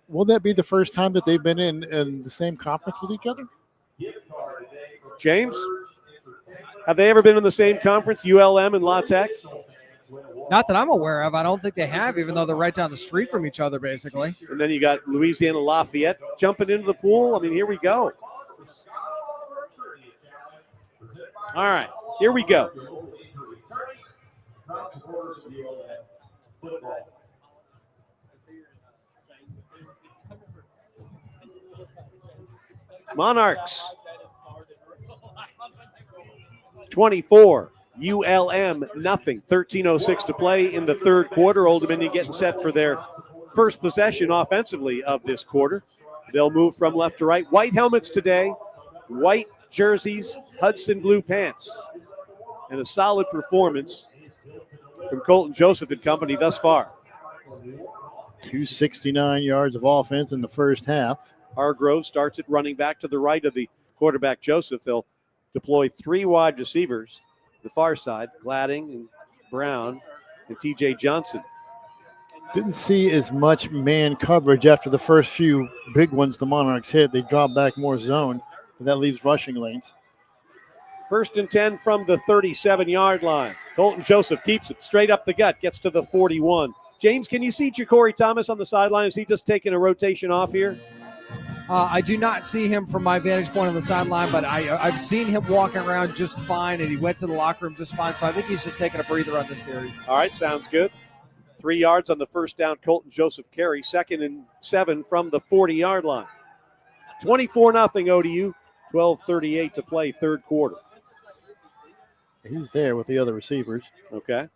Will that be the first time that they've been in the same conference with each other? James, have they ever been in the same conference, ULM and La Tech? Not that I'm aware of. I don't think they have, even though they're right down the street from each other, basically. And then you got Louisiana Lafayette jumping into the pool. I mean, here we go. All right, here we go. Monarchs 24, ULM nothing. 13:06 to play in the third quarter. Old Dominion getting set for their first possession offensively of this quarter. They'll move from left to right. White helmets today, white jerseys, Hudson blue pants, and a solid performance from Colton Joseph and company thus far. 269 yards of offense in the first half. Hargrove starts at running back to the right of the quarterback Joseph. They'll deploy 3 wide receivers, the far side, Gladding and Brown and TJ Johnson. Didn't see as much man coverage after the first few big ones the Monarchs hit. They dropped back more zone, but that leaves rushing lanes. 1st and 10 from the 37-yard line. Colton Joseph keeps it straight up the gut, gets to the 41. James, can you see Ja'Cory Thomas on the sideline? Is he just taking a rotation off here? I do not see him from my vantage point on the sideline, but I've seen him walking around just fine, and he went to the locker room just fine. So I think he's just taking a breather on this series. All right, sounds good. 3 yards on the first down, Colton Joseph carry. 2nd and 7 from the 40-yard line. 24-0 ODU, 12:38 to play, third quarter. He's there with the other receivers. Okay.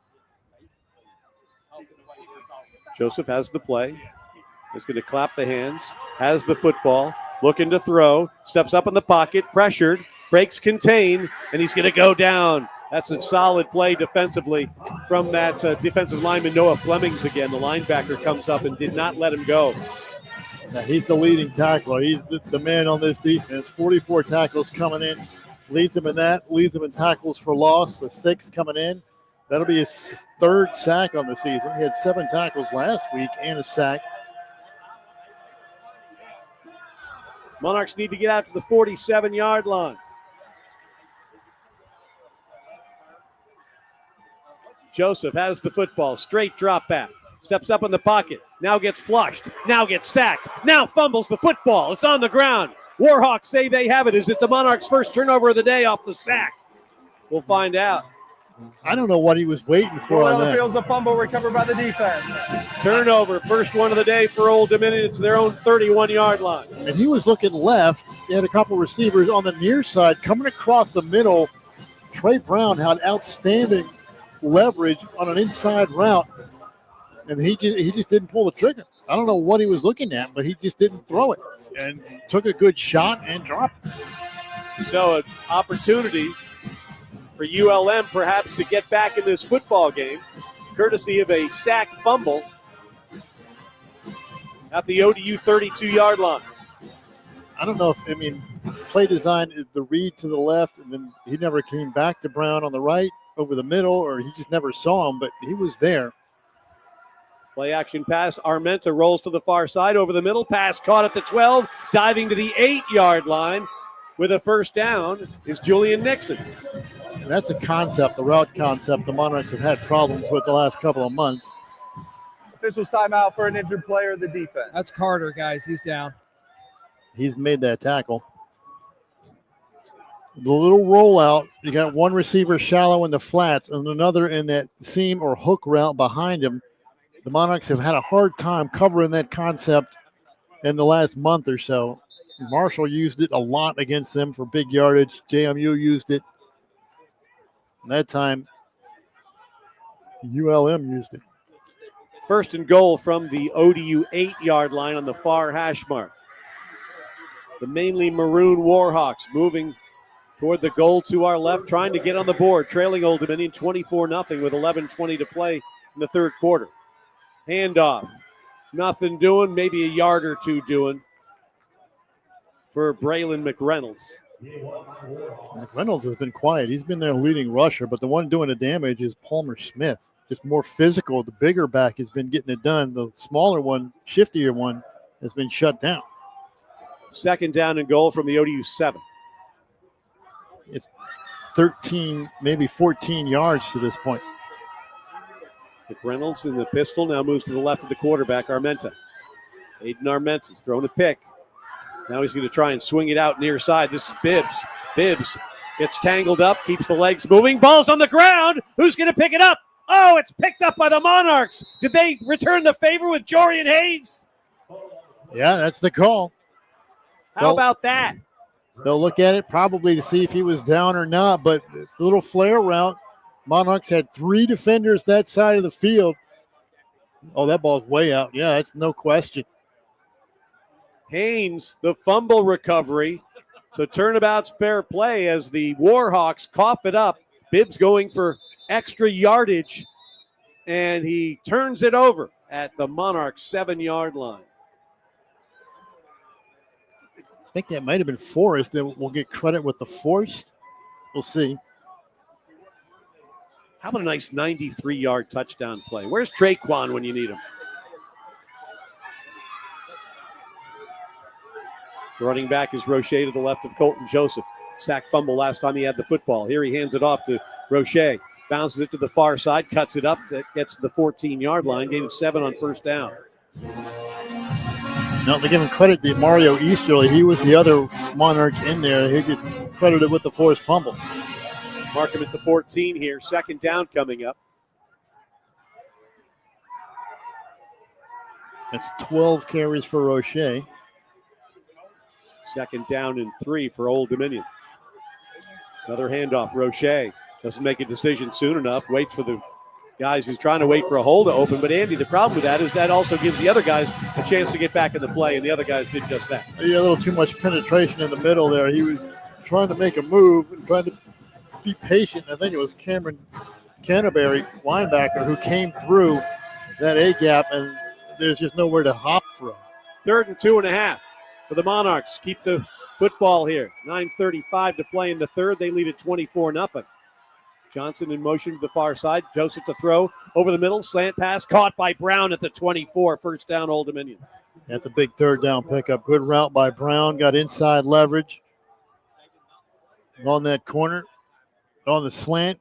Joseph has the play. He's going to clap the hands, has the football, looking to throw, steps up in the pocket, pressured, breaks contain, and he's going to go down. That's a solid play defensively from that defensive lineman, Noah Flemings again. The linebacker comes up and did not let him go. Now, he's the leading tackler. He's the man on this defense. 44 tackles coming in. Leads him in that. Leads him in tackles for loss with 6 coming in. That'll be his 3rd sack on the season. He had 7 tackles last week and a sack. Monarchs need to get out to the 47-yard line. Joseph has the football, straight drop back, steps up in the pocket, now gets flushed, now gets sacked, now fumbles the football. It's on the ground. Warhawks say they have it. Is it the Monarchs' first turnover of the day off the sack? We'll find out. I don't know what he was waiting for on the that. field's a fumble recovered by the defense. Turnover, first one of the day for Old Dominion. It's their own 31-yard line. And he was looking left. He had a couple receivers on the near side coming across the middle. Trey Brown had outstanding leverage on an inside route, and he just didn't pull the trigger. I don't know what he was looking at, but he just didn't throw it and took a good shot and dropped it. So an opportunity for ULM perhaps to get back in this football game, courtesy of a sack fumble at the ODU 32-yard line. I don't know play design is the read to the left, and then he never came back to Brown on the right over the middle, or he just never saw him, but he was there. Play action pass. Armenta rolls to the far side over the middle. Pass caught at the 12, diving to the 8-yard line with a first down is Julian Nixon. And that's a concept, the route concept the Monarchs have had problems with the last couple of months. Officials timeout for an injured player of the defense. That's Carter, guys. He's down. He's made that tackle. The little rollout, you got one receiver shallow in the flats and another in that seam or hook route behind him. The Monarchs have had a hard time covering that concept in the last month or so. Marshall used it a lot against them for big yardage. JMU used it. And that time, ULM used it. 1st and goal from the ODU 8-yard line on the far hash mark. The mainly maroon Warhawks moving toward the goal to our left, trying to get on the board, trailing Old Dominion 24-0 with 11:20 to play in the third quarter. Handoff. Nothing doing, maybe a yard or two doing for Braylon McReynolds. McReynolds has been quiet. He's been their leading rusher, but the one doing the damage is Palmer Smith. Just more physical. The bigger back has been getting it done. The smaller one, shiftier one, has been shut down. 2nd down and goal from the ODU 7. It's 13, maybe 14 yards to this point. McReynolds in the pistol now moves to the left of the quarterback, Armenta. Aiden Armenta's throwing a pick. Now he's going to try and swing it out near side. This is Bibbs. Bibbs gets tangled up, keeps the legs moving. Ball's on the ground. Who's going to pick it up? Oh, it's picked up by the Monarchs. Did they return the favor with Jorian Hayes? Yeah, that's the call. How about that? They'll look at it probably to see if he was down or not, but it's a little flare route. Monarchs had 3 defenders that side of the field. Oh, that ball's way out. Yeah, that's no question. Haynes, the fumble recovery. So turnabout's fair play as the Warhawks cough it up. Bibbs going for extra yardage, and he turns it over at the Monarchs 7-yard line. I think that might have been Forrest that will get credit with the forced. We'll see. How about a nice 93-yard touchdown play? Where's Traquan when you need him? Running back is Roche to the left of Colton Joseph. Sack fumble last time he had the football. Here he hands it off to Roche. Bounces it to the far side, cuts it up, that gets to the 14-yard line, gain of 7 on first down. Now, to give him credit to Mario Easterly, he was the other Monarch in there. He gets credited with the forced fumble. Mark him at the 14 here. Second down coming up. That's 12 carries for Roche. Second down and 3 for Old Dominion. Another handoff. Roche doesn't make a decision soon enough. Waits for the guys who's trying to wait for a hole to open. But, Andy, the problem with that is that also gives the other guys a chance to get back in the play, and the other guys did just that. He had a little too much penetration in the middle there. He was trying to make a move and trying to be patient. I think it was Cameron Canterbury, linebacker, who came through that A-gap, and there's just nowhere to hop from. 3rd and 2.5 for the Monarchs. Keep the football here. 9:35 to play in the third. They lead at 24-0. Johnson in motion to the far side. Joseph to throw over the middle. Slant pass caught by Brown at the 24. First down, Old Dominion. That's a big third down pickup. Good route by Brown. Got inside leverage on that corner. On the slant.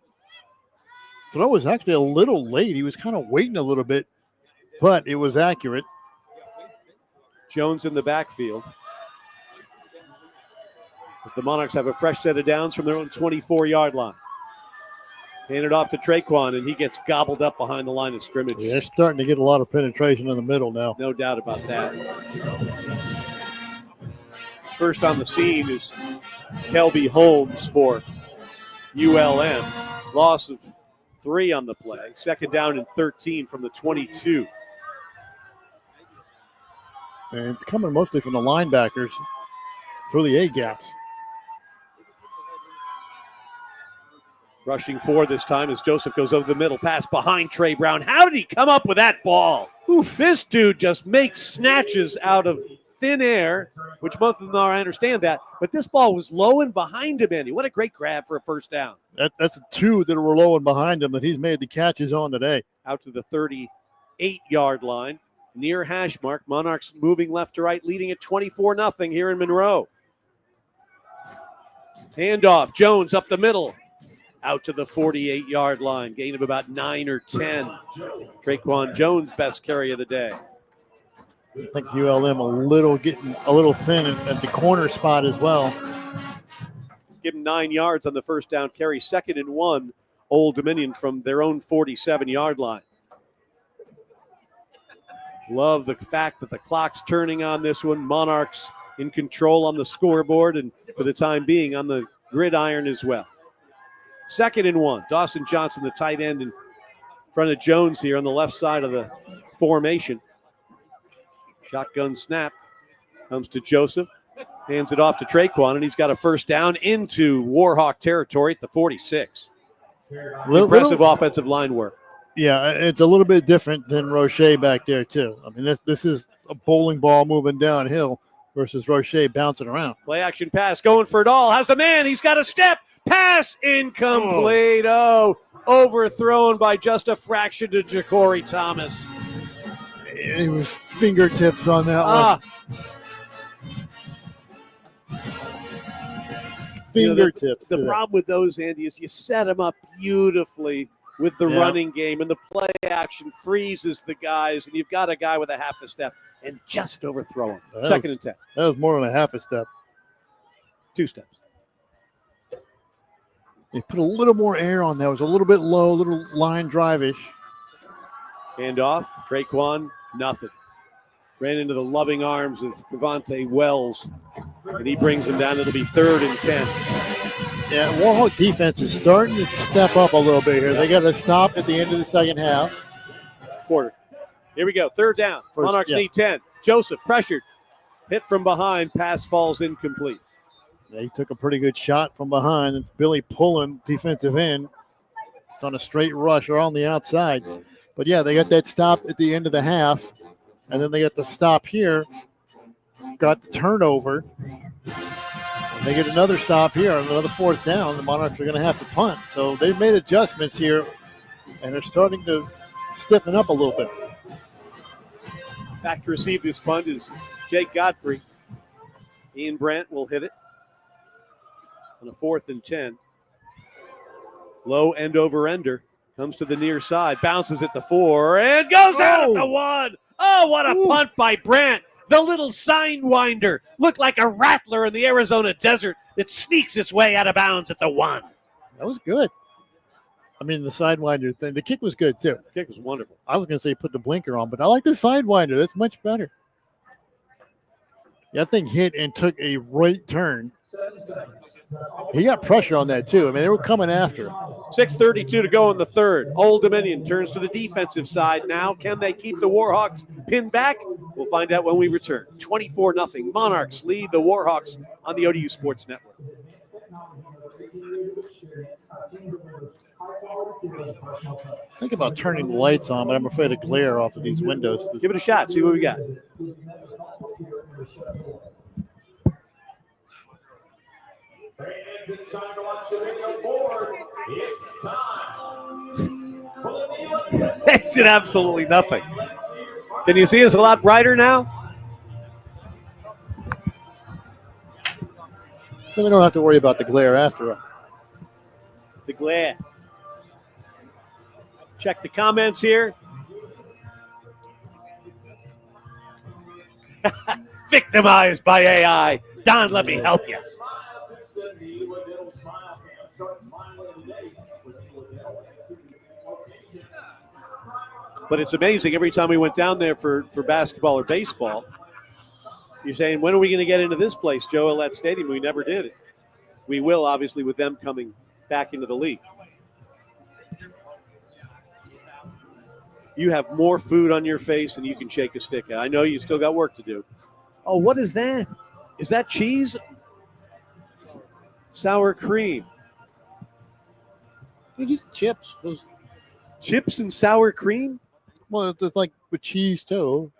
Throw was actually a little late. He was kind of waiting a little bit, but it was accurate. Jones in the backfield. As the Monarchs have a fresh set of downs from their own 24-yard line. Handed off to Traquan, and he gets gobbled up behind the line of scrimmage. Yeah, they're starting to get a lot of penetration in the middle now. No doubt about that. First on the scene is Kelby Holmes for ULM. Loss of 3 on the play. Second down and 13 from the 22. And it's coming mostly from the linebackers through the A-gaps. Rushing 4 this time as Joseph goes over the middle. Pass behind Trey Brown. How did he come up with that ball? Oof. This dude just makes snatches out of thin air, which both of them are, I understand that. But this ball was low and behind him, Andy. What a great grab for a first down. That's 2 that were low and behind him that he's made the catches on today. Out to the 38-yard line. Near hash mark. Monarchs moving left to right, leading at 24-0 here in Monroe. Handoff. Jones up the middle. Out to the 48-yard line. Gain of about 9 or 10. Traquan Jones, best carry of the day. I think ULM getting a little thin at the corner spot as well. Give him 9 yards on the first down carry. 2nd and 1, Old Dominion from their own 47-yard line. Love the fact that the clock's turning on this one. Monarchs in control on the scoreboard and for the time being on the gridiron as well. 2nd and 1. Dawson Johnson, the tight end, in front of Jones here on the left side of the formation. Shotgun snap comes to Joseph. Hands it off to Traquan, and he's got a first down into Warhawk territory at the 46. Impressive offensive line work. Yeah, it's a little bit different than Roche back there, too. I mean, this is a bowling ball moving downhill versus Roche bouncing around. Play action pass going for it all. Has a man. He's got a step. Pass incomplete. Overthrown by just a fraction to Ja'Cory Thomas. It was fingertips on that one. Fingertips. The problem with those, Andy, is you set them up beautifully with the running game, and the play action freezes the guys, and you've got a guy with a half a step and just overthrow him. 2nd and 10. That was more than a half a step. 2 steps. They put a little more air on that. It was a little bit low, a little line drive-ish. Hand off. Traquan, nothing. Ran into the loving arms of Cavante Wells, and he brings him down. It'll be 3rd and 10. Yeah, Warhawk defense is starting to step up a little bit here. They got to stop at the end of the second half. Quarter. Here we go. 3rd down. Monarchs need 10. Joseph pressured. Hit from behind. Pass falls incomplete. Yeah, he took a pretty good shot from behind. It's Billy Pullen, defensive end. It's on a straight rush or on the outside. But, yeah, they got that stop at the end of the half, and then they got the stop here got the turnover. They get another stop here, another fourth down. The Monarchs are going to have to punt. So they've made adjustments here, and they're starting to stiffen up a little bit. Back to receive this punt is Jake Godfrey. Ian Brandt will hit it on a 4th and 10. Low end over ender. Comes to the near side, bounces at the 4, and goes out at the 1. Oh, what a punt by Brandt. The little sidewinder looked like a rattler in the Arizona desert that sneaks its way out of bounds at the 1. That was good. I mean, the sidewinder thing. The kick was good, too. The kick was wonderful. I was going to say put the blinker on, but I like the sidewinder. That's much better. That thing hit and took a right turn. He got pressure on that, too. I mean, they were coming after him. 6:32 to go in the third. Old Dominion turns to the defensive side now. Can they keep the Warhawks pinned back? We'll find out when we return. 24-0. Monarchs lead the Warhawks on the ODU Sports Network. Think about turning the lights on, but I'm afraid of glare off of these windows. Give it a shot. See what we got. It's absolutely nothing. Can you see us a lot brighter now? So we don't have to worry about the glare after all. The glare. Check the comments here. Victimized by AI. Don, let me help you. But it's amazing. Every time we went down there for basketball or baseball, you're saying, when are we going to get into this place, Joe, at that stadium? We never did it. We will, obviously, with them coming back into the league. You have more food on your face than you can shake a stick at. I know you still got work to do. Oh, what is that? Is that cheese? Sour cream. They're just chips. Chips and sour cream? Well, it's like with cheese, too.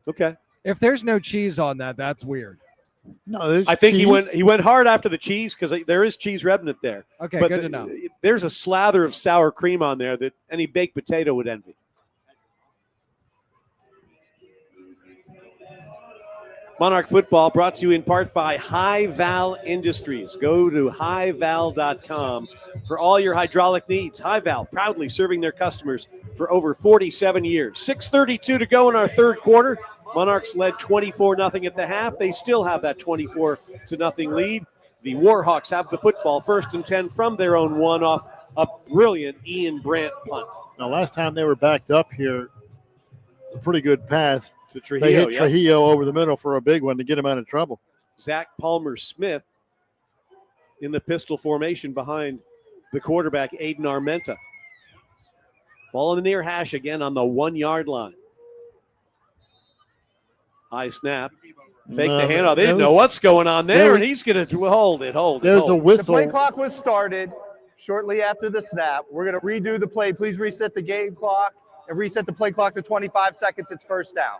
Okay. If there's no cheese on that, that's weird. No, there's I think cheese. he went hard after the cheese because there is cheese remnant there. Okay, but good to know. There's a slather of sour cream on there that any baked potato would envy. Monarch Football brought to you in part by High Val Industries. Go to highval.com for all your hydraulic needs. High Val, proudly serving their customers for over 47 years. 6:32 to go in our third quarter. Monarchs led 24-0 at the half. They still have that 24-0 lead. The Warhawks have the football, 1st and 10 from their own 1 off a brilliant Ian Brandt punt. Now, last time they were backed up here, it's a pretty good pass. To Trujillo, They hit Trujillo over the middle for a big one to get him out of trouble. Zach Palmer-Smith in the pistol formation behind the quarterback, Aiden Armenta. Ball in the near hash again on the 1-yard line. High snap. Fake the handoff. They didn't know what's going on there, and he's going to hold it. There's a whistle. The play clock was started shortly after the snap. We're going to redo the play. Please reset the game clock and reset the play clock to 25 seconds. It's first down.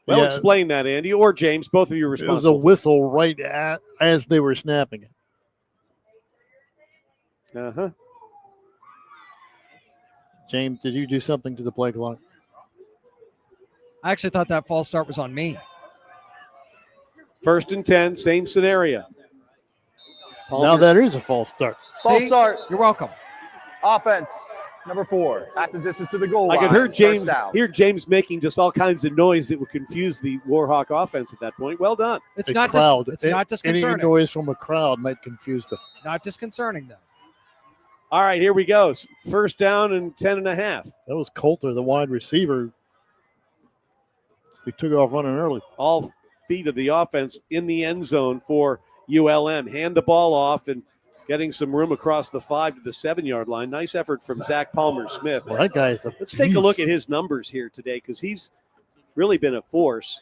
Well, explain that, Andy, or James. Both of you are responsible. It was a whistle right as they were snapping it. Uh-huh. James, did you do something to the play clock? I actually thought that false start was on me. 1st and 10, same scenario. Now that is a false start. False start. You're welcome. Offense, number 4. Half the distance to the goal line. I could hear First James making just all kinds of noise that would confuse the Warhawk offense at that point. Well done. It's A not crowd. it's not disconcerting. Any noise from a crowd might confuse them. Not disconcerting, though. All right, here we go. 1st down and 10.5. That was Coulter, the wide receiver. He took off running early. All feet of the offense in the end zone for ULM. Hand the ball off and getting some room across the 5 to the 7-yard line. Nice effort from Zach Palmer-Smith. Well, that guy is a Let's take a look at his numbers here today because he's really been a force.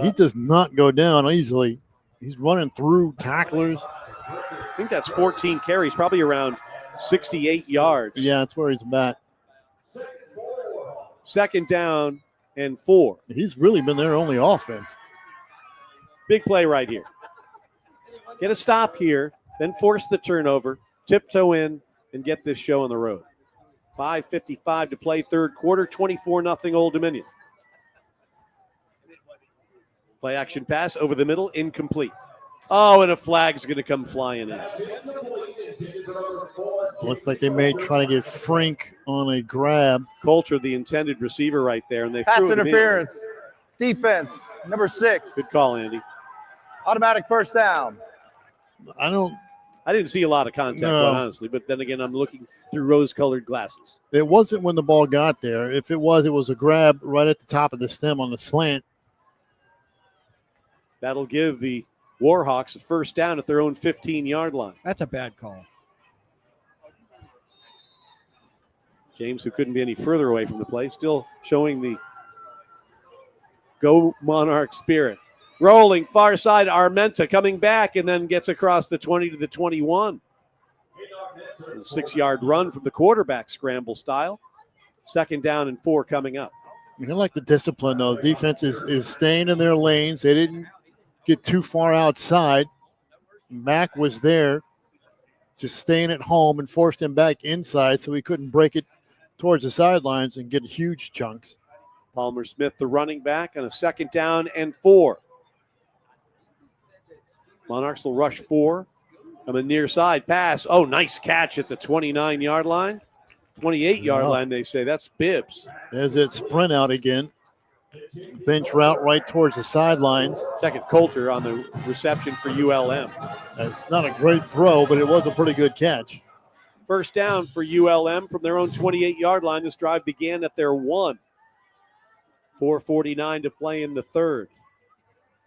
He does not go down easily. He's running through tacklers. I think that's 14 carries, probably around 68 yards. Yeah, that's where he's at. 2nd down and 4. He's really been their only offense. Big play right here. Get a stop here, then force the turnover, tiptoe in, and get this show on the road. 5:55 to play, third quarter, 24-0 Old Dominion. Play action pass over the middle, incomplete. Oh, and a flag's going to come flying in. Looks like they may try to get Frink on a grab. Coulter, the intended receiver right there, and they Pass threw it interference. Defense, number 6. Good call, Andy. Automatic first down. I didn't see a lot of contact, No. quite honestly, but then again, I'm looking through rose-colored glasses. It wasn't when the ball got there. If it was a grab right at the top of the stem on the slant. That'll give the Warhawks a first down at their own 15-yard line. That's a bad call. James, who couldn't be any further away from the play, still showing the Go Monarch spirit. Rolling far side, Armenta coming back and then gets across the 20 to the 21. A 6-yard run from the quarterback, scramble style. 2nd down and 4 coming up. You like the discipline, though. The defense is staying in their lanes. They didn't get too far outside. Mack was there, just staying at home, and forced him back inside so he couldn't break it towards the sidelines and get huge chunks. Palmer Smith, the running back, on a 2nd down and 4. Monarchs will rush 4. Coming near side pass. Oh, nice catch at the 29-yard line. 28-yard line, they say. That's Bibbs. There's that sprint out again. Bench route right towards the sidelines. Second, Coulter on the reception for ULM. That's not a great throw, but it was a pretty good catch. First down for ULM from their own 28-yard line. This drive began at their 1. 4:49 to play in the third.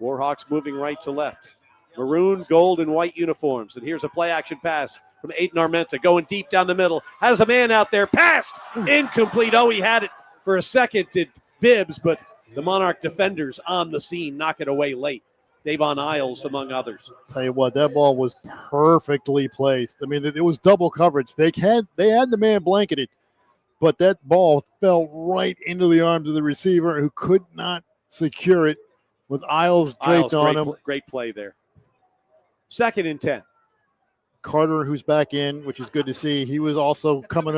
Warhawks moving right to left. Maroon, gold, and white uniforms. And here's a play-action pass from Aiden Armenta going deep down the middle. Has a man out there. Passed. Incomplete. Oh, he had it for a second, did Bibbs, but the Monarch defenders on the scene knock it away late. Davon Isles, among others. Tell you what, that ball was perfectly placed. I mean, it was double coverage. They had the man blanketed, but that ball fell right into the arms of the receiver who could not secure it with Isles draped on him. Great play there. 2nd and 10. Carter, who's back in, which is good to see. He was also coming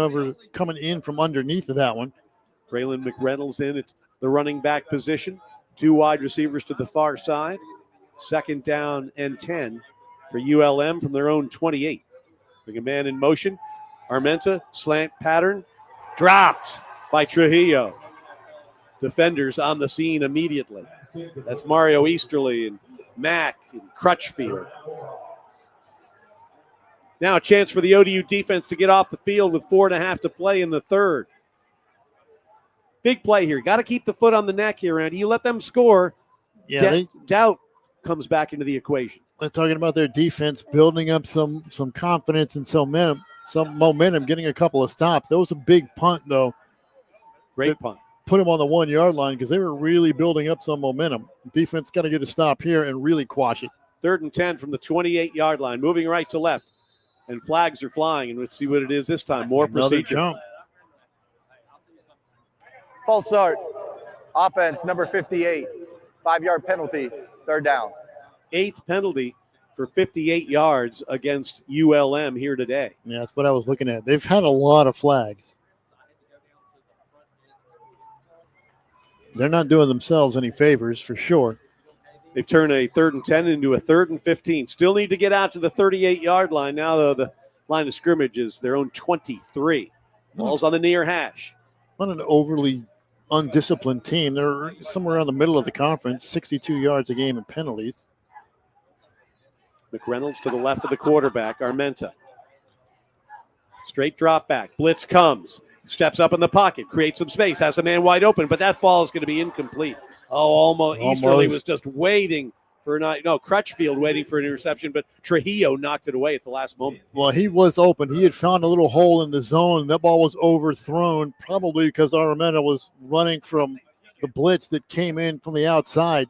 in from underneath of that one. Braylon McReynolds in at the running back position. 2 wide receivers to the far side. 2nd down and 10 for ULM from their own 28. Bring a man in motion. Armenta, slant pattern. Dropped by Trujillo. Defenders on the scene immediately. That's Mario Easterly and Mack and Crutchfield. Now a chance for the ODU defense to get off the field with 4.5 to play in the third. Big play here. Got to keep the foot on the neck here, Andy. You let them score. Yeah, doubt comes back into the equation. They're talking about their defense building up some confidence and some momentum, getting a couple of stops. That was a big punt, though. Great punt. Put them on the 1-yard line because they were really building up some momentum. Defense got to get a stop here and really quash it. 3rd and 10 from the 28-yard line, moving right to left. And flags are flying, and let's see what it is this time. More procedure. Jump. False start. Offense, number 58. 5-yard penalty, 3rd down. 8th penalty for 58 yards against ULM here today. Yeah, that's what I was looking at. They've had a lot of flags. They're not doing themselves any favors for sure. They've turned a 3rd and 10 into a 3rd and 15. Still need to get out to the 38-yard line. Now, though, the line of scrimmage is their own 23. Ball's on the near hash. Not an overly undisciplined team. They're somewhere around the middle of the conference, 62 yards a game in penalties. McReynolds to the left of the quarterback, Armenta. Straight drop back. Blitz comes. Steps up in the pocket. Creates some space. Has a man wide open, but that ball is going to be incomplete. Oh, almost. Easterly was just waiting for Crutchfield waiting for an interception, but Trujillo knocked it away at the last moment. Well, he was open. He had found a little hole in the zone. That ball was overthrown, probably because Armenta was running from the blitz that came in from the outside.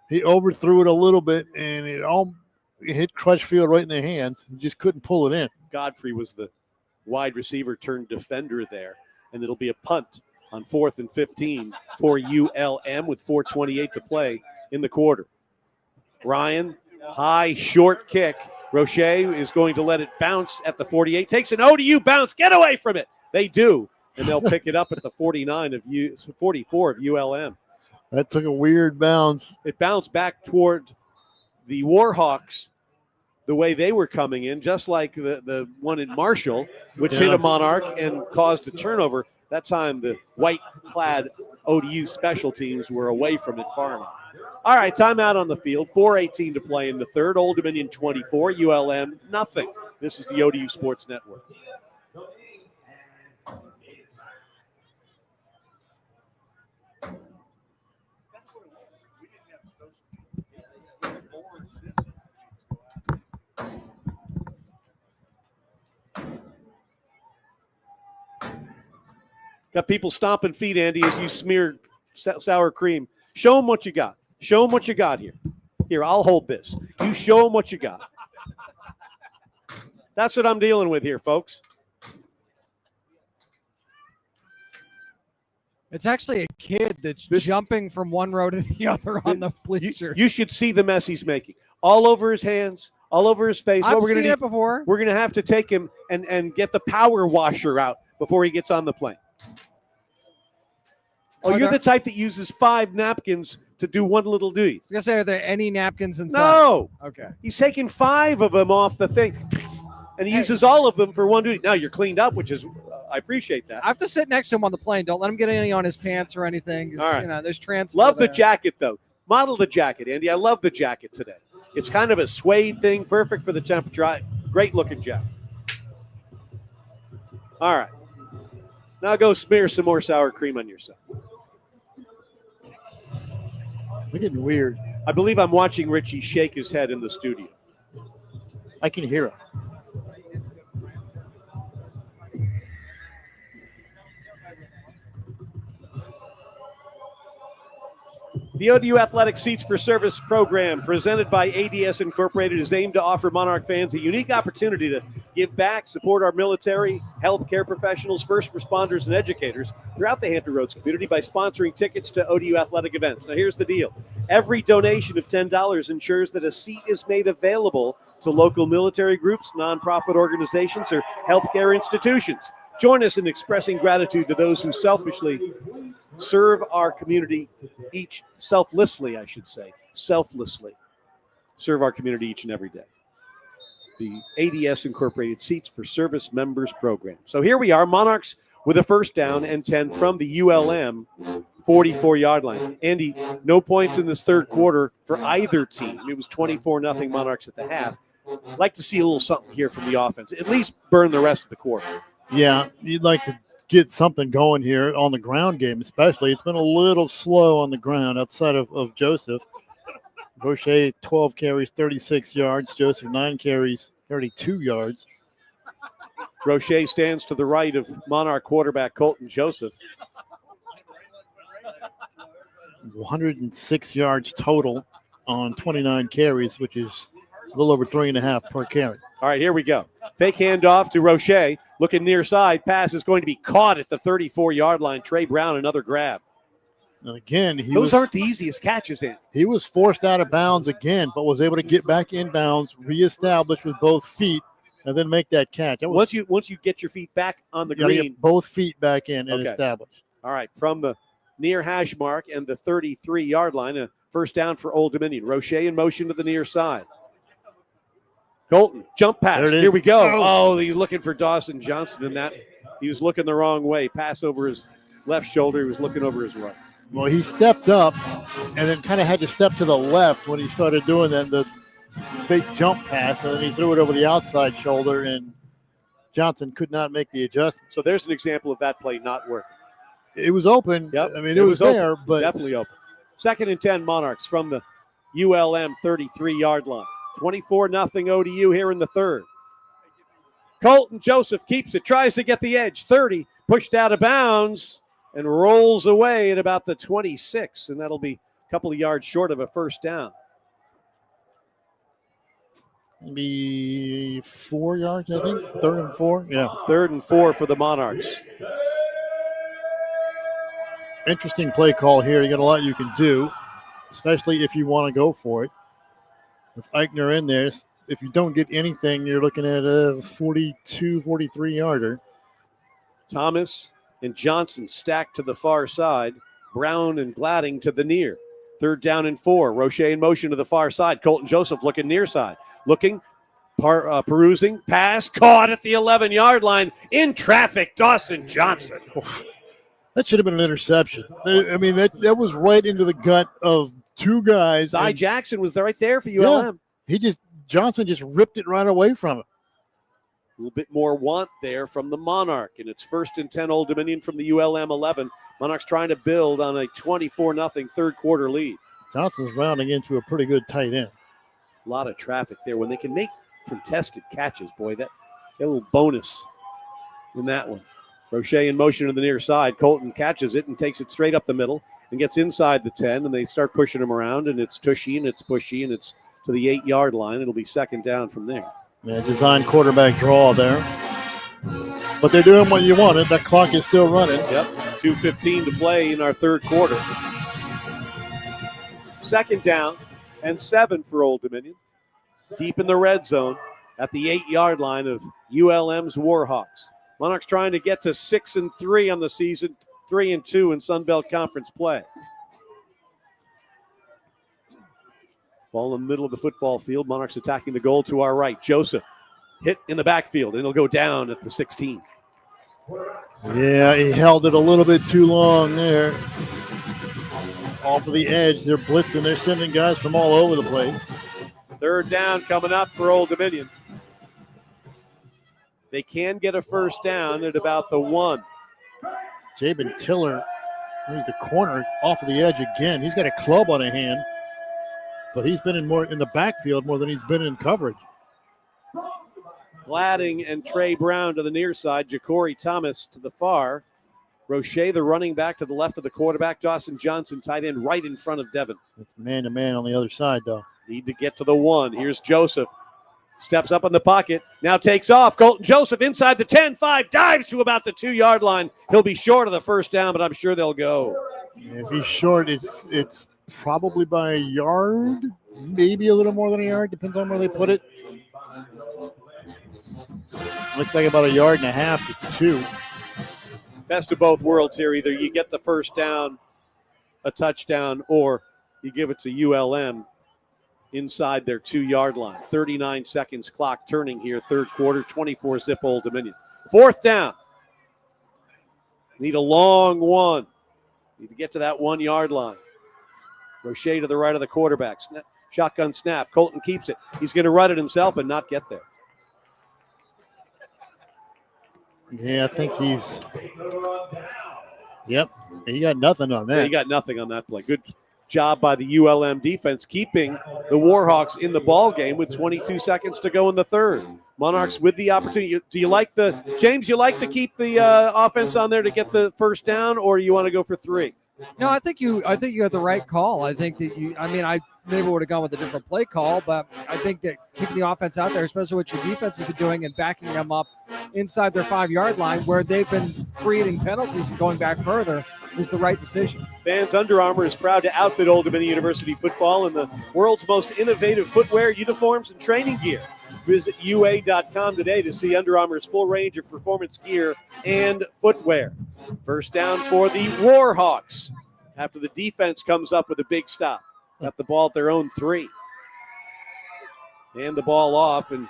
He overthrew it a little bit, and it hit Crutchfield right in the hands. He just couldn't pull it in. Godfrey was the wide receiver turned defender there, and it'll be a punt on 4th and 15 for ULM with 4:28 to play in the quarter. Ryan, high, short kick. Roche is going to let it bounce at the 48. Takes an ODU bounce. Get away from it. They do, and they'll pick it up at the 44 of ULM. That took a weird bounce. It bounced back toward the Warhawks the way they were coming in, just like the one in Marshall, which hit a Monarch and caused a turnover. That time, the white-clad ODU special teams were away from it far enough. All right, timeout on the field. 4:18 to play in the third. Old Dominion 24, ULM nothing. This is the ODU Sports Network. Got people stomping feet, Andy, as you smear sour cream. Show them what you got. Show them what you got here. Here, I'll hold this. You show them what you got. That's what I'm dealing with here, folks. It's actually a kid that's jumping from one row to the other on the bleachers. You should see the mess he's making. All over his hands, all over his face. I've seen it before. We're going to have to take him and get the power washer out before he gets on the plane. Oh, you're the type that uses 5 napkins to do one little duty. I was going to say, are there any napkins inside? No. Okay. He's taking 5 of them off the thing, and he uses all of them for one duty. Now you're cleaned up, which is, I appreciate that. I have to sit next to him on the plane. Don't let him get any on his pants or anything. All right. You know, there's transfer. Love the jacket, though. Model the jacket, Andy. I love the jacket today. It's kind of a suede thing, perfect for the temperature. Great looking jacket. All right. Now go smear some more sour cream on yourself. We're getting weird. I believe I'm watching Richie shake his head in the studio. I can hear him. The ODU Athletic Seats for Service program presented by ADS Incorporated is aimed to offer Monarch fans a unique opportunity to give back, support our military, healthcare professionals, first responders, and educators throughout the Hampton Roads community by sponsoring tickets to ODU athletic events. Now, here's the deal. Every donation of $10 ensures that a seat is made available to local military groups, nonprofit organizations, or healthcare institutions. Join us in expressing gratitude to those who selfishly serve our community selflessly serve our community each and every day. The ADS Incorporated Seats for Service Members program. So here we are, Monarchs with a first down and 10 from the ULM 44-yard line. Andy, no points in this third quarter for either team. It was 24-0 Monarchs at the half. Like to see a little something here from the offense. At least burn the rest of the quarter. Yeah, you'd like to get something going here on the ground game, especially. It's been a little slow on the ground outside of Joseph. Roche, 12 carries, 36 yards. Joseph, 9 carries, 32 yards. Roche stands to the right of Monarch quarterback Colton Joseph. 106 yards total on 29 carries, which is a little over 3.5 per carry. All right, here we go. Fake handoff to Roche. Looking near side. Pass is going to be caught at the 34-yard line. Trey Brown, another grab. And again, those aren't the easiest catches in. He was forced out of bounds again, but was able to get back in bounds, reestablish with both feet, and then make that catch. Once you get your feet back on the green. Get both feet back in and establish. All right, from the near hash mark and the 33-yard line, a first down for Old Dominion. Roche in motion to the near side. Colton, jump pass. Here we go. Oh, he's looking for Dawson Johnson in that. He was looking the wrong way. Pass over his left shoulder. He was looking over his right. Well, he stepped up and then kind of had to step to the left when he started doing that, the big jump pass, and then he threw it over the outside shoulder, and Johnson could not make the adjustment. So there's an example of that play not working. It was open. Yep. I mean, it was there, open. but definitely open. 2nd and 10 Monarchs from the ULM 33-yard line. 24-0 ODU here in the third. Colton Joseph keeps it, tries to get the edge. 30, pushed out of bounds, and rolls away at about the 26, and that'll be a couple of yards short of a first down. Maybe 4 yards, I think. 3rd and 4. Yeah. 3rd and 4 for the Monarchs. Interesting play call here. You got a lot you can do, especially if you want to go for it. With Eichner in there, if you don't get anything, you're looking at a 42, 43-yarder. Thomas and Johnson stacked to the far side. Brown and Gladding to the near. 3rd down and 4. Roche in motion to the far side. Colton Joseph looking near side. Looking, perusing, pass, caught at the 11-yard line. In traffic, Dawson Johnson. That should have been an interception. I mean, that was right into the gut of two guys. Cy Jackson was right there for ULM. Yeah, Johnson just ripped it right away from him. A little bit more want there from the Monarch, and it's 1st and 10 Old Dominion from the ULM 11. Monarchs trying to build on a 24-0 third quarter lead. Johnson's rounding into a pretty good tight end. A lot of traffic there. When they can make contested catches, boy, that a little bonus in that one. Roche in motion to the near side. Colton catches it and takes it straight up the middle and gets inside the 10, and they start pushing him around, and it's tushy and it's pushy, and it's to the 8-yard line. It'll be 2nd down from there. Yeah, design quarterback draw there. But they're doing what you wanted. That clock is still running. Yep, 2:15 to play in our third quarter. 2nd down and 7 for Old Dominion. Deep in the red zone at the 8-yard line of ULM's Warhawks. Monarchs trying to get to 6-3 on the season, 3-2 in Sun Belt Conference play. Ball in the middle of the football field. Monarchs attacking the goal to our right. Joseph hit in the backfield, and it'll go down at the 16. Yeah, he held it a little bit too long there. Off of the edge, they're blitzing. They're sending guys from all over the place. 3rd down coming up for Old Dominion. They can get a 1st down at about the 1. Jabin Tiller, he's the corner off of the edge again. He's got a club on a hand, but he's been in the backfield more than he's been in coverage. Gladding and Trey Brown to the near side. Ja'Cory Thomas to the far. Roche, the running back, to the left of the quarterback. Dawson Johnson, tight end, right in front of Devin. It's man-to-man on the other side, though. Need to get to the 1. Here's Joseph. Steps up in the pocket. Now takes off. Colton Joseph inside the 10-5. Dives to about the 2-yard line. He'll be short of the 1st down, but I'm sure they'll go. If he's short, it's probably by a yard. Maybe a little more than a yard. Depends on where they put it. Looks like about a yard and a half to 2. Best of both worlds here. Either you get the 1st down, a touchdown, or you give it to ULM inside their 2-yard line. 39 seconds clock turning here, third quarter, 24-zip Old Dominion. 4th down. Need a long one. Need to get to that 1-yard line. Roche to the right of the quarterback. Shotgun snap. Colton keeps it. He's going to run it himself and not get there. Yeah, I think he's. Yep, he got nothing on that. Yeah, he got nothing on that play. Good job by the ULM defense keeping the Warhawks in the ball game with 22 seconds to go in the third. Monarchs with the opportunity. Do you like James, you like to keep the offense on there to get the 1st down, or you want to go for 3? No, I think you had the right call. I think that I maybe would have gone with a different play call, but I think that keeping the offense out there, especially what your defense has been doing and backing them up inside their 5-yard line where they've been creating penalties and going back further, is the right decision. Vans Under Armour is proud to outfit Old Dominion University football in the world's most innovative footwear, uniforms, and training gear. Visit UA.com today to see Under Armour's full range of performance gear and footwear. 1st down for the Warhawks after the defense comes up with a big stop. Got the ball at their own 3. Hand the ball off and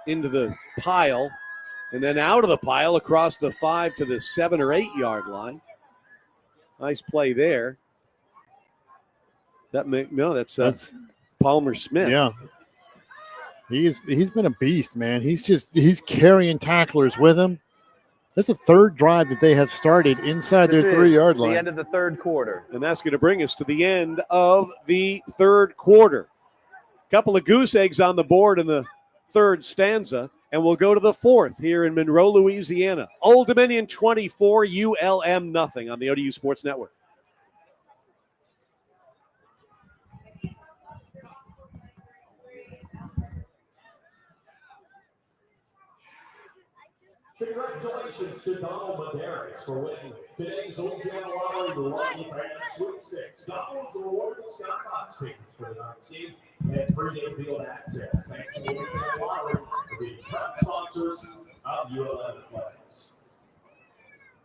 into the pile, and then out of the pile across the 5 to the 7 or 8-yard line. Nice play there. That's Palmer Smith. Yeah. He's been a beast, man. He's carrying tacklers with him. That's the 3rd drive that they have started inside their 3-yard line. The end of the third quarter. And that's going to bring us to the end of the third quarter. Couple of goose eggs on the board in the third stanza, and we'll go to the 4th here in Monroe, Louisiana. Old Dominion 24, ULM nothing on the ODU Sports Network. Congratulations to Donald Medeiros for winning today's Louisiana Lottery Lucky Fan Sweep 6. Donald was awarded the Skybox tickets for the 19th. and pregame field access. Thanks to Louisiana Lottery for being proud sponsors of ULM Athletics.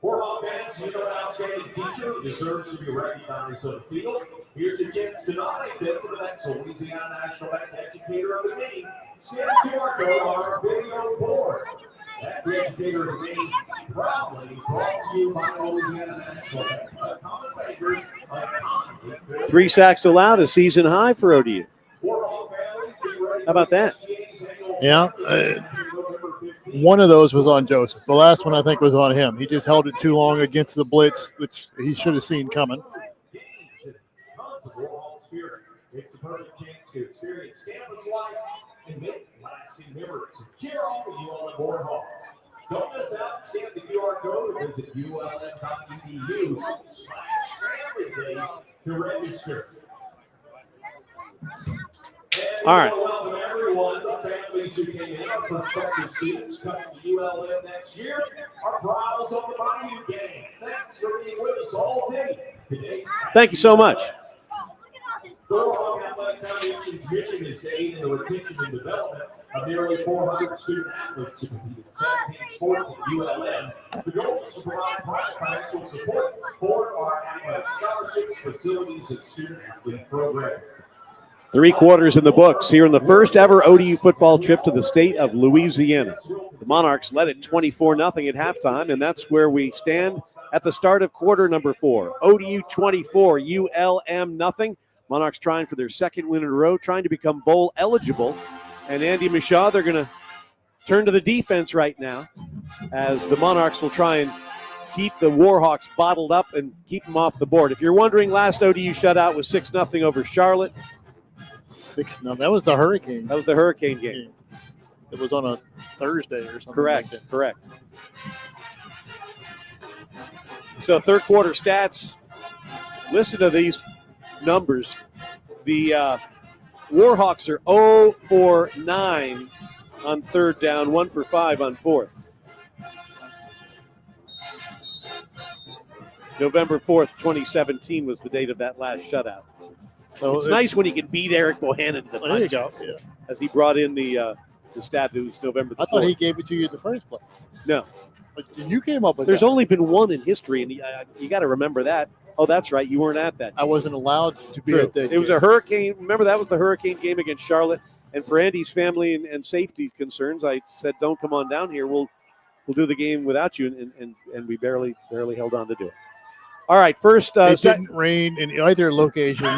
For all fans, you know an outstanding teacher deserves to be recognized on the field. Here's your chance to nominate them for the next Louisiana National Bank Educator of the Game. Scan the QR code on our video board. That's the Educator of the Game, proudly brought to you by Louisiana National Bank. Common Bankers, a 3 sacks allowed, a season high for ODU. How How about that? Yeah. One of those was on Joseph. The last one, I think, was on him. He just held it too long against the blitz, which he should have seen coming. It's a perfect chance to experience campus life and make lasting memories. Cheer on the ULM Warhawks. Don't miss out. Scan the QR code or visit ulm.edu/everyday to register. All right. Welcome everyone, the families who came in, prospective students coming to ULM next year. Our Browns on the Bayou game. Thanks for being with us all day today. Thank you so much. Dorhawk Athletic Foundation's mission is to aid in the retention and development of nearly 400 student athletes who compete in 17 sports at ULM. The goal is to provide private financial support for our athletic scholarships, facilities, and student athlete programs. 3 quarters in the books here in the first ever ODU football trip to the state of Louisiana. The Monarchs led it 24-0 at halftime, and that's where we stand at the start of quarter number 4. ODU 24, ULM nothing. Monarchs trying for their second win in a row, trying to become bowl eligible. And Andy Michaud, they're going to turn to the defense right now as the Monarchs will try and keep the Warhawks bottled up and keep them off the board. If you're wondering, last ODU shutout was 6-0 over Charlotte. 6-0. That was the Hurricane. That was the Hurricane game. It was on a Thursday or something. Correct, like that. correct. So third quarter stats, listen to these numbers. The Warhawks are 0 for 9 on third down, 1 for 5 on fourth. November 4th, 2017 was the date of that last shutout. So it's nice when you can beat Eric Bohannon to the punch. There you go. Yeah. As he brought in the stat that was November the 4th. I thought he gave it to you in the first place. No. But you came up with There's that. only been one in history, and you got to remember that. Oh, that's right. You weren't at that. I wasn't allowed to be True. at that. It was a Hurricane. Remember, that was the Hurricane game against Charlotte. And for Andy's family and safety concerns, I said, don't come on down here. We'll do the game without you. And we barely held on to do it. All right, first. It didn't rain in either location.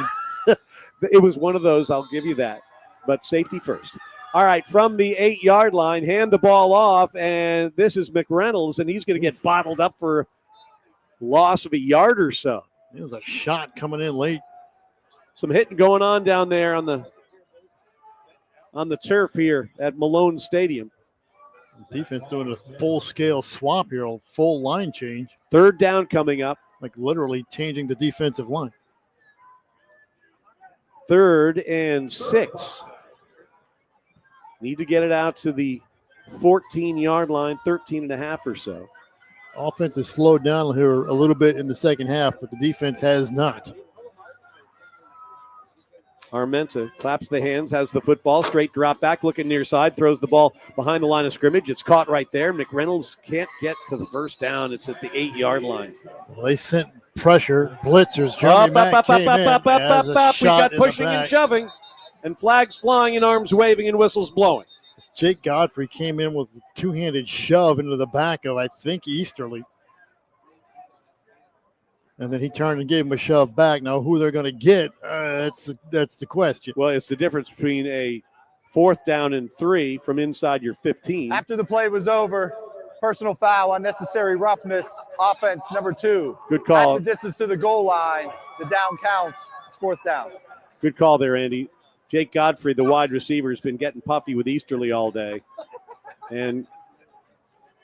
It was one of those, I'll give you that. But safety first. All right, from the 8-yard line, hand the ball off. And this is McReynolds, and he's going to get bottled up for loss of a yard or so. It was a shot coming in late. Some hitting going on down there on the turf here at Malone Stadium. Defense doing a full-scale swap here, a full line change. Third down coming up. Like literally changing the defensive line. 3rd and 6. Need to get it out to the 14-yard line, 13 and a half or so. Offense has slowed down here a little bit in the second half, but the defense has not. Armenta claps the hands, has the football, straight drop back, looking near side, throws the ball behind the line of scrimmage. It's caught right there. McReynolds can't get to the first down. It's at the 8-yard line. Well, they sent pressure, blitzers. Jeremy Mack came in, has a We got shot in the pushing and back. shoving, and flags flying and arms waving and whistles blowing. Jake Godfrey came in with a two-handed shove into the back of, I think, Easterly. And then he turned and gave him a shove back. Now, who they're going to get, that's the question. Well, it's the difference between a 4th down and 3 from inside your 15. After the play was over, personal foul, unnecessary roughness, offense number 2. Good call. At the distance to the goal line, the down counts. It's 4th down. Good call there, Andy. Jake Godfrey, the wide receiver, has been getting puffy with Easterly all day. And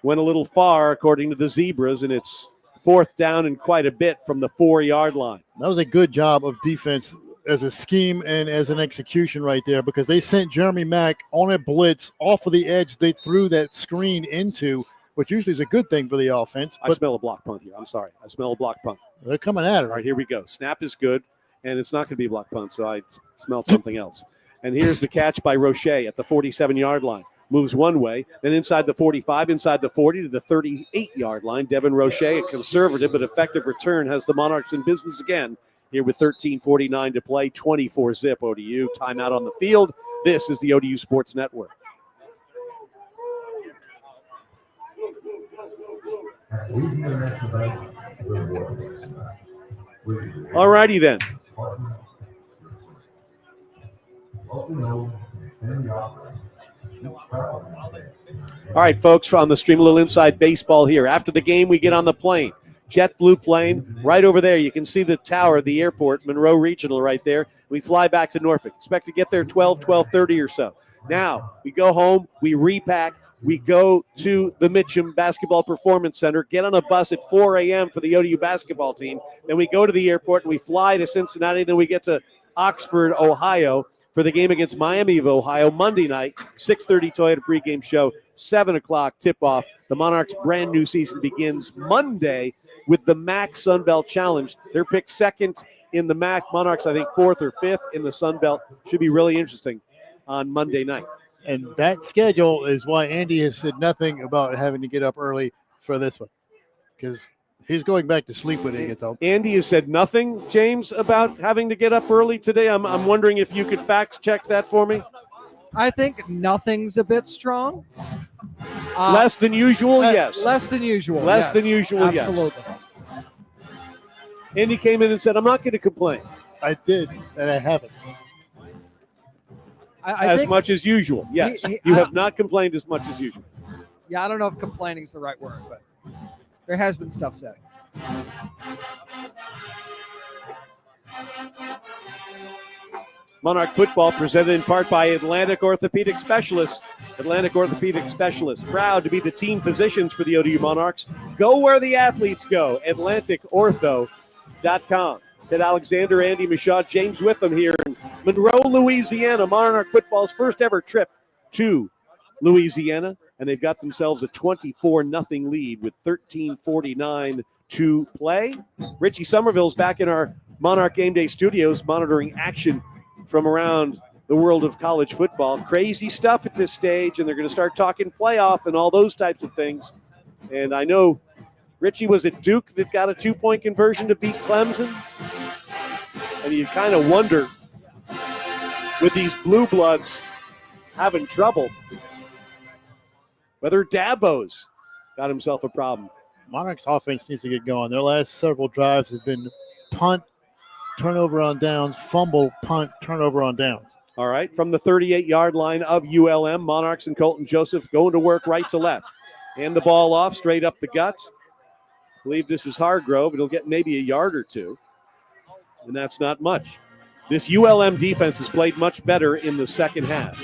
went a little far, according to the Zebras, and it's 4th down and quite a bit from the 4-yard line. That was a good job of defense as a scheme and as an execution right there, because they sent Jeremy Mack on a blitz off of the edge. They threw that screen into, which usually is a good thing for the offense. I smell a block punt here. I'm sorry. I smell a block punt. They're coming at it. All right, here we go. Snap is good, and it's not going to be a block punt, so I smelled something else. And here's the catch by Roche at the 47-yard line. Moves one way, then inside the 45, inside the 40 to the 38-yard line. Devin Roche, a conservative but effective return, has the Monarchs in business again here with 13:49 to play, 24-zip ODU. Timeout on the field. This is the ODU Sports Network. All righty then. All right, folks, on the stream, a little inside baseball here. After the game, we get on the plane. JetBlue plane right over there. You can see the tower of the airport, Monroe Regional right there. We fly back to Norfolk. Expect to get there 12:30 or so. Now, we go home, we repack, we go to the Mitcham Basketball Performance Center, get on a bus at 4 a.m. for the ODU basketball team. Then we go to the airport and we fly to Cincinnati. Then we get to Oxford, Ohio for the game against Miami of Ohio Monday night, 6:30 Toyota pregame show, 7 o'clock tip-off. The Monarchs' brand new season begins Monday with the MAC Sun Belt Challenge. They're picked second in the MAC. Monarchs, I think, 4th or 5th in the Sun Belt. Should be really interesting on Monday night. And that schedule is why Andy has said nothing about having to get up early for this one, because he's going back to sleep when he gets home. Andy has said nothing, James, about having to get up early today. I'm wondering if you could fact check that for me. I think nothing's a bit strong. Less than usual, yes. Less than usual. Less yes. than usual, yes. Absolutely. Andy came in and said, I'm not going to complain. I did, and I haven't. I as think much as usual, yes. You have not complained as much as usual. Yeah, I don't know if complaining is the right word, but there has been stuff said. Monarch football presented in part by Atlantic Orthopedic Specialists. Atlantic Orthopedic Specialists, proud to be the team physicians for the ODU Monarchs. Go where the athletes go, AtlanticOrtho.com. Ted Alexander, Andy Michaud, James Witham here in Monroe, Louisiana. Monarch football's first ever trip to Louisiana, and they've got themselves a 24-0 lead with 13:49 to play. Richie Somerville's back in our Monarch Game Day studios monitoring action from around the world of college football. Crazy stuff at this stage, and they're going to start talking playoff and all those types of things. And I know Richie was at Duke that got a 2-point conversion to beat Clemson. And you kind of wonder, with these blue bloods having trouble, whether Dabo's got himself a problem. Monarchs offense needs to get going. Their last several drives have been punt, turnover on downs, fumble, punt, turnover on downs. All right, from the 38-yard line of ULM, Monarchs and Colton Joseph going to work right to left. Hand the ball off straight up the guts. I believe this is Hargrove. It'll get maybe a yard or two, and that's not much. This ULM defense has played much better in the second half.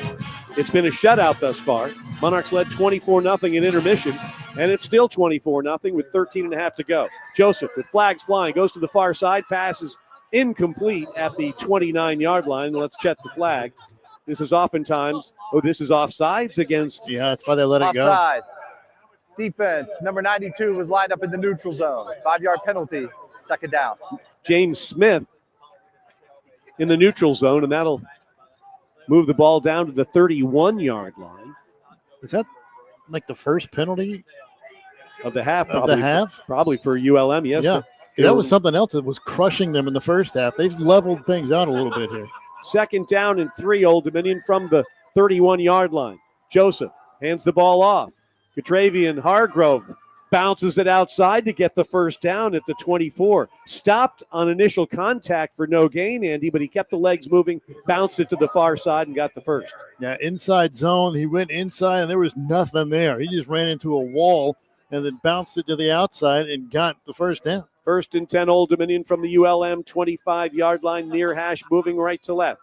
It's been a shutout thus far. Monarchs led 24-0 in intermission, and it's still 24-0 with 13.5 to go. Joseph with flags flying goes to the far side, passes incomplete at the 29-yard line. Let's check the flag. This is oftentimes, this is offsides against. Yeah, that's why they let it go. Offside. Defense, number 92 was lined up in the neutral zone. 5-yard penalty, second down. James Smith in the neutral zone, and that'll move the ball down to the 31-yard line. Is that like the first penalty of the half? Of the half? Probably for ULM, yes. Yeah. That was something else that was crushing them in the first half. They've leveled things out a little bit here. Second down and 3, Old Dominion from the 31-yard line. Joseph hands the ball off. Catravian Hargrove bounces it outside to get the first down at the 24. Stopped on initial contact for no gain, Andy, but he kept the legs moving, bounced it to the far side, and got the first. Yeah, inside zone. He went inside, and there was nothing there. He just ran into a wall and then bounced it to the outside and got the first down. First and 10, Old Dominion from the ULM 25-yard line, near hash, moving right to left.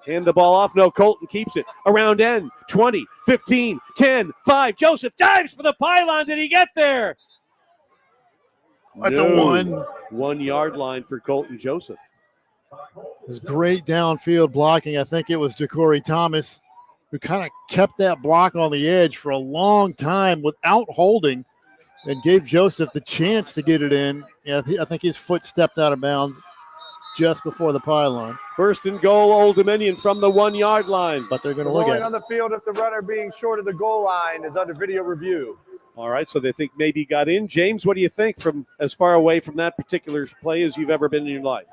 Hand the ball off. No, Colton keeps it. Around end. 20, 15, 10, 5. Joseph dives for the pylon. Did he get there? At the 1-yard line for Colton Joseph. This great downfield blocking. I think it was Ja'Cory Thomas who kind of kept that block on the edge for a long time without holding and gave Joseph the chance to get it in. Yeah, I think his foot stepped out of bounds. just before the pylon. First and goal, Old Dominion from the 1 yard line. But they're going The to look rolling at on it. the field if the runner being short of the goal line is under video review. All right, so they think maybe he got in. James, what do you think from as far away from that particular play as you've ever been in your life?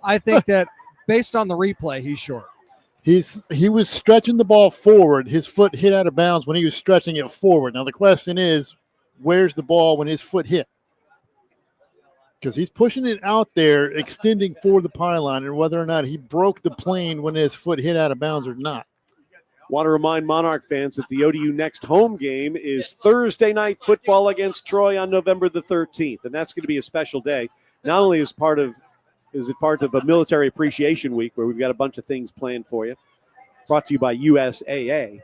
I think that based on the replay, he's short. He was stretching the ball forward. His foot hit out of bounds when he was stretching it forward. Now the question is, where's the ball when his foot hit? Because he's pushing it out there, extending for the pylon, and whether or not he broke the plane when his foot hit out of bounds or not. Want to remind Monarch fans that the ODU next home game is Thursday night football against Troy on November the 13th, and that's going to be a special day. Not only is it part of a military appreciation week where we've got a bunch of things planned for you, brought to you by USAA,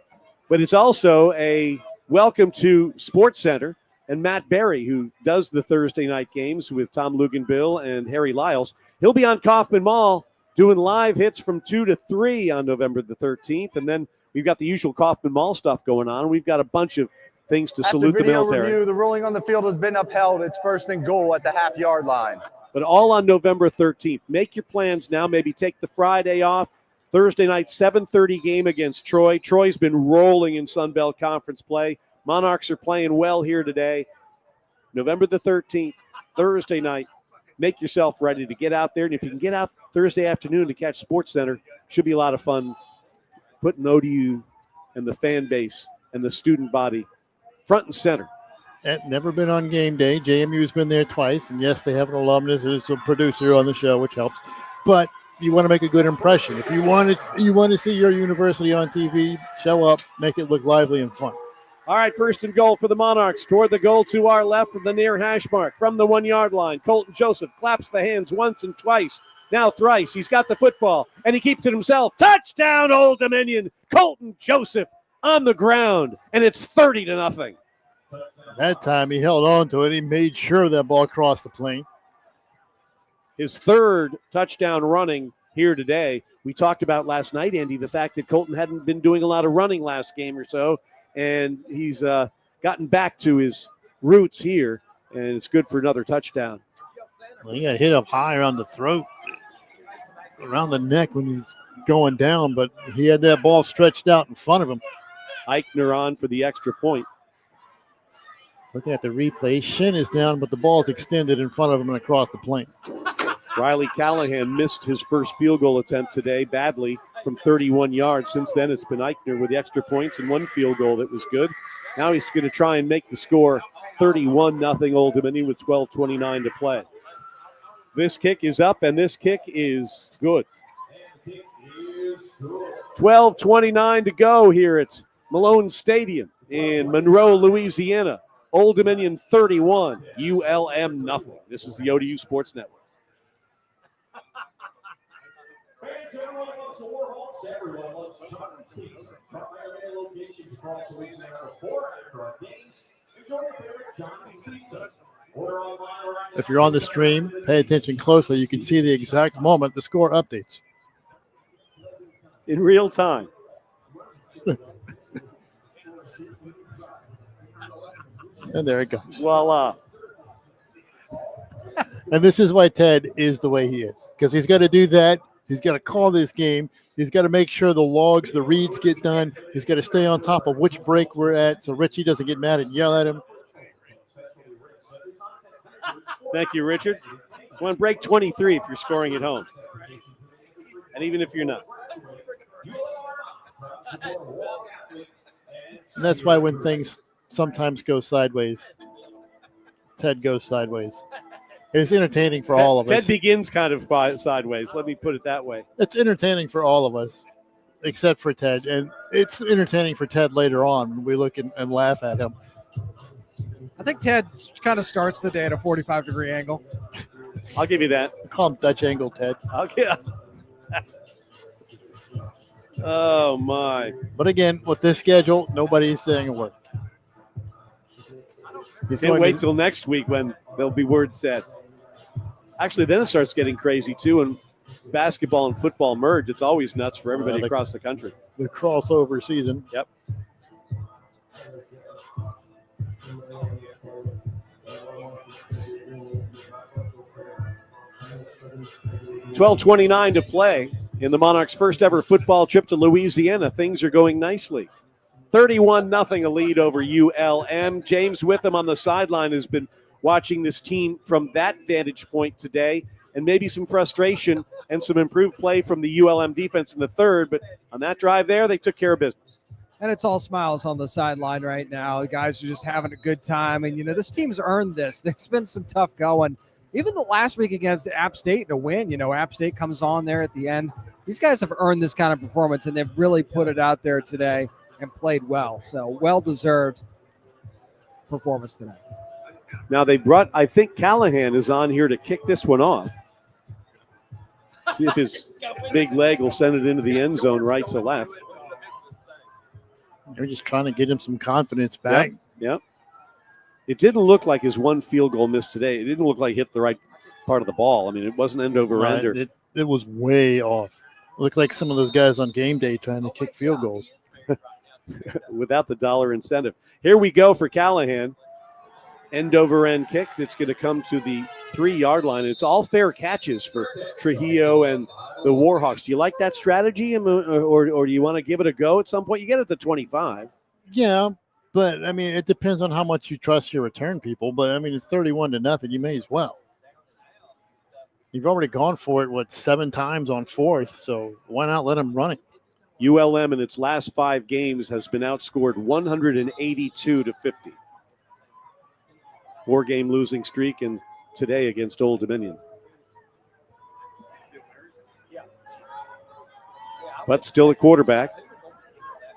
but it's also a welcome to Sports Center and Matt Berry, who does the Thursday night games with Tom Luganbill and Harry Lyles. He'll be on Kaufman Mall doing live hits from 2 to 3 on November the 13th, and then we've got the usual Kaufman Mall stuff going on. We've got a bunch of things to salute the military. Review, the ruling on the field has been upheld. It's first and goal at the half-yard line. But all on November 13th. Make your plans now. Maybe take the Friday off. Thursday night, 7:30 game against Troy. Troy's been rolling in Sun Belt Conference play. Monarchs are playing well here today. November the 13th, Thursday night. Make yourself ready to get out there. And if you can get out Thursday afternoon to catch Sports Center, should be a lot of fun putting ODU and the fan base and the student body front and center. Never been on game day. JMU's been there twice. And yes, they have an alumnus who's a producer on the show, which helps. But you want to make a good impression. If you want to see your university on TV, show up, make it look lively and fun. All right, first and goal for the Monarchs. Toward the goal to our left from the near hash mark. From the 1 yard line, Colton Joseph claps the hands once and twice. Now thrice. He's got the football, and he keeps it himself. Touchdown, Old Dominion. Colton Joseph on the ground, and it's 30-0. That time he held on to it. He made sure that ball crossed the plane. His third touchdown running here today. We talked about last night, Andy, the fact that Colton hadn't been doing a lot of running last game or so, and he's gotten back to his roots here, and it's good for another touchdown. Well, he got hit up high around the throat, around the neck when he's going down, but he had that ball stretched out in front of him. Eichner on for the extra point. Looking at the replay, shin is down, but the ball's extended in front of him and across the plane. Riley Callahan missed his first field goal attempt today badly from 31 yards. Since then, it's been Eichner with the extra points and one field goal that was good. Now he's going to try and make the score 31-0 Old Dominion with 12:29 to play. This kick is up, and this kick is good. 12:29 to go here at Malone Stadium in Monroe, Louisiana. Old Dominion 31, ULM nothing. This is the ODU Sports Network. If you're on the stream, pay attention closely. You can see the exact moment the score updates. In real time. And there it goes. Voila. And this is why Ted is the way he is, because he's got to do that. He's got to call this game. He's got to make sure the logs, the reads get done. He's got to stay on top of which break we're at so Richie doesn't get mad and yell at him. Thank you, Richard. We're on break 23 if you're scoring at home. And even if you're not. And that's why when things sometimes go sideways, Ted goes sideways. It's entertaining for all of us. Ted begins kind of sideways. Let me put it that way. It's entertaining for all of us, except for Ted. And it's entertaining for Ted later on when we look and laugh at him. I think Ted kind of starts the day at a 45-degree angle. I'll give you that. I call him Dutch angle Ted. I'll get. Oh, my. But again, with this schedule, nobody's saying a word. Can't wait till next week when there'll be words said. Actually, then it starts getting crazy, too, and basketball and football merge. It's always nuts for everybody across the country. The crossover season. Yep. 12:29 to play in the Monarchs' first ever football trip to Louisiana. Things are going nicely. 31-0 a lead over ULM. James Witham on the sideline has been watching this team from that vantage point today, and maybe some frustration and some improved play from the ULM defense in the third. But on that drive there, they took care of business. And it's all smiles on the sideline right now. The guys are just having a good time. And, this team's earned this. There's been some tough going. Even the last week against App State to win, App State comes on there at the end. These guys have earned this kind of performance, and they've really put it out there today and played well. So well-deserved performance today. Now they brought, I think Callahan is on here to kick this one off. See if his big leg will send it into the end zone right to left. They're just trying to get him some confidence back. Yep. It didn't look like his one field goal miss today. It didn't look like he hit the right part of the ball. I mean, it wasn't end over end. It was way off. It looked like some of those guys on game day trying to kick field goals. Without the dollar incentive. Here we go for Callahan. End over end kick that's going to come to the 3-yard line. It's all fair catches for Trujillo and the Warhawks. Do you like that strategy, or do you want to give it a go at some point? You get it to 25. Yeah, but, I mean, it depends on how much you trust your return people. But, I mean, it's 31-0. You may as well. You've already gone for it, 7 times on 4th, so why not let them run it? ULM in its last 5 games has been outscored 182-50. 4-game losing streak, and today against Old Dominion. But still a quarterback.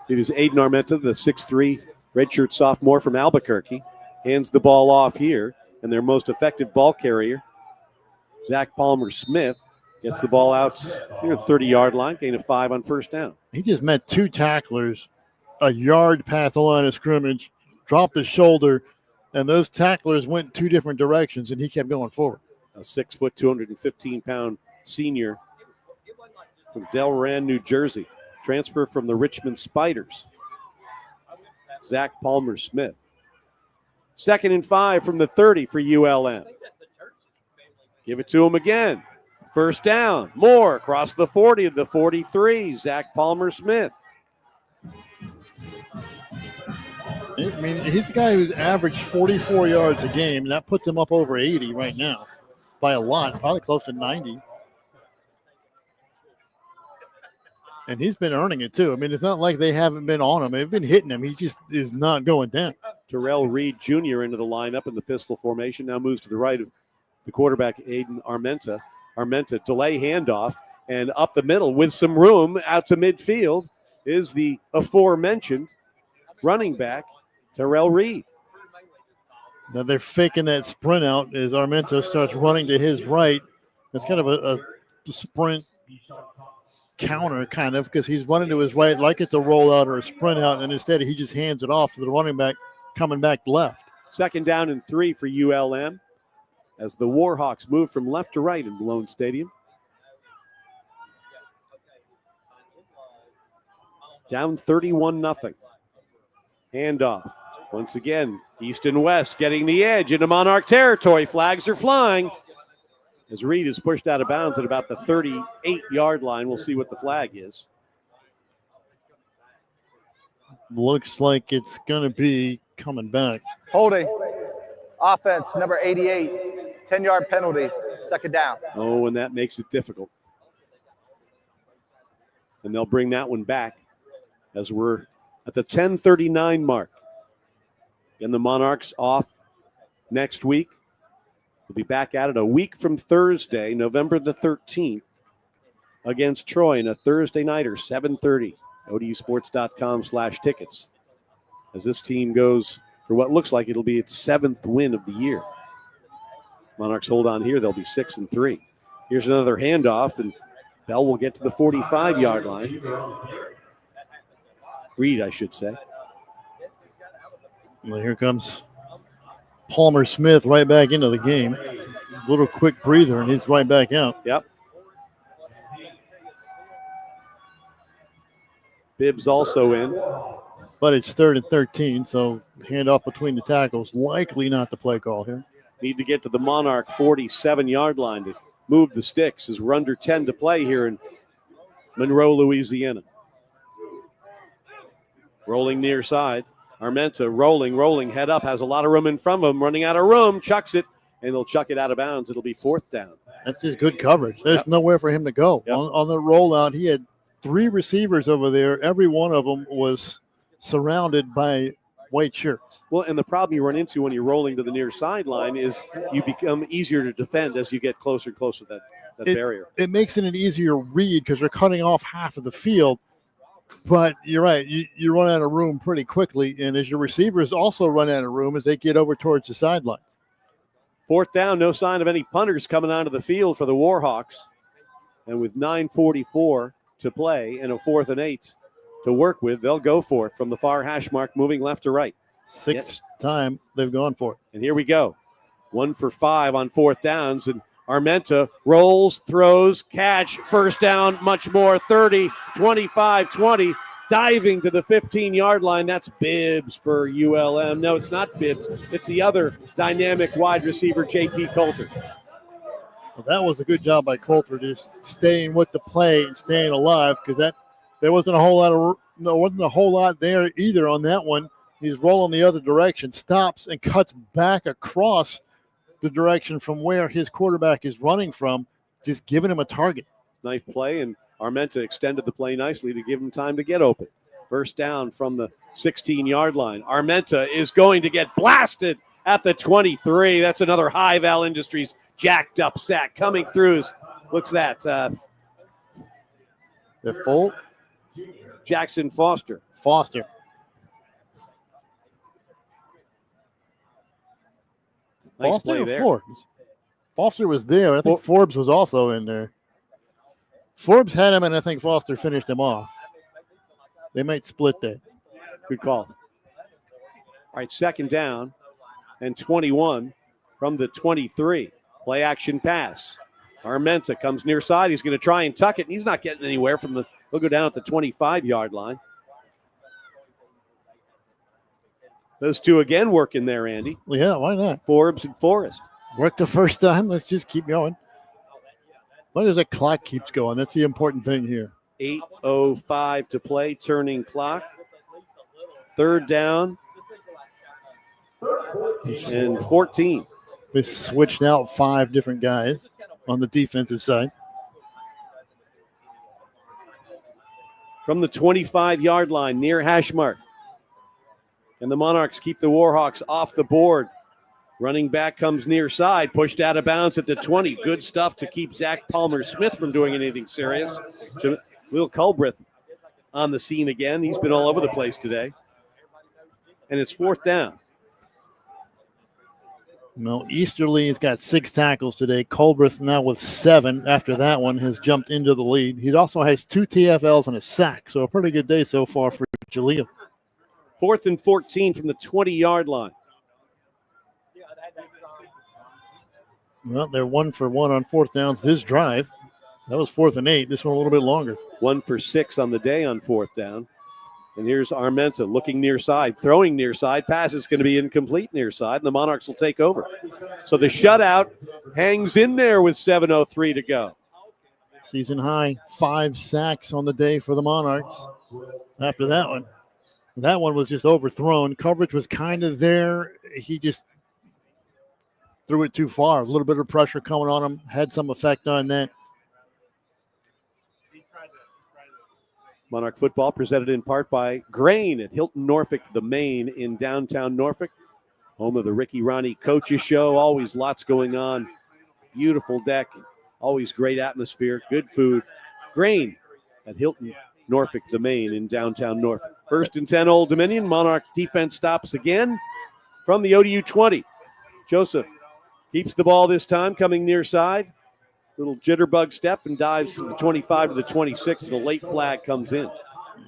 It is Aiden Armenta, the 6'3", redshirt sophomore from Albuquerque. Hands the ball off here, and their most effective ball carrier, Zach Palmer-Smith, gets the ball out near the 30-yard line, gain of 5 on first down. He just met 2 tacklers, a yard past the line of scrimmage, dropped the shoulder, and those tacklers went 2 different directions, and he kept going forward. A 6', 215-pound senior from Delran, New Jersey. Transfer from the Richmond Spiders. Zach Palmer-Smith. 2nd and 5 from the 30 for ULM. Give it to him again. First down. More across the 40 of the 43. Zach Palmer-Smith. I mean, he's a guy who's averaged 44 yards a game, and that puts him up over 80 right now by a lot, probably close to 90. And he's been earning it, too. I mean, it's not like they haven't been on him. They've been hitting him. He just is not going down. Terrell Reed Jr. into the lineup in the pistol formation. Now moves to the right of the quarterback, Aiden Armenta. Armenta, delay handoff, and up the middle with some room out to midfield is the aforementioned running back, Terrell Reed. Now they're faking that sprint out as Armenta starts running to his right. It's kind of a sprint counter, because he's running to his right like it's a rollout or a sprint out, and instead he just hands it off to the running back coming back left. 2nd down and 3 for ULM as the Warhawks move from left to right in Malone Stadium. Down 31-0. Handoff. Once again, east and west getting the edge into Monarch territory. Flags are flying as Reed is pushed out of bounds at about the 38-yard line. We'll see what the flag is. Looks like it's going to be coming back. Holding. Offense, number 88. 10-yard penalty. 2nd down. Oh, and that makes it difficult. And they'll bring that one back as we're at the 10:39 mark. And the Monarchs off next week. We'll be back at it a week from Thursday, November the 13th, against Troy in a Thursday nighter, 7:30. ODUsports.com/tickets. As this team goes for what looks like it'll be its 7th win of the year. Monarchs hold on here. They'll be 6-3. Here's another handoff, and Bell will get to the 45-yard line. Reed, I should say. Well, here comes Palmer-Smith right back into the game. A little quick breather, and he's right back out. Yep. Bibbs also in. But it's 3rd and 13, so handoff between the tackles. Likely not the play call here. Need to get to the Monarch 47-yard line to move the sticks as we're under 10 to play here in Monroe, Louisiana. Rolling near side. Armenta rolling, head up, has a lot of room in front of him, running out of room, chucks it, and they'll chuck it out of bounds. It'll be 4th down. That's just good coverage. There's nowhere for him to go. Yep. On the rollout, he had 3 receivers over there. Every one of them was surrounded by white shirts. Well, and the problem you run into when you're rolling to the near sideline is you become easier to defend as you get closer and closer to that barrier. It makes it an easier read because they're cutting off half of the field. But you're right. You run out of room pretty quickly. And as your receivers also run out of room as they get over towards the sidelines. 4th down, no sign of any punters coming onto the field for the Warhawks. And with 9:44 to play and a 4th and 8 to work with, they'll go for it from the far hash mark, moving left to right. 6th time they've gone for it. And here we go. 1 for 5 on 4th downs. And Armenta rolls, throws, catch, 1st down, much more, 30, 25, 20, diving to the 15-yard line. That's Bibbs for ULM. No, it's not Bibbs. It's the other dynamic wide receiver, J.P. Coulter. Well, that was a good job by Coulter, just staying with the play and staying alive, because there wasn't a whole lot there either on that one. He's rolling the other direction, stops and cuts back across the direction from where his quarterback is running from, just giving him a target. Nice play, and Armenta extended the play nicely to give him time to get open. 1st down from the 16-yard line. Armenta is going to get blasted at the 23. That's another High Val Industries jacked up sack coming through. Looks that. The full Jackson Foster. Nice play there. Forbes? Foster was there. I think Forbes was also in there. Forbes had him, and I think Foster finished him off. They might split that. Good call. All right, 2nd down and 21 from the 23. Play action pass. Armenta comes near side. He's going to try and tuck it, and he's not getting anywhere from he'll go down at the 25-yard line. Those two again working there, Andy. Well, yeah, why not? Forbes and Forrest. Worked the first time. Let's just keep going. As long as that clock keeps going, that's the important thing here. 8:05 to play, turning clock. 3rd down and 14. They switched out 5 different guys on the defensive side. From the 25-yard line, near hash mark. And the Monarchs keep the Warhawks off the board. Running back comes near side, pushed out of bounds at the 20. Good stuff to keep Zach Palmer-Smith from doing anything serious. Will Culbreth on the scene again. He's been all over the place today. And it's 4th down. No, Easterly has got 6 tackles today. Culbreth now with 7 after that one has jumped into the lead. He also has 2 TFLs and a sack, so a pretty good day so far for Jaleel. 4th and 14 from the 20-yard line. Well, they're 1 for 1 on 4th downs this drive. That was 4th and 8. This one a little bit longer. 1 for 6 on the day on 4th down. And here's Armenta looking near side, throwing near side. Pass is going to be incomplete near side, and the Monarchs will take over. So the shutout hangs in there with 7:03 to go. Season high, 5 sacks on the day for the Monarchs. After that one was just overthrown. Coverage was kind of there. He just threw it too far. A little bit of pressure coming on him. Had some effect on that. Monarch football presented in part by Grain at Hilton Norfolk, the Main in downtown Norfolk. Home of the Ricky Ronnie Coaches Show. Always lots going on. Beautiful deck. Always great atmosphere. Good food. Grain at Hilton Norfolk, the Main in downtown Norfolk. 1st and 10, Old Dominion. Monarch defense stops again from the ODU 20. Joseph keeps the ball this time, coming near side. Little jitterbug step and dives from the 25 to the 26, and a late flag comes in.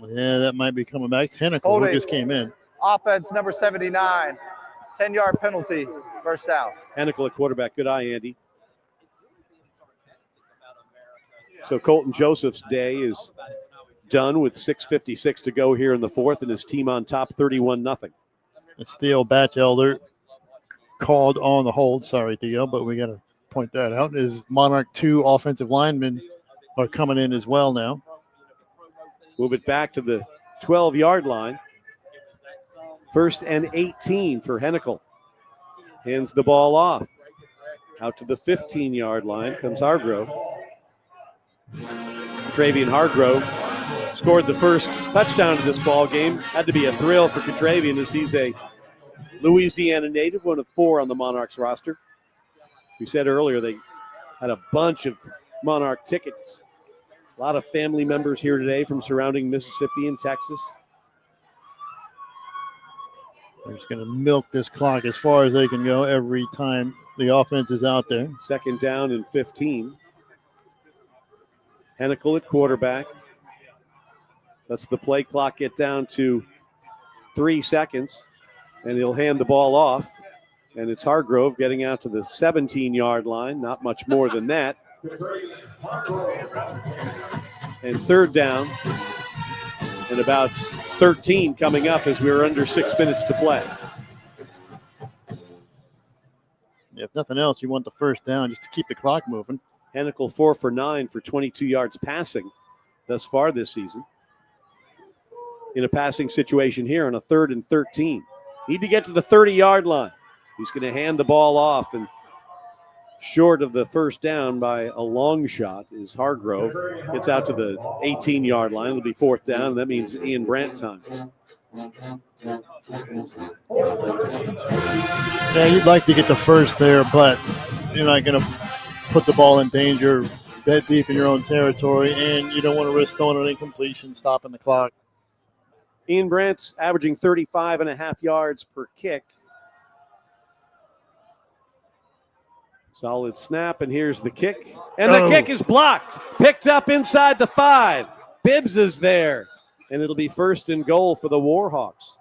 Yeah, that might be coming back. Tentacle who just came in. Offense number 79, 10-yard penalty, 1st down. Tentacle at quarterback. Good eye, Andy. So Colton Joseph's day is done with 6:56 to go here in the 4th, and his team on top 31-0. It's Theo Batchelder called on the hold. Sorry, Theo, but we got a point that out, is Monarch 2 offensive linemen are coming in as well now. Move it back to the 12-yard line. 1st and 18 for Hennikel. Hands the ball off. Out to the 15-yard line comes Hargrove. Contravian Hargrove scored the first touchdown of this ball game. Had to be a thrill for Contravian as he's a Louisiana native, one of 4 on the Monarchs roster. We said earlier they had a bunch of Monarch tickets. A lot of family members here today from surrounding Mississippi and Texas. They're just going to milk this clock as far as they can go every time the offense is out there. 2nd down and 15. Hennikel at quarterback. Lets the play clock get down to 3 seconds, and he'll hand the ball off. And it's Hargrove getting out to the 17-yard line, not much more than that. And 3rd down and about 13 coming up as we're under 6 minutes to play. If nothing else, you want the 1st down just to keep the clock moving. Hennikel 4 for 9 for 22 yards passing thus far this season. In a passing situation here on a 3rd and 13. Need to get to the 30-yard line. He's going to hand the ball off, and short of the 1st down by a long shot is Hargrove. Gets out to the 18-yard line. It'll be 4th down, and that means Ian Brandt time. Yeah, you'd like to get the 1st there, but you're not going to put the ball in danger that deep in your own territory, and you don't want to risk throwing an incompletion, stopping the clock. Ian Brandt's averaging 35.5 yards per kick. Solid snap, and here's the kick. And the kick is blocked. Picked up inside the 5. Bibbs is there. And it'll be 1st and goal for the Warhawks.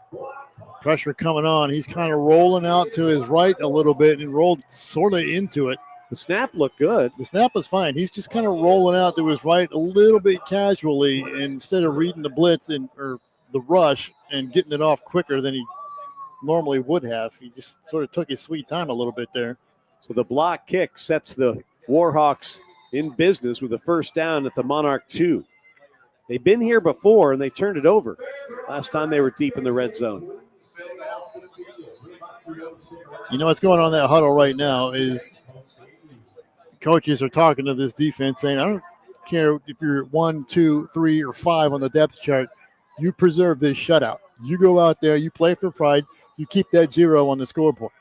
Pressure coming on. He's kind of rolling out to his right a little bit and rolled sort of into it. The snap looked good. The snap was fine. He's just kind of rolling out to his right a little bit casually, and instead of reading the blitz or the rush and getting it off quicker than he normally would have, he just sort of took his sweet time a little bit there. So the block kick sets the Warhawks in business with a 1st down at the Monarch 2. They've been here before, and they turned it over. Last time they were deep in the red zone. You know what's going on in that huddle right now is coaches are talking to this defense saying, I don't care if you're 1, 2, 3, or 5 on the depth chart. You preserve this shutout. You go out there, you play for pride, you keep that 0 on the scoreboard.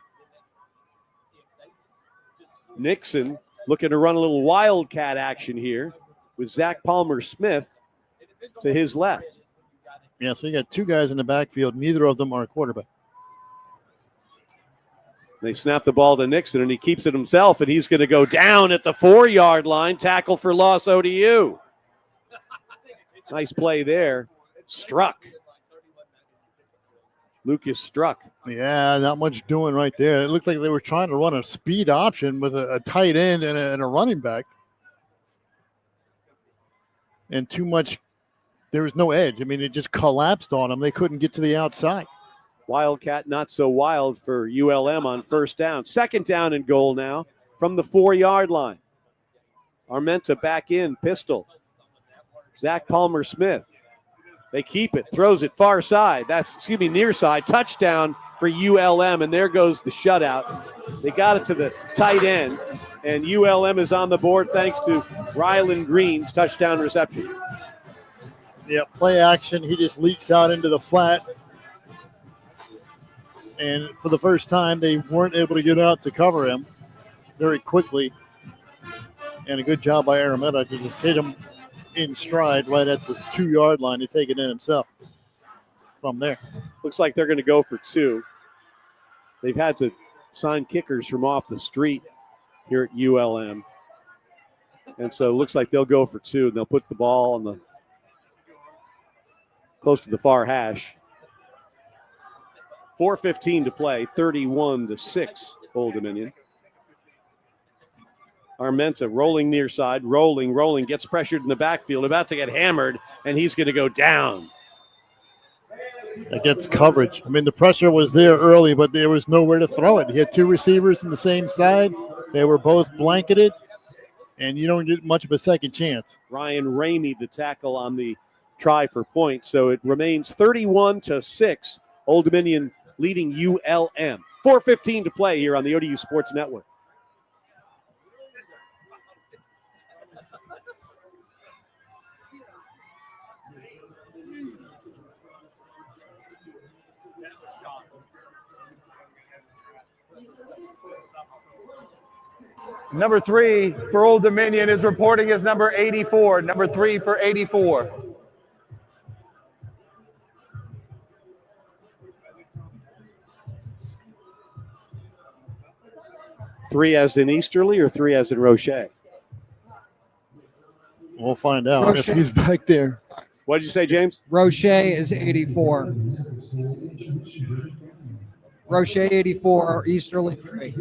Nixon looking to run a little wildcat action here with Zach Palmer-Smith to his left. Yeah, so you got 2 guys in the backfield. Neither of them are a quarterback. They snap the ball to Nixon, and he keeps it himself, and he's going to go down at the 4-yard line. Tackle for loss, ODU. Nice play there. Struck. Lucas Struck. Yeah, not much doing right there. It looked like they were trying to run a speed option with a tight end and a running back. And too much, there was no edge. I mean, it just collapsed on them. They couldn't get to the outside. Wildcat not so wild for ULM on 1st down. 2nd down and goal now from the 4-yard line. Armenta back in, pistol. Zach Palmer-Smith. They keep it, throws it far side. Near side. Touchdown for ULM, and there goes the shutout. They got it to the tight end, and ULM is on the board thanks to Ryland Green's touchdown reception. Yeah, play action. He just leaks out into the flat. And for the first time, they weren't able to get out to cover him very quickly. And a good job by Arameta to just hit him in stride right at the 2-yard line to take it in himself from there. Looks like they're going to go for 2. They've had to sign kickers from off the street here at ULM. And so it looks like they'll go for 2, and they'll put the ball on the close to the far hash. 4:15 to play, 31-6, Old Dominion. Armenta rolling near side, rolling, gets pressured in the backfield, about to get hammered, and he's going to go down. That gets coverage. I mean, the pressure was there early, but there was nowhere to throw it. He had 2 receivers in the same side. They were both blanketed, and you don't get much of a second chance. Ryan Ramey, the tackle on the try for points. So it remains 31-6. Old Dominion leading ULM. 4:15 to play here on the ODU Sports Network. Number 3 for Old Dominion is reporting as number 84. Number 3 for 84. Three as in Easterly or three as in Roche? We'll find out if he's back there. What did you say, James? Roche is 84. Roche 84, Easterly 3.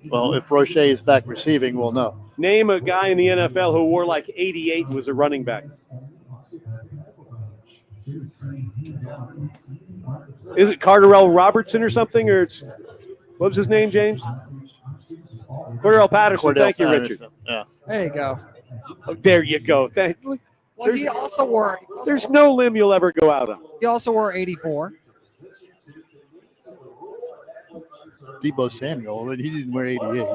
Well, if Roche is back receiving, we'll know. Name a guy in the NFL who wore like 88 and was a running back. Is it Carterell Robertson or something? Or it's, what was his name, James? Cordell Patterson. Thank you, Richard. Yeah. There you go. Oh, there you go. Well, he also wore. There's no limb you'll ever go out on. He also wore 84. Debo Samuel, but he didn't wear 88.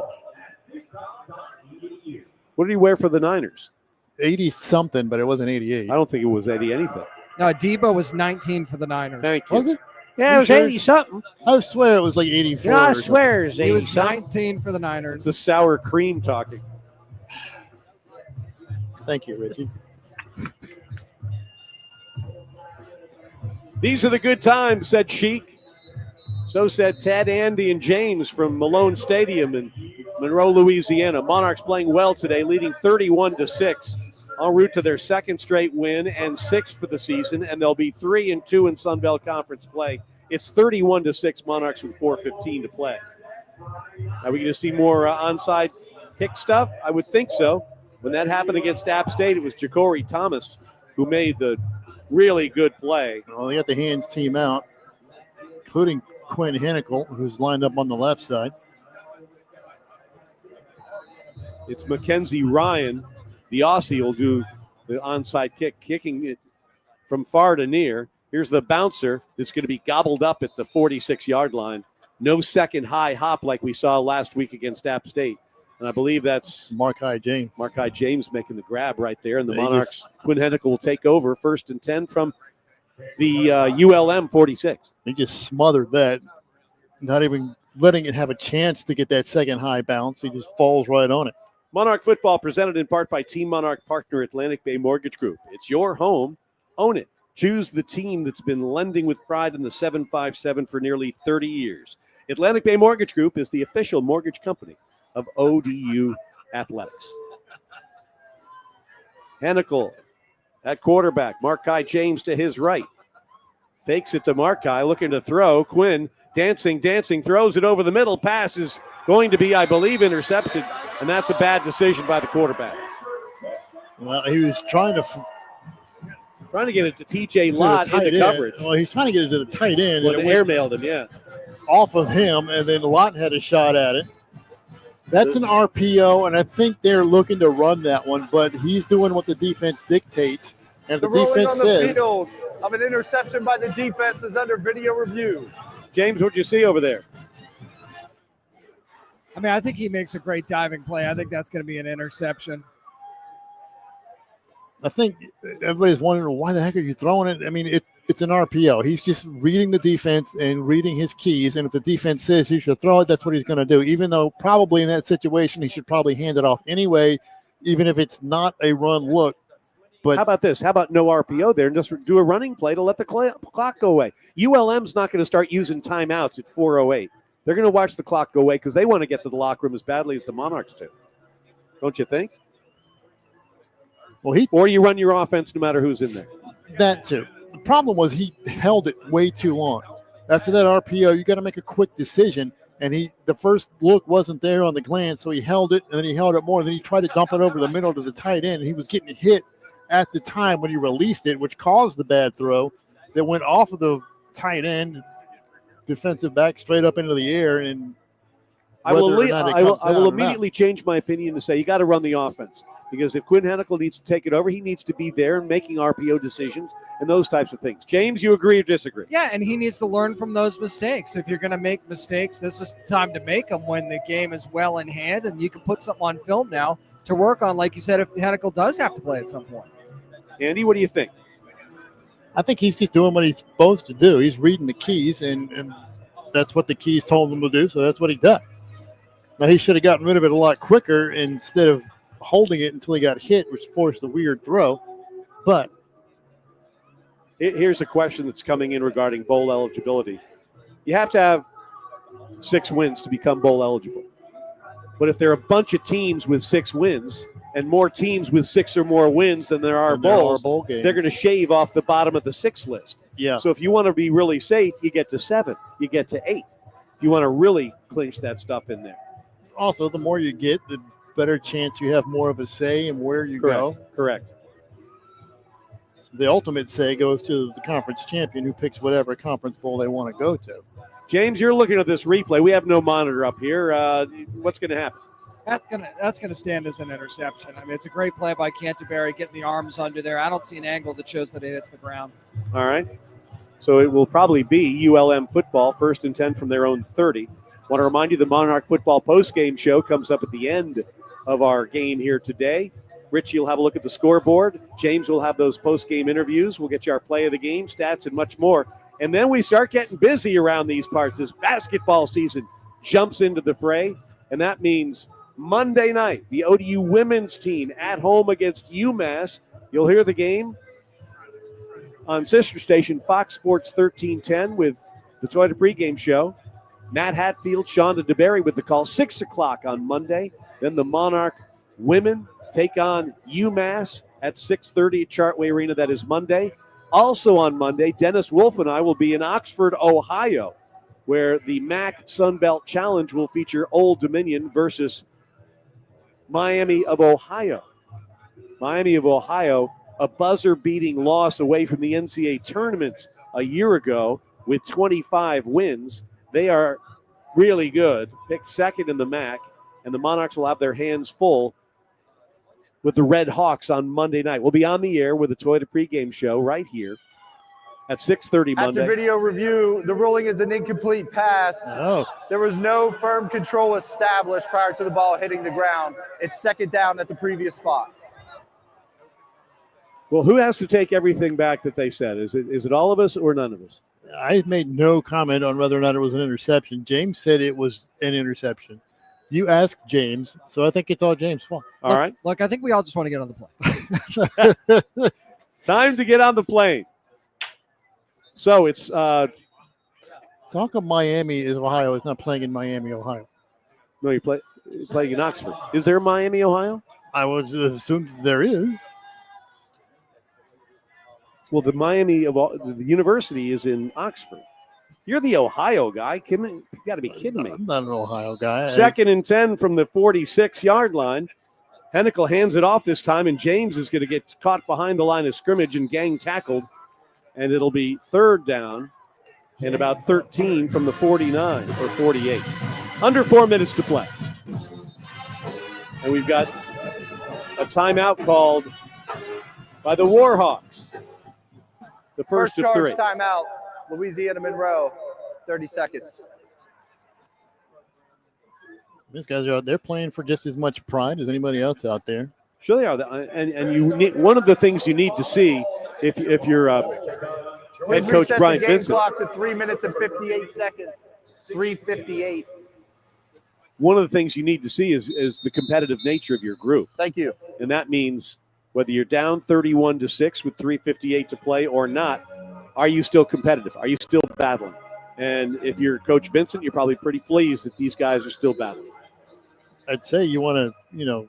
What did he wear for the Niners? 80 something, but it wasn't 88. I don't think it was 80 anything. No, Debo was 19 for the Niners. Thank you. Was it? Yeah, it was 80 something. I swear it was like 84. Yeah, I swear it's 80 He was something. 19 for the Niners. It's the sour cream talking. Thank you, Richie. These are the good times, said Sheik. So said Ted, Andy, and James from Malone Stadium in Monroe, Louisiana. Monarchs playing well today, leading 31-6, en route to their second straight win and sixth for the season, and they'll be 3-2 in Sun Belt Conference play. It's 31-6 Monarchs with 4:15 to play. Are we going to see more onside kick stuff? I would think so. When that happened against App State, it was Ja'Cory Thomas who made the really good play. Well, they got the hands team out, including Quinn Hennicle, who's lined up on the left side. It's Mackenzie Ryan. The Aussie will do the onside kick, kicking it from far to near. Here's the bouncer that's going to be gobbled up at the 46-yard line. No second high hop like we saw last week against App State. And I believe that's Markai James. Markai James making the grab right there. And the Monarchs, Quinn Hennicle will take over 1st and 10 from the ULM 46. He just smothered that, not even letting it have a chance to get that second high bounce. He just falls right on it. Monarch football presented in part by Team Monarch partner Atlantic Bay Mortgage Group. It's your home. Own it. Choose the team that's been lending with pride in the 757 for nearly 30 years. Atlantic Bay Mortgage Group is the official mortgage company of ODU Athletics. Hennicle at quarterback. Markai James to his right. Fakes it to Markai, looking to throw. Quinn dancing, throws it over the middle. Pass is going to be, I believe, interception, and that's a bad decision by the quarterback. Well, he was trying to get it to TJ Lott into coverage. Well, he's trying to get it to the tight end. Well, air mailed him, yeah. Off of him, and then Lott had a shot at it. That's an RPO, and I think they're looking to run that one, but he's doing what the defense dictates. And The the defense ruling on the says field of an interception by the defense is under video review. James, what'd you see over there? I mean, I think he makes a great diving play. I think that's going to be an interception. I think everybody's wondering, why the heck are you throwing it? I mean, it's an RPO. He's just reading the defense and reading his keys, and if the defense says you should throw it, that's what he's going to do, even though probably in that situation he should probably hand it off anyway, even if it's not a run look. But how about this? How about no RPO there and just do a running play to let the clock go away? ULM's not going to start using timeouts at 4:08. They're going to watch the clock go away because they want to get to the locker room as badly as the Monarchs do. Don't you think? Well, or you run your offense no matter who's in there. That too. The problem was he held it way too long. After that RPO, you got to make a quick decision, and the first look wasn't there on the glance, so he held it, and then he held it more, and then he tried to dump it over the middle to the tight end, and he was getting hit at the time when he released it, which caused the bad throw that went off of the tight end. defensive back straight up into the air, and I will will immediately change my opinion to say you got to run the offense, because if Quinn Hennikel needs to take it over, he needs to be there and making RPO decisions and those types of things. James, you agree or disagree? Yeah, and he needs to learn from those mistakes. If you're going to make mistakes, this is the time to make them when the game is well in hand, and you can put something on film now to work on, like you said, if Hennikel does have to play at some point. Andy, what do you think? I think he's just doing what he's supposed to do. He's reading the keys, and that's what the keys told him to do, so that's what he does. Now, he should have gotten rid of it a lot quicker instead of holding it until he got hit, which forced a weird throw. But here's a question that's coming in regarding bowl eligibility. You have to have 6 wins to become bowl eligible. But if there are a bunch of teams with 6 wins and more teams with 6 or more wins than there are bowls, they're going to shave off the bottom of the 6 list. Yeah. So if you want to be really safe, you get to 7, you get to 8. If you want to really clinch that stuff in there. Also, the more you get, the better chance you have more of a say in where you go. Correct. The ultimate say goes to the conference champion, who picks whatever conference bowl they want to go to. James, you're looking at this replay. We have no monitor up here. What's going to happen? That's gonna stand as an interception. I mean, it's a great play by Canterbury, getting the arms under there. I don't see an angle that shows that it hits the ground. All right. So it will probably be ULM football, 1st and 10 from their own 30. Want to remind you the Monarch football postgame show comes up at the end of our game here today. Richie will have a look at the scoreboard. James will have those postgame interviews. We'll get you our play of the game, stats, and much more. And then we start getting busy around these parts as basketball season jumps into the fray. And that means Monday night, the ODU women's team at home against UMass. You'll hear the game on sister station Fox Sports 1310 with the Toyota pregame show. Matt Hatfield, Shonda DeBerry with the call, 6 o'clock on Monday. Then the Monarch women take on UMass at 6:30 at Chartway Arena. That is Monday. Also on Monday, Dennis Wolf and I will be in Oxford, Ohio, where the MAC Sunbelt Challenge will feature Old Dominion versus Miami of Ohio. Miami of Ohio, a buzzer-beating loss away from the NCAA tournament a year ago with 25 wins. They are really good, picked 2nd in the MAC, and the Monarchs will have their hands full with the Red Hawks on Monday night. We'll be on the air with the Toyota pregame show right here at 6:30 Monday. After video review, the ruling is an incomplete pass. Oh. There was no firm control established prior to the ball hitting the ground. It's 2nd down at the previous spot. Well, who has to take everything back that they said? Is it all of us or none of us? I made no comment on whether or not it was an interception. James said it was an interception. You asked James, so I think it's all James' fault. All right. Look, I think we all just want to get on the plane. Time to get on the plane. So it's So how come Miami Ohio is not playing in Miami, Ohio? no, you're playing in Oxford. Is there Miami, Ohio? I would assume there is. Well, the university is in Oxford. You're the Ohio guy. You got to be kidding me. I'm not an Ohio guy. 2nd and 10 from the 46-yard line. Hennikel hands it off this time, and James is going to get caught behind the line of scrimmage and gang tackled. And it'll be 3rd down and about 13 from the 49 or 48. Under 4 minutes to play. And we've got a timeout called by the Warhawks. The first of 3. First charge timeout, Louisiana-Monroe, 30 seconds. These guys are out there playing for just as much pride as anybody else out there. Sure they are. And you need, one of the things you need to see if you're head coach Brian the game Vincent. Clock to 3 minutes and 58 seconds. 3:58. One of the things you need to see is the competitive nature of your group. Thank you. And that means whether you're down 31-6 with 3:58 to play or not, are you still competitive? Are you still battling? And if you're Coach Vincent, you're probably pretty pleased that these guys are still battling. I'd say you want to,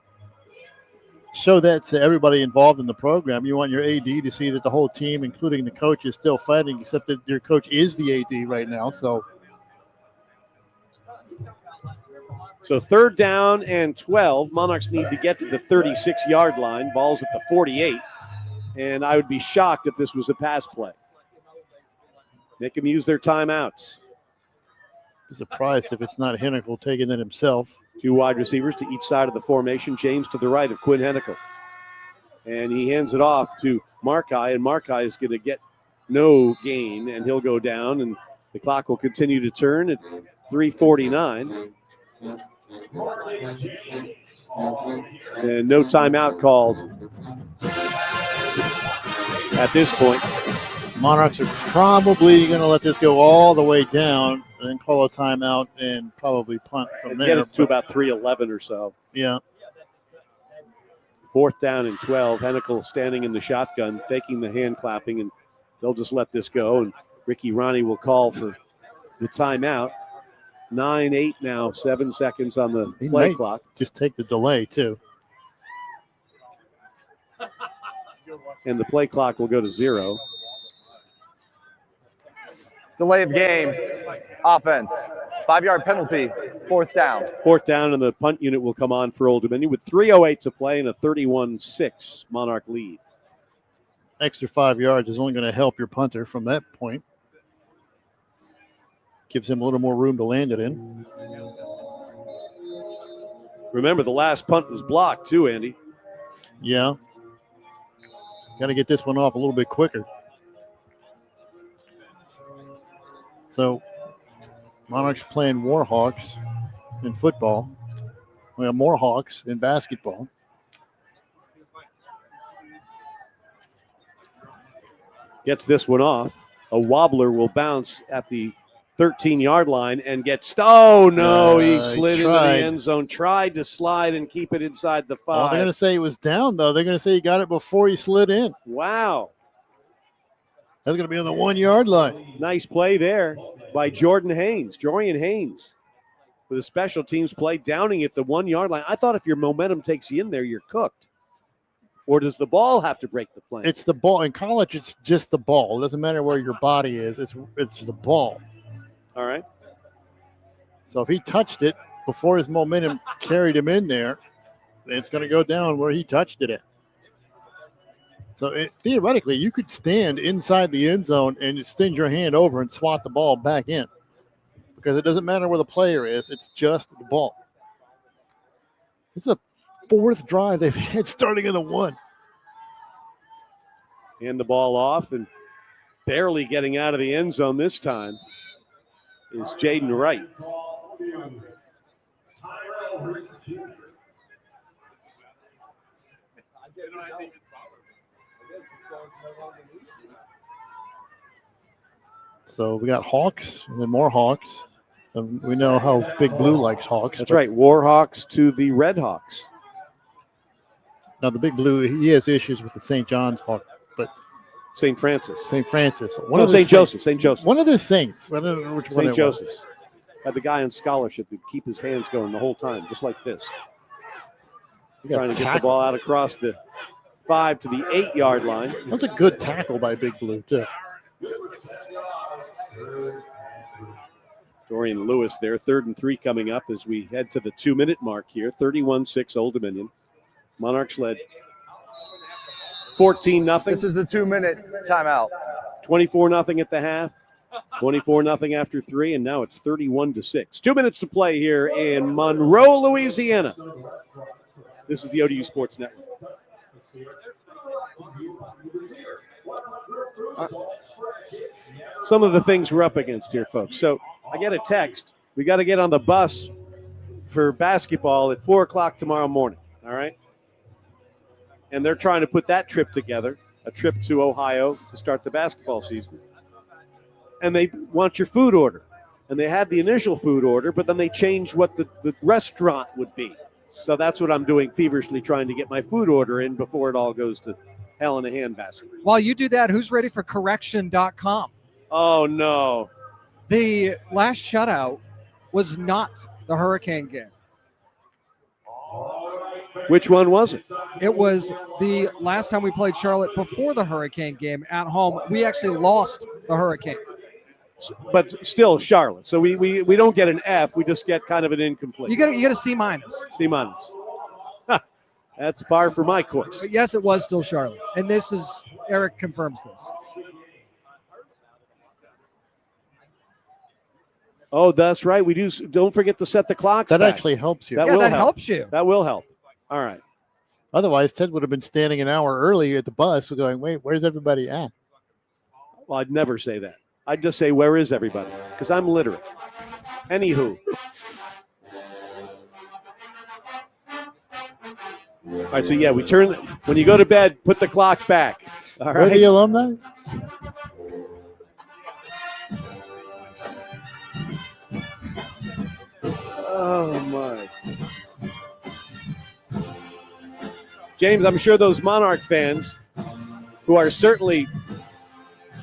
show that to everybody involved in the program. You want your AD to see that the whole team, including the coach, is still fighting, except that your coach is the AD right now. So 3rd down and 12. Monarchs need to get to the 36-yard line. Ball's at the 48. And I would be shocked if this was a pass play. Make them use their timeouts. Surprised if it's not Hennicle taking it himself. 2 wide receivers to each side of the formation. James to the right of Quinn Hennicle. And he hands it off to Markai, and Markai is going to get no gain, and he'll go down, and the clock will continue to turn at 3:49. And no timeout called at this point. Monarchs are probably going to let this go all the way down and then call a timeout and probably punt from there. Get it to about 3:11 or so. Yeah. 4th down and 12. Hennicle standing in the shotgun, taking the hand clapping, and they'll just let this go. And Ricky Ronnie will call for the timeout. 9-8 now, 7 seconds on the play clock. Just take the delay, too. And the play clock will go to 0. Delay of game. Offense. 5-yard penalty. 4th down. 4th down, and the punt unit will come on for Old Dominion with 3:08 to play and a 31-6 Monarch lead. Extra 5 yards is only going to help your punter from that point. Gives him a little more room to land it in. Remember, the last punt was blocked too, Andy. Yeah. Got to get this one off a little bit quicker. So, Monarchs playing Warhawks in football. We have Warhawks in basketball. Gets this one off. A wobbler will bounce at the 13-yard line and gets. Oh, no, he slid into the end zone. Tried to slide and keep it inside the 5. Well, they're going to say it was down, though. They're going to say he got it before he slid in. Wow. That's going to be on the 1-yard line. Nice play there by Dorian Haynes, with a special teams play, downing at the 1-yard line. I thought if your momentum takes you in there, you're cooked. Or does the ball have to break the plane? It's the ball. In college, it's just the ball. It doesn't matter where your body is. It's the ball. All right. So if he touched it before his momentum carried him in there, it's going to go down where he touched it at. So theoretically, you could stand inside the end zone and extend your hand over and swat the ball back in, because it doesn't matter where the player is. It's just the ball. This is a 4th drive they've had starting in the 1. Hand the ball off, and barely getting out of the end zone this time is Jaden Wright. So we got Hawks and then more Hawks. We know how Big Blue likes Hawks. That's right. Warhawks to the Red Hawks. Now the Big Blue, he has issues with the St. John's Hawk, but St. Francis. St. Francis. St. Joseph. St. Joseph. One of the Saints. I don't know which one. St. Joseph's. Had the guy on scholarship to keep his hands going the whole time, just like this. Trying to get the ball out across the 5 to the 8-yard line. That's a good tackle by Big Blue, too. Dorian Lewis there, 3rd and 3 coming up as we head to the 2-minute mark here. 31-6 Old Dominion. Monarchs led 14-0. This is the 2-minute timeout. 24-0 at the half. 24-0 after 3, and now it's 31-6. 2 minutes to play here in Monroe, Louisiana. This is the ODU Sports Network. Some of the things we're up against here, folks. So I get a text. We got to get on the bus for basketball at 4 o'clock tomorrow morning, all right? And they're trying to put that trip together, a trip to Ohio to start the basketball season. And they want your food order. And they had the initial food order, but then they changed what the restaurant would be. So that's what I'm doing, feverishly trying to get my food order in before it all goes to hell in a handbasket. While you do that, who's ready for correction.com? Oh, no. The last shutout was not the Hurricane game. Which one was it? It was the last time we played Charlotte before the Hurricane game at home. We actually lost the Hurricane. But still Charlotte. So we don't get an F. We just get kind of an incomplete. You get a C minus. C minus. That's par for my course. But yes, it was still Charlotte. And this is, Eric confirms this. Oh, that's right. We do. Don't forget to set the clocks. That back. actually helps you. That Yeah, will that help. helps you. That will help. All right. Otherwise, Ted would have been standing an hour early at the bus going, wait, where's everybody at? Well, I'd never say that. I'd just say, where is everybody? Because I'm literate. Anywho. All right, so yeah, we turn, when you go to bed, put the clock back. All Where are right. the alumni? Oh, my. James, I'm sure those Monarch fans who are certainly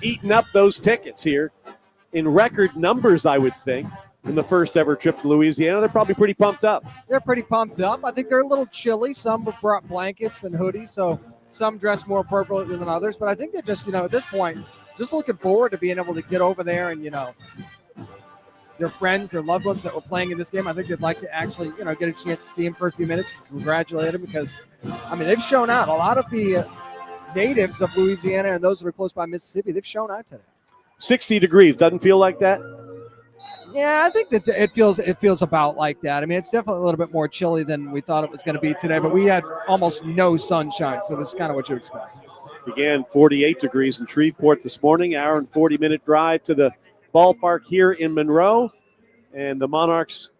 eating up those tickets here in record numbers, I would think, in the first ever trip to Louisiana, they're probably pretty pumped up. They're pretty pumped up. I think they're a little chilly. Some have brought blankets and hoodies, so some dress more appropriately than others. But I think they're just, at this point, just looking forward to being able to get over there and, their friends, their loved ones that were playing in this game. I think they'd like to actually, get a chance to see them for a few minutes, congratulate them, because, they've shown out. A lot of the natives of Louisiana and those that are close by Mississippi, they've shown out today. 60 degrees. Doesn't feel like that? Yeah, I think that it feels about like that. It's definitely a little bit more chilly than we thought it was going to be today, but we had almost no sunshine, so this is kind of what you expect. Began 48 degrees in Shreveport this morning, hour and 40-minute drive to the ballpark here in Monroe, and the Monarchs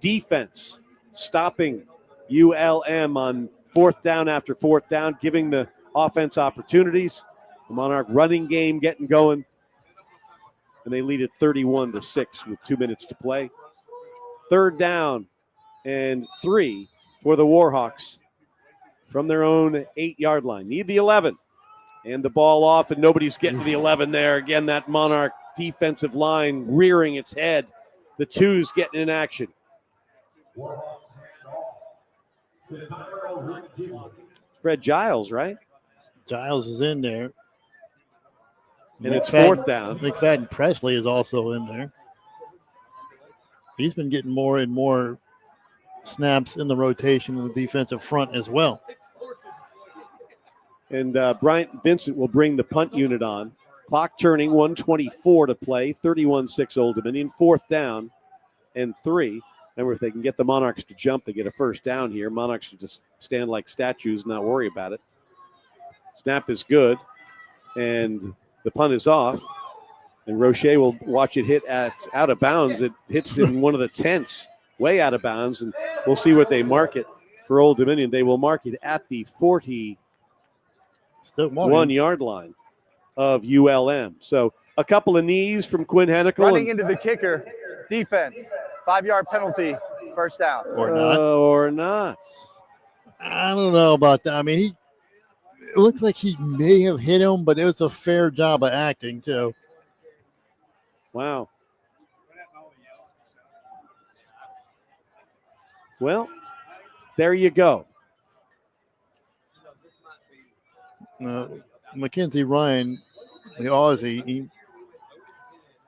defense stopping ULM on fourth down after fourth down, giving the offense opportunities. The Monarch running game getting going, and they lead it 31-6 with 2 minutes to play. Third down and 3 for the Warhawks from their own 8-yard line. Need the 11. And the ball off, and nobody's getting to the 11 there. Again, that Monarch defensive line rearing its head. The 2's getting in action. It's Fred Giles, right? Giles is in there. And it's fourth down. McFadden Presley is also in there. He's been getting more and more snaps in the rotation in the defensive front as well. And Bryant Vincent will bring the punt unit on. Clock turning, 1:24 to play, 31-6 Old Dominion. Fourth down and 3. Remember, if they can get the Monarchs to jump, they get a first down here. Monarchs should just stand like statues and not worry about it. Snap is good, and the punt is off. And Roche will watch it hit out of bounds. It hits in one of the tents, way out of bounds, and we'll see what they mark it for Old Dominion. They will mark it at the 41-yard line of ULM. So a couple of knees from Quinn Hennicle. Running into the kicker, defense, 5-yard penalty, first down. Or not. I don't know about that. It looked like he may have hit him, but it was a fair job of acting, too. Wow. Well, there you go. Mackenzie Ryan, the Aussie, he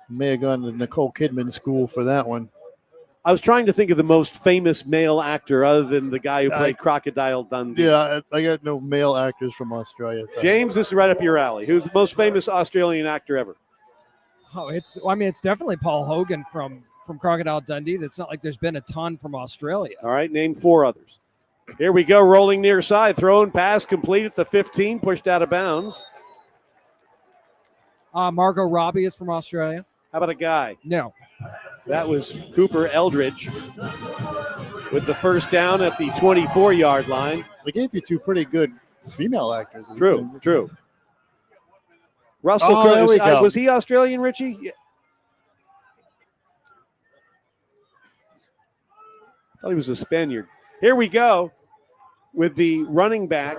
may have gone to Nicole Kidman school for that one. I was trying to think of the most famous male actor other than the guy who played Crocodile Dundee. Yeah, I got no male actors from Australia. So. James, this is right up your alley. Who's the most famous Australian actor ever? Oh, it's definitely Paul Hogan from Crocodile Dundee. That's not like there's been a ton from Australia. All right, name 4 others. Here we go, rolling near side, throwing pass complete at the 15, pushed out of bounds. Margot Robbie is from Australia. How about a guy? No. That was Cooper Eldridge with the first down at the 24-yard line. They gave you 2 pretty good female actors. True. Russell Crowe, was he Australian, Richie? Yeah. I thought he was a Spaniard. Here we go with the running back,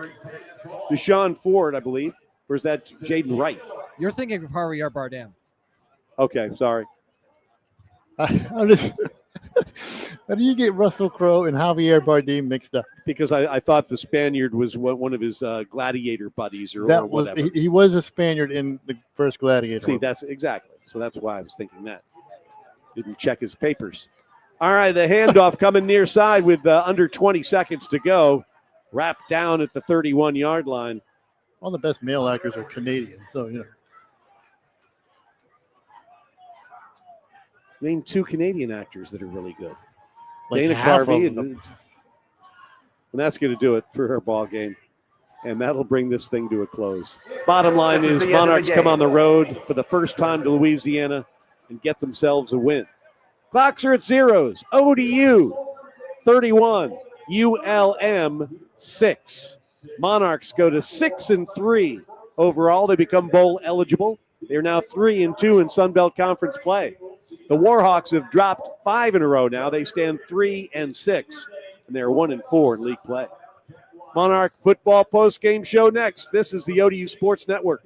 Deshaun Ford, I believe. Or is that Jaden Wright? You're thinking of Javier Bardem. Okay, sorry. How do you get Russell Crowe and Javier Bardem mixed up? Because I thought the Spaniard was one of his gladiator buddies or whatever. He was a Spaniard in the first Gladiator. See, that's exactly. So that's why I was thinking that. Didn't check his papers. All right, the handoff coming near side with under 20 seconds to go. Wrapped down at the 31-yard line. All the best male actors are Canadian, so, Name 2 Canadian actors that are really good. Like Dana half of Carvey, them. and that's going to do it for her ball game. And that'll bring this thing to a close. Bottom line This is is the end of the Monarchs come game. on the road for the first time to Louisiana and get themselves a win. Clocks are at zeros. ODU 31, ULM 6. Monarchs go to 6-3 overall. They become bowl eligible. They're now 3-2 in Sun Belt Conference play. The Warhawks have dropped 5 in a row now. They stand 3-6, and they're 1-4 in league play. Monarch football post-game show next. This is the ODU Sports Network.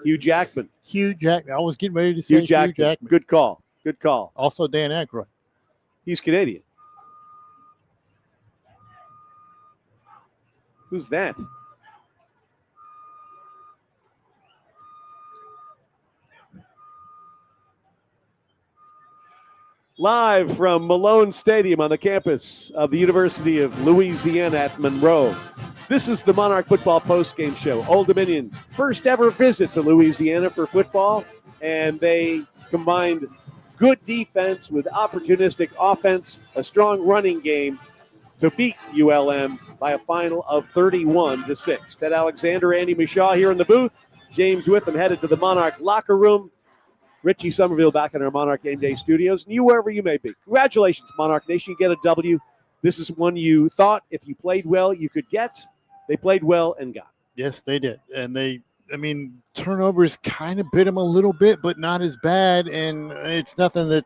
Hugh Jackman. Hugh Jackman. I was getting ready to say Hugh Jackman. Good call. Good call. Also Dan Aykroyd. He's Canadian. Who's that? Live from Malone Stadium on the campus of the University of Louisiana at Monroe. This is the Monarch Football Postgame Show. Old Dominion, first ever visit to Louisiana for football, and they combined good defense with opportunistic offense, a strong running game to beat ULM by a final of 31-6. Ted Alexander, Andy Mishaw here in the booth. James Witham headed to the Monarch locker room. Richie Somerville back in our Monarch Game Day studios, and you wherever you may be. Congratulations, Monarch Nation. You get a W. This is one you thought if you played well you could get. They played well and got. Yes, they did. And turnovers kind of bit them a little bit, but not as bad. And it's nothing that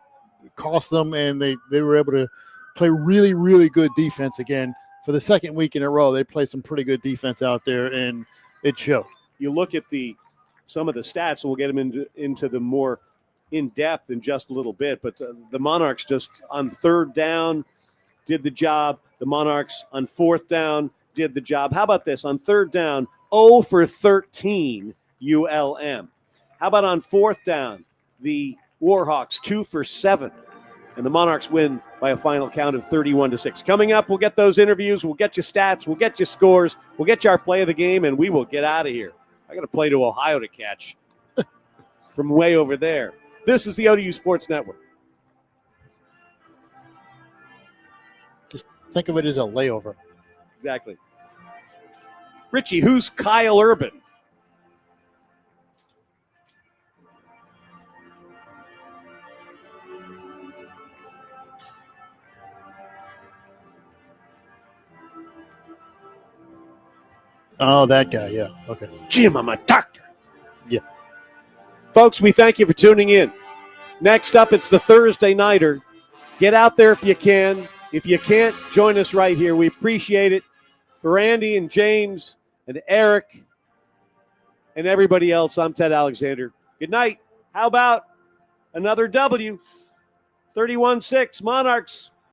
cost them. And they were able to play really, really good defense again. For the second week in a row, they played some pretty good defense out there, and it showed. You look at some of the stats, and we'll get them into the more in-depth in just a little bit, but the Monarchs just on third down did the job. The Monarchs on fourth down did the job. How about this? On third down, 0 for 13 ULM. How about on fourth down? The Warhawks 2 for 7, and the Monarchs win by a final count of 31-6. Coming up, we'll get those interviews, we'll get you stats, we'll get you scores, we'll get you our play of the game, and we will get out of here. I got to play to Ohio to catch from way over there. This is the ODU Sports Network. Just think of it as a layover. Exactly. Richie, who's Kyle Urban? Oh, that guy. Yeah. Okay. Jim, I'm a doctor. Yes. Folks, we thank you for tuning in. Next up, it's the Thursday Nighter. Get out there if you can. If you can't, join us right here. We appreciate it. For Andy and James and Eric and everybody else, I'm Ted Alexander. Good night. How about another W? 31-6 Monarchs.